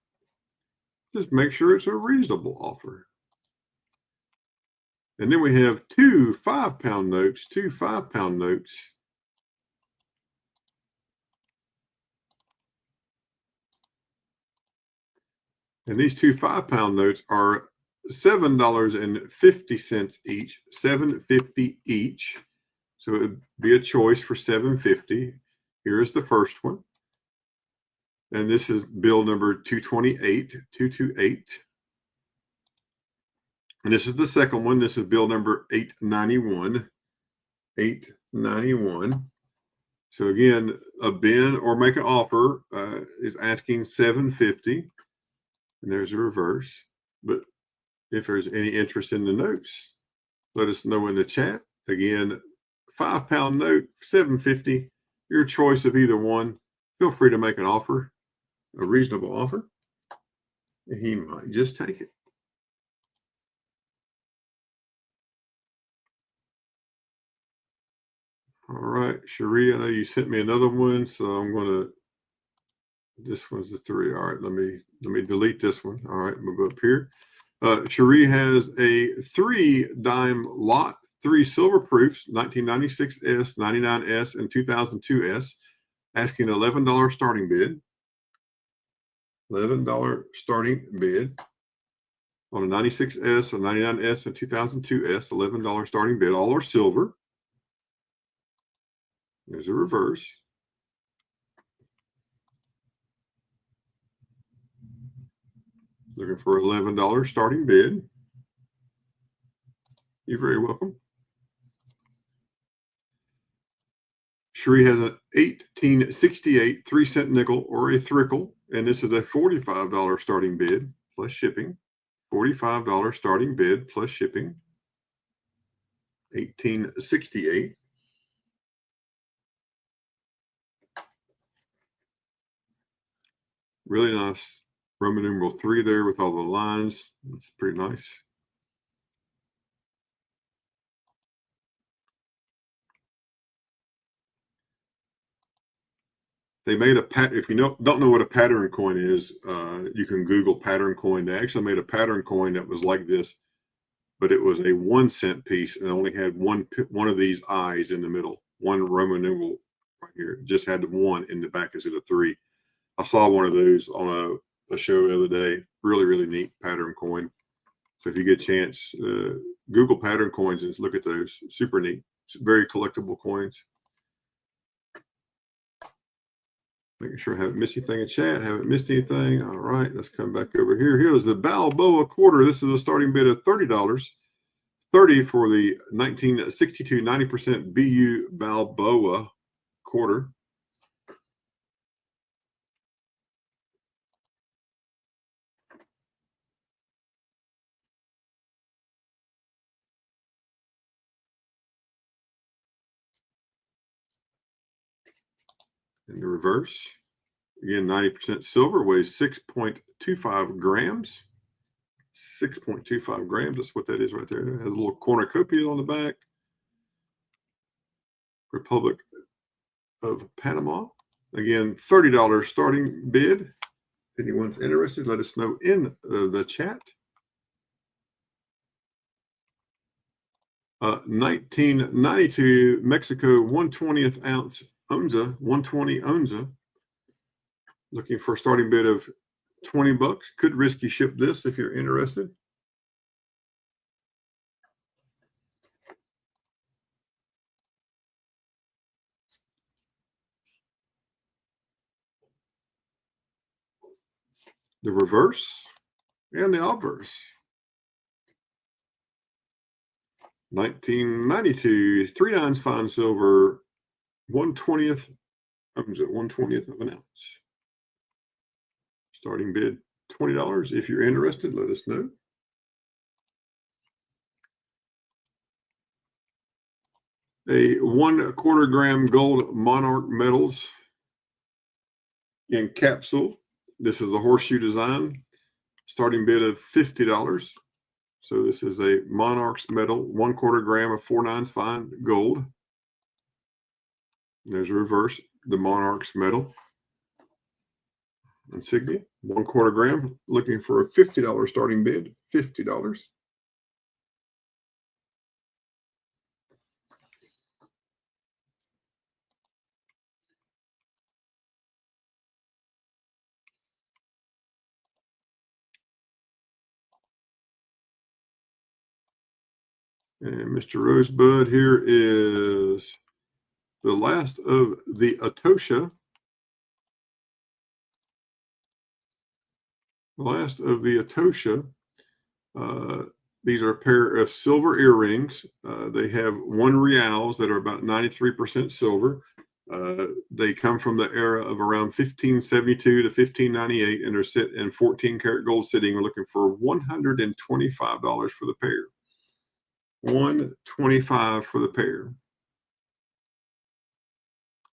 Just make sure it's a reasonable offer. And then we have 2 5-pound notes, 2 5-pound notes. And these 2 5-pound notes are $7.50 each, $7.50 each. So it would be a choice for $7.50. Here's the first one. And this is bill number 228, 228. And this is the second one. This is bill number 891, 891. So again, a bin or make an offer is asking $7.50. And there's a reverse. But if there's any interest in the notes, let us know in the chat. Again, 5-pound note, $7.50. Your choice of either one. Feel free to make an offer, a reasonable offer. And he might just take it. All right, Cherie, I know you sent me another one, so I'm gonna. This one's the 3. All right, let me delete this one. All right, we'll go up here. Cherie has a 3-dime lot, 3 silver proofs, 1996S, 99S, and 2002S, asking $11 starting bid. $11 starting bid. on a 96S, a 99S, and 2002S, $11 starting bid. All are silver. There's a reverse. Looking for $11 starting bid. You're very welcome. Cherie has an 1868 3-cent nickel or a thrickle, and this is a $45 starting bid plus shipping. $45 starting bid plus shipping. 1868. Really nice Roman numeral 3 there with all the lines. It's pretty nice. They made a if you don't know what a pattern coin is, you can Google pattern coin. They actually made a pattern coin that was like this, but it was a 1-cent piece and only had one of these eyes in the middle, one Roman numeral right here. It just had the 1 in the back instead of 3. I saw one of those on a show the other day. Really, really neat pattern coin. So if you get a chance, Google pattern coins and look at those. Super neat. It's very collectible coins. Making sure I haven't missed anything in chat. Haven't missed anything. All right, let's come back over here. Here's the Balboa quarter. This is a starting bid of $30. $30 for the 1962 90% BU Balboa quarter. In the reverse, again, 90% silver, weighs 6.25 grams. 6.25 grams, that's what that is right there. It has a little cornucopia on the back. Republic of Panama. Again, $30 starting bid. If anyone's interested, let us know in the chat. 1992 Mexico 1/20th ounce onza, 120 onza. Looking for a starting bid of $20. Could risky ship this if you're interested. The reverse and the obverse. 1992 3/9 fine silver, 1/20th onza, 1/20th of an ounce. Starting bid $20. If you're interested, let us know. A 1/4 gram gold Monarch metals in capsule. This is a horseshoe design. Starting bid of $50. So this is a Monarch's metal, 1/4 gram of 4/9 fine gold. There's a reverse, the Monarch's metal insignia, 1/4 gram. Looking for a $50 starting bid, $50. And Mr. Rosebud here is the last of the Atosha. The last of the Atosha. These are a pair of silver earrings. They have 1 reals that are about 93% silver. They come from the era of around 1572 to 1598, and they're set in 14 karat gold sitting. We're looking for $125 for the pair. $125 for the pair.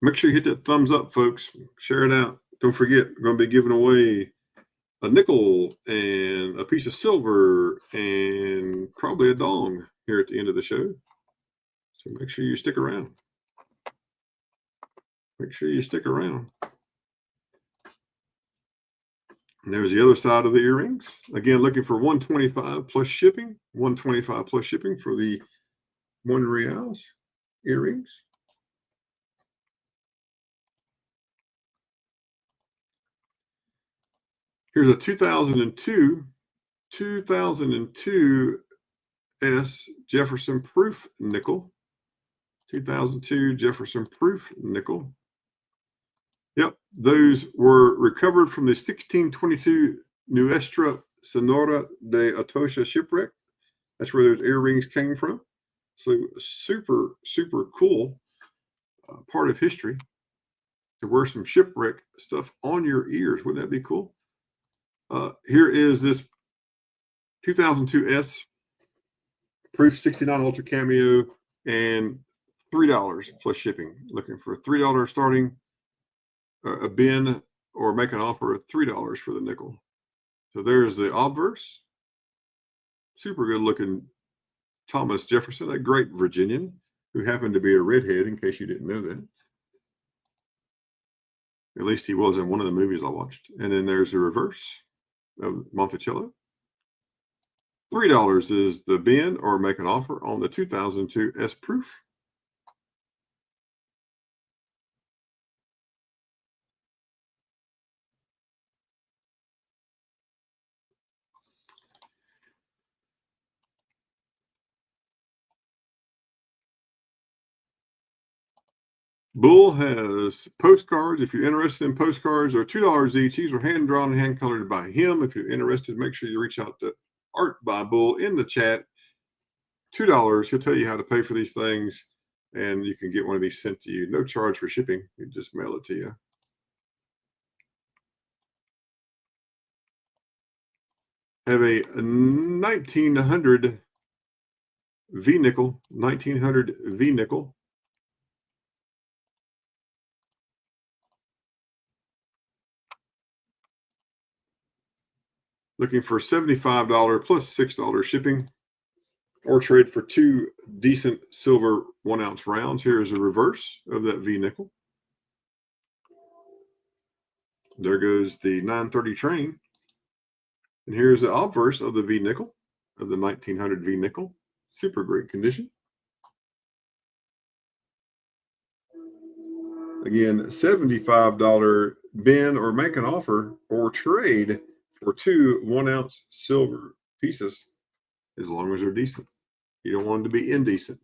Make sure you hit that thumbs up, folks. Share it out. Don't forget, we're going to be giving away a nickel and a piece of silver and probably a dong here at the end of the show. So make sure you stick around. Make sure you stick around. And there's the other side of the earrings. Again, looking for $125 plus shipping. $125 plus shipping for the 1 reals earrings. Here's a 2002 2002 S Jefferson Proof nickel. 2002 Jefferson Proof nickel. Yep, those were recovered from the 1622 Nuestra Senora de Atocha shipwreck. That's where those earrings came from. So super, super cool part of history to wear some shipwreck stuff on your ears. Wouldn't that be cool? Here is this 2002 S Proof 69 Ultra Cameo and $3 plus shipping. Looking for $3 starting, a bin, or make an offer of $3 for the nickel. So there's the obverse. Super good looking Thomas Jefferson, a great Virginian who happened to be a redhead, in case you didn't know that. At least he was in one of the movies I watched. And then there's the reverse of Monticello. $3 is the bin or make an offer on the 2002 S Proof. Bull has postcards. If you're interested in postcards, they're $2 each. These were hand drawn and hand colored by him. If you're interested, make sure you reach out to Art by Bull in the chat. $2. He'll tell you how to pay for these things, and you can get one of these sent to you. No charge for shipping. You just mail it to you. Have a 1900 V nickel. 1900 V nickel. Looking for $75 plus $6 shipping, or trade for 2 decent silver 1-ounce rounds. Here is a reverse of that V nickel. There goes the 930 train. And here's the obverse of the V nickel, of the 1900 V nickel. Super great condition. Again, $75 bin or make an offer or trade for 2 1-ounce silver pieces, as long as they're decent. You don't want them to be indecent.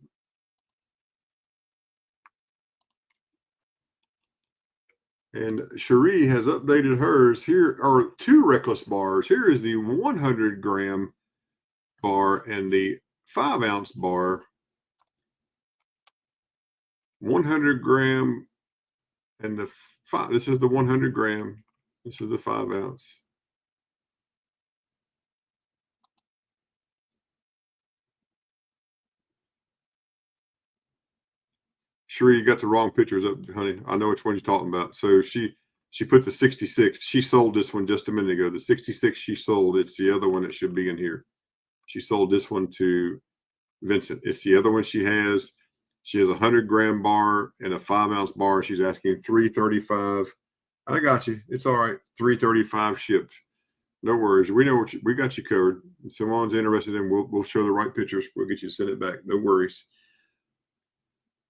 And Cherie has updated hers. Here are 2 reckless bars. Here is the 100-gram bar and the 5-ounce bar. 100-gram and the 5. This is the 100-gram. This is the 5-ounce. Sure, you got the wrong pictures up, honey. I know which one you're talking about. So she put the 66. She sold this one just a minute ago. The 66 she sold. It's the other one that should be in here. She sold this one to Vincent. It's the other one she has. She has a 100-gram bar and a 5-ounce bar. She's asking $335. I got you. It's all right. $335 shipped. No worries. We know what we got you covered. If someone's interested in, we'll show the right pictures. We'll get you to send it back. No worries.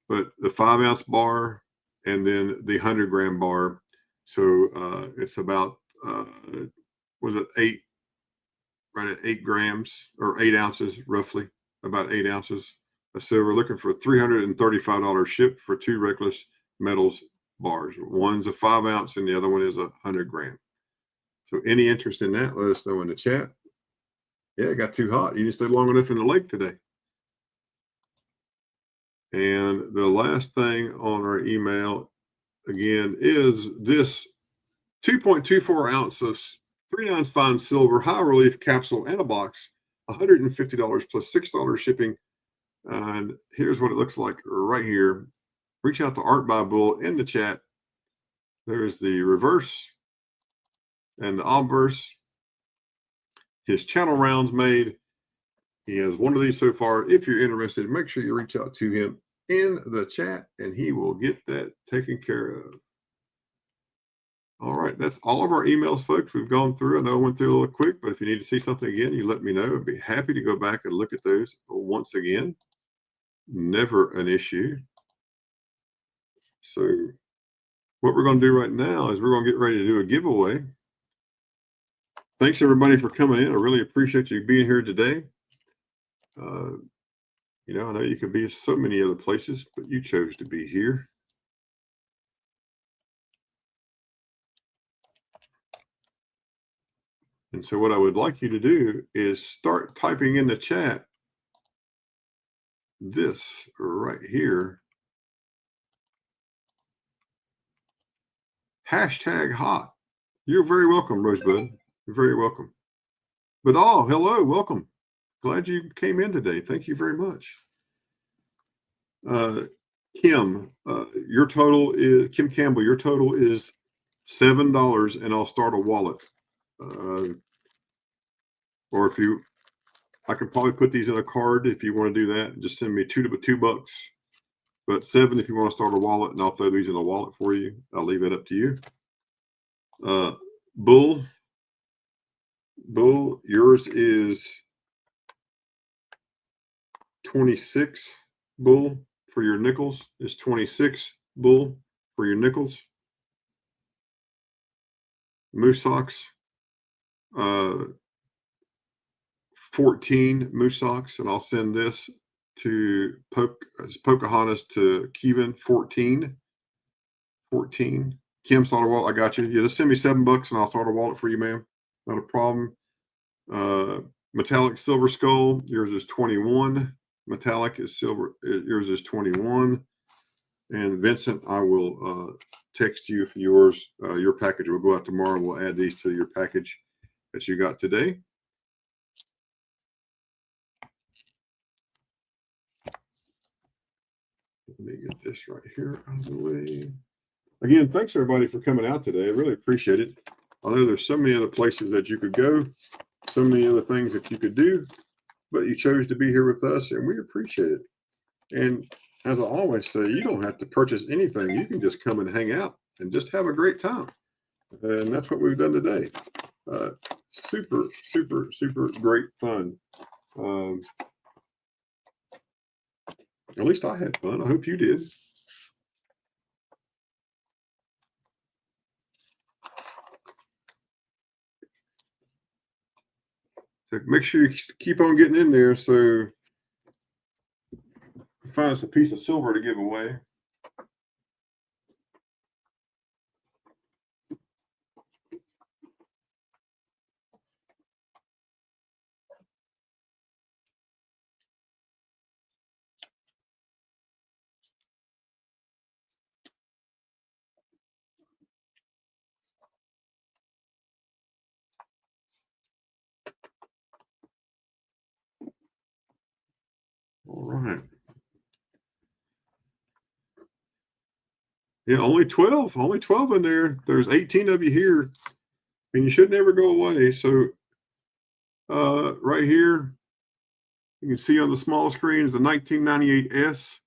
But the 5-ounce bar and then the 100-gram bar. So it's about was it 8? Right at 8 grams or 8 ounces, roughly about 8 ounces of silver. Looking for $335 shipped for 2 reckless metals bars. One's a 5-ounce and the other one is a 100-gram. So any interest in that, let us know in the chat. Yeah, it got too hot. You didn't stay long enough in the lake today. And the last thing on our email, again, is this 2.24 ounce of 3/9 fine silver high relief capsule and a box, $150 plus $6 shipping. And here's what it looks like right here. Reach out to Art by Bull in the chat. There's the reverse and the obverse. His channel rounds made. He has one of these so far. If you're interested, make sure you reach out to him in the chat and he will get that taken care of. All right, that's all of our emails, folks. We've gone through. I know I went through a little quick, but if you need to see something again, you let me know. I'd be happy to go back and look at those once again. Never an issue. So what we're going to do right now is we're going to get ready to do a giveaway. thanks everybody for coming in. I really appreciate you being here today. You know, I know you could be so many other places, but you chose to be here. And so what I would like you to do is start typing in the chat this right here. Hashtag hot. You're very welcome, Rosebud. You're very welcome. But hello, welcome. Glad you came in today. Thank you very much. Kim, your total is Kim Campbell. Your total is $7, and I'll start a wallet. Or if you, I could probably put these in a card if you want to do that. Just send me $2. But $7 if you want to start a wallet, and I'll throw these in a wallet for you. I'll leave it up to you. Bull, yours is 26. Bull for your nickels is 26. Bull for your nickels. Moose socks, 14 moose socks, and I'll send this to Pocahontas to Kevin. 14. Kim, start a wallet. I got you. Yeah, just send me $7 and I'll start a wallet for you, ma'am. Not a problem. Metallic silver skull, yours is 21. Metallic is silver, yours is 21. And Vincent, I will text you for yours. Your package will go out tomorrow. We'll add these to your package that you got today. Let me get this right here out of the way. Again, thanks everybody for coming out today. I really appreciate it. I know there's so many other places that you could go, so many other things that you could do, but you chose to be here with us, and we appreciate it. And as I always say, you don't have to purchase anything. You can just come and hang out and just have a great time. And that's what we've done today. Super, super, super great fun. At least I had fun. I hope you did. So make sure you keep on getting in there so find us a piece of silver to give away. All right. Yeah, only 12 in there. There's 18 of you here, and you should never go away. So right here, you can see on the small screen is the 1998 S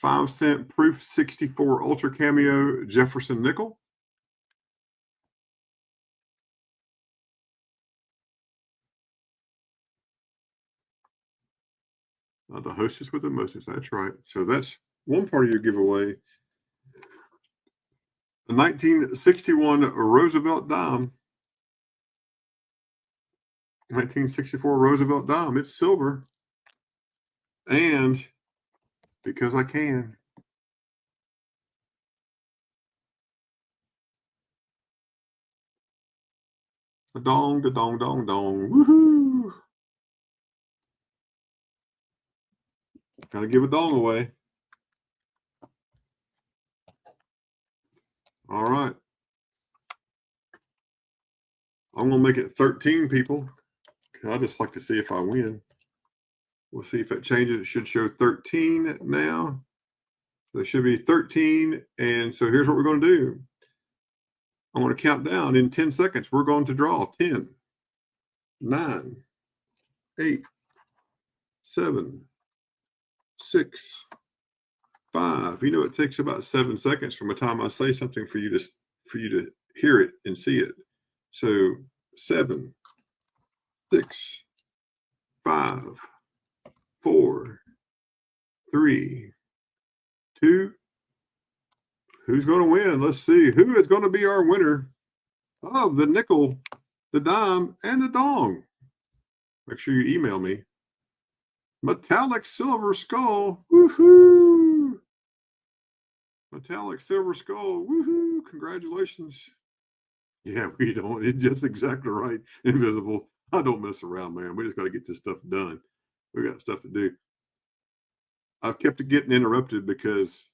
5-cent proof 64 Ultra Cameo Jefferson nickel. The hostess with the mostest. That's right. So that's one part of your giveaway. The 1961 Roosevelt dime. 1964 Roosevelt dime. It's silver. And because I can, a dong, da dong, dong, dong. Woohoo! Gotta give a dong away. All right. I'm gonna make it 13 people. I just like to see if I win. We'll see if it changes. It should show 13 now. There should be 13. And so here's what we're going to do. I'm going to count down in 10 seconds. We're going to draw 10, 9, 8, 7, 6, 5. You know, it takes about 7 seconds from the time I say something for you to hear it and see it. So 7, 6, 5, 4, 3, 2. Who's going to win? Let's see. Who is going to be our winner of the nickel the dime, and the dong. Make sure you email me. Metallic silver skull. Woohoo! Metallic silver skull. Woohoo! Congratulations. Yeah, we don't. It's just exactly right. Invisible. I don't mess around, man. We just got to get this stuff done. We got stuff to do. I've kept it getting interrupted because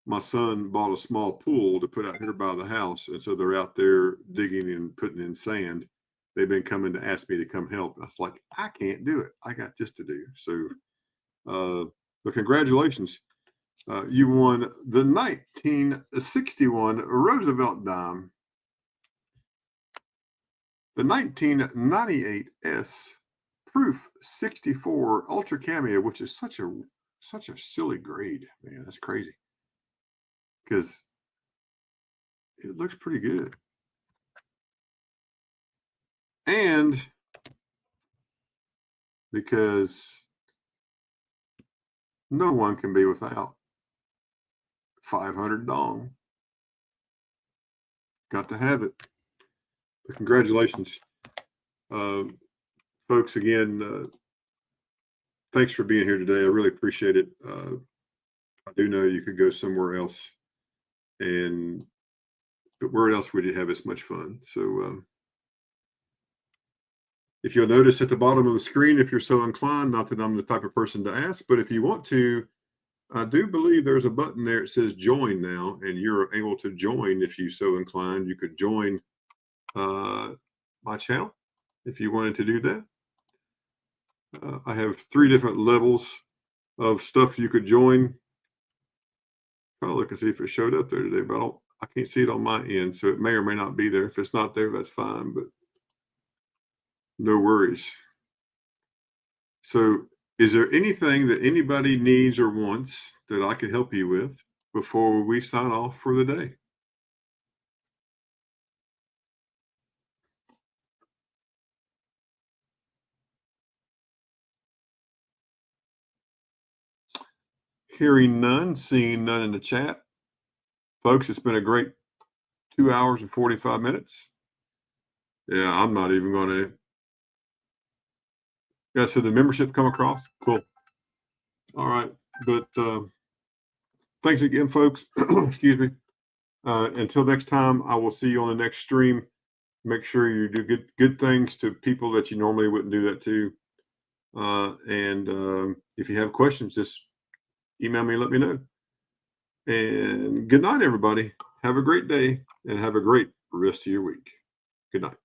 my son bought a small pool to put out here by the house. And so they're out there digging and putting in sand. They've been coming to ask me to come help. I was like, I can't do it. I got this to do. So, but congratulations. You won the 1961 Roosevelt dime, the 1998 S Proof 64 Ultra Cameo, which is such a silly grade, man. That's crazy because it looks pretty good. And because no one can be without 500 dong. Got to have it. But congratulations. Folks, again, thanks for being here today. I really appreciate it. I do know you could go somewhere else, but where else would you have as much fun? So if you'll notice at the bottom of the screen, if you're so inclined, not that I'm the type of person to ask, but if you want to, I do believe there's a button there. It says join now, and you're able to join if you so inclined. You could join my channel if you wanted to do that. I have 3 different levels of stuff you could join. Try to look and see if it showed up there today, but I can't see it on my end, so it may or may not be there. If it's not there, that's fine, but no worries. So is there anything that anybody needs or wants that I could help you with before we sign off for the day? Hearing none, seeing none in the chat. Folks, it's been a great 2 hours and 45 minutes. Yeah, I'm not even going to. Yeah, so the membership come across? Cool. All right. But thanks again, folks. Excuse me. Until next time, I will see you on the next stream. Make sure you do good things to people that you normally wouldn't do that to. And if you have questions, just email me and let me know. And good night, everybody. Have a great day and have a great rest of your week. Good night.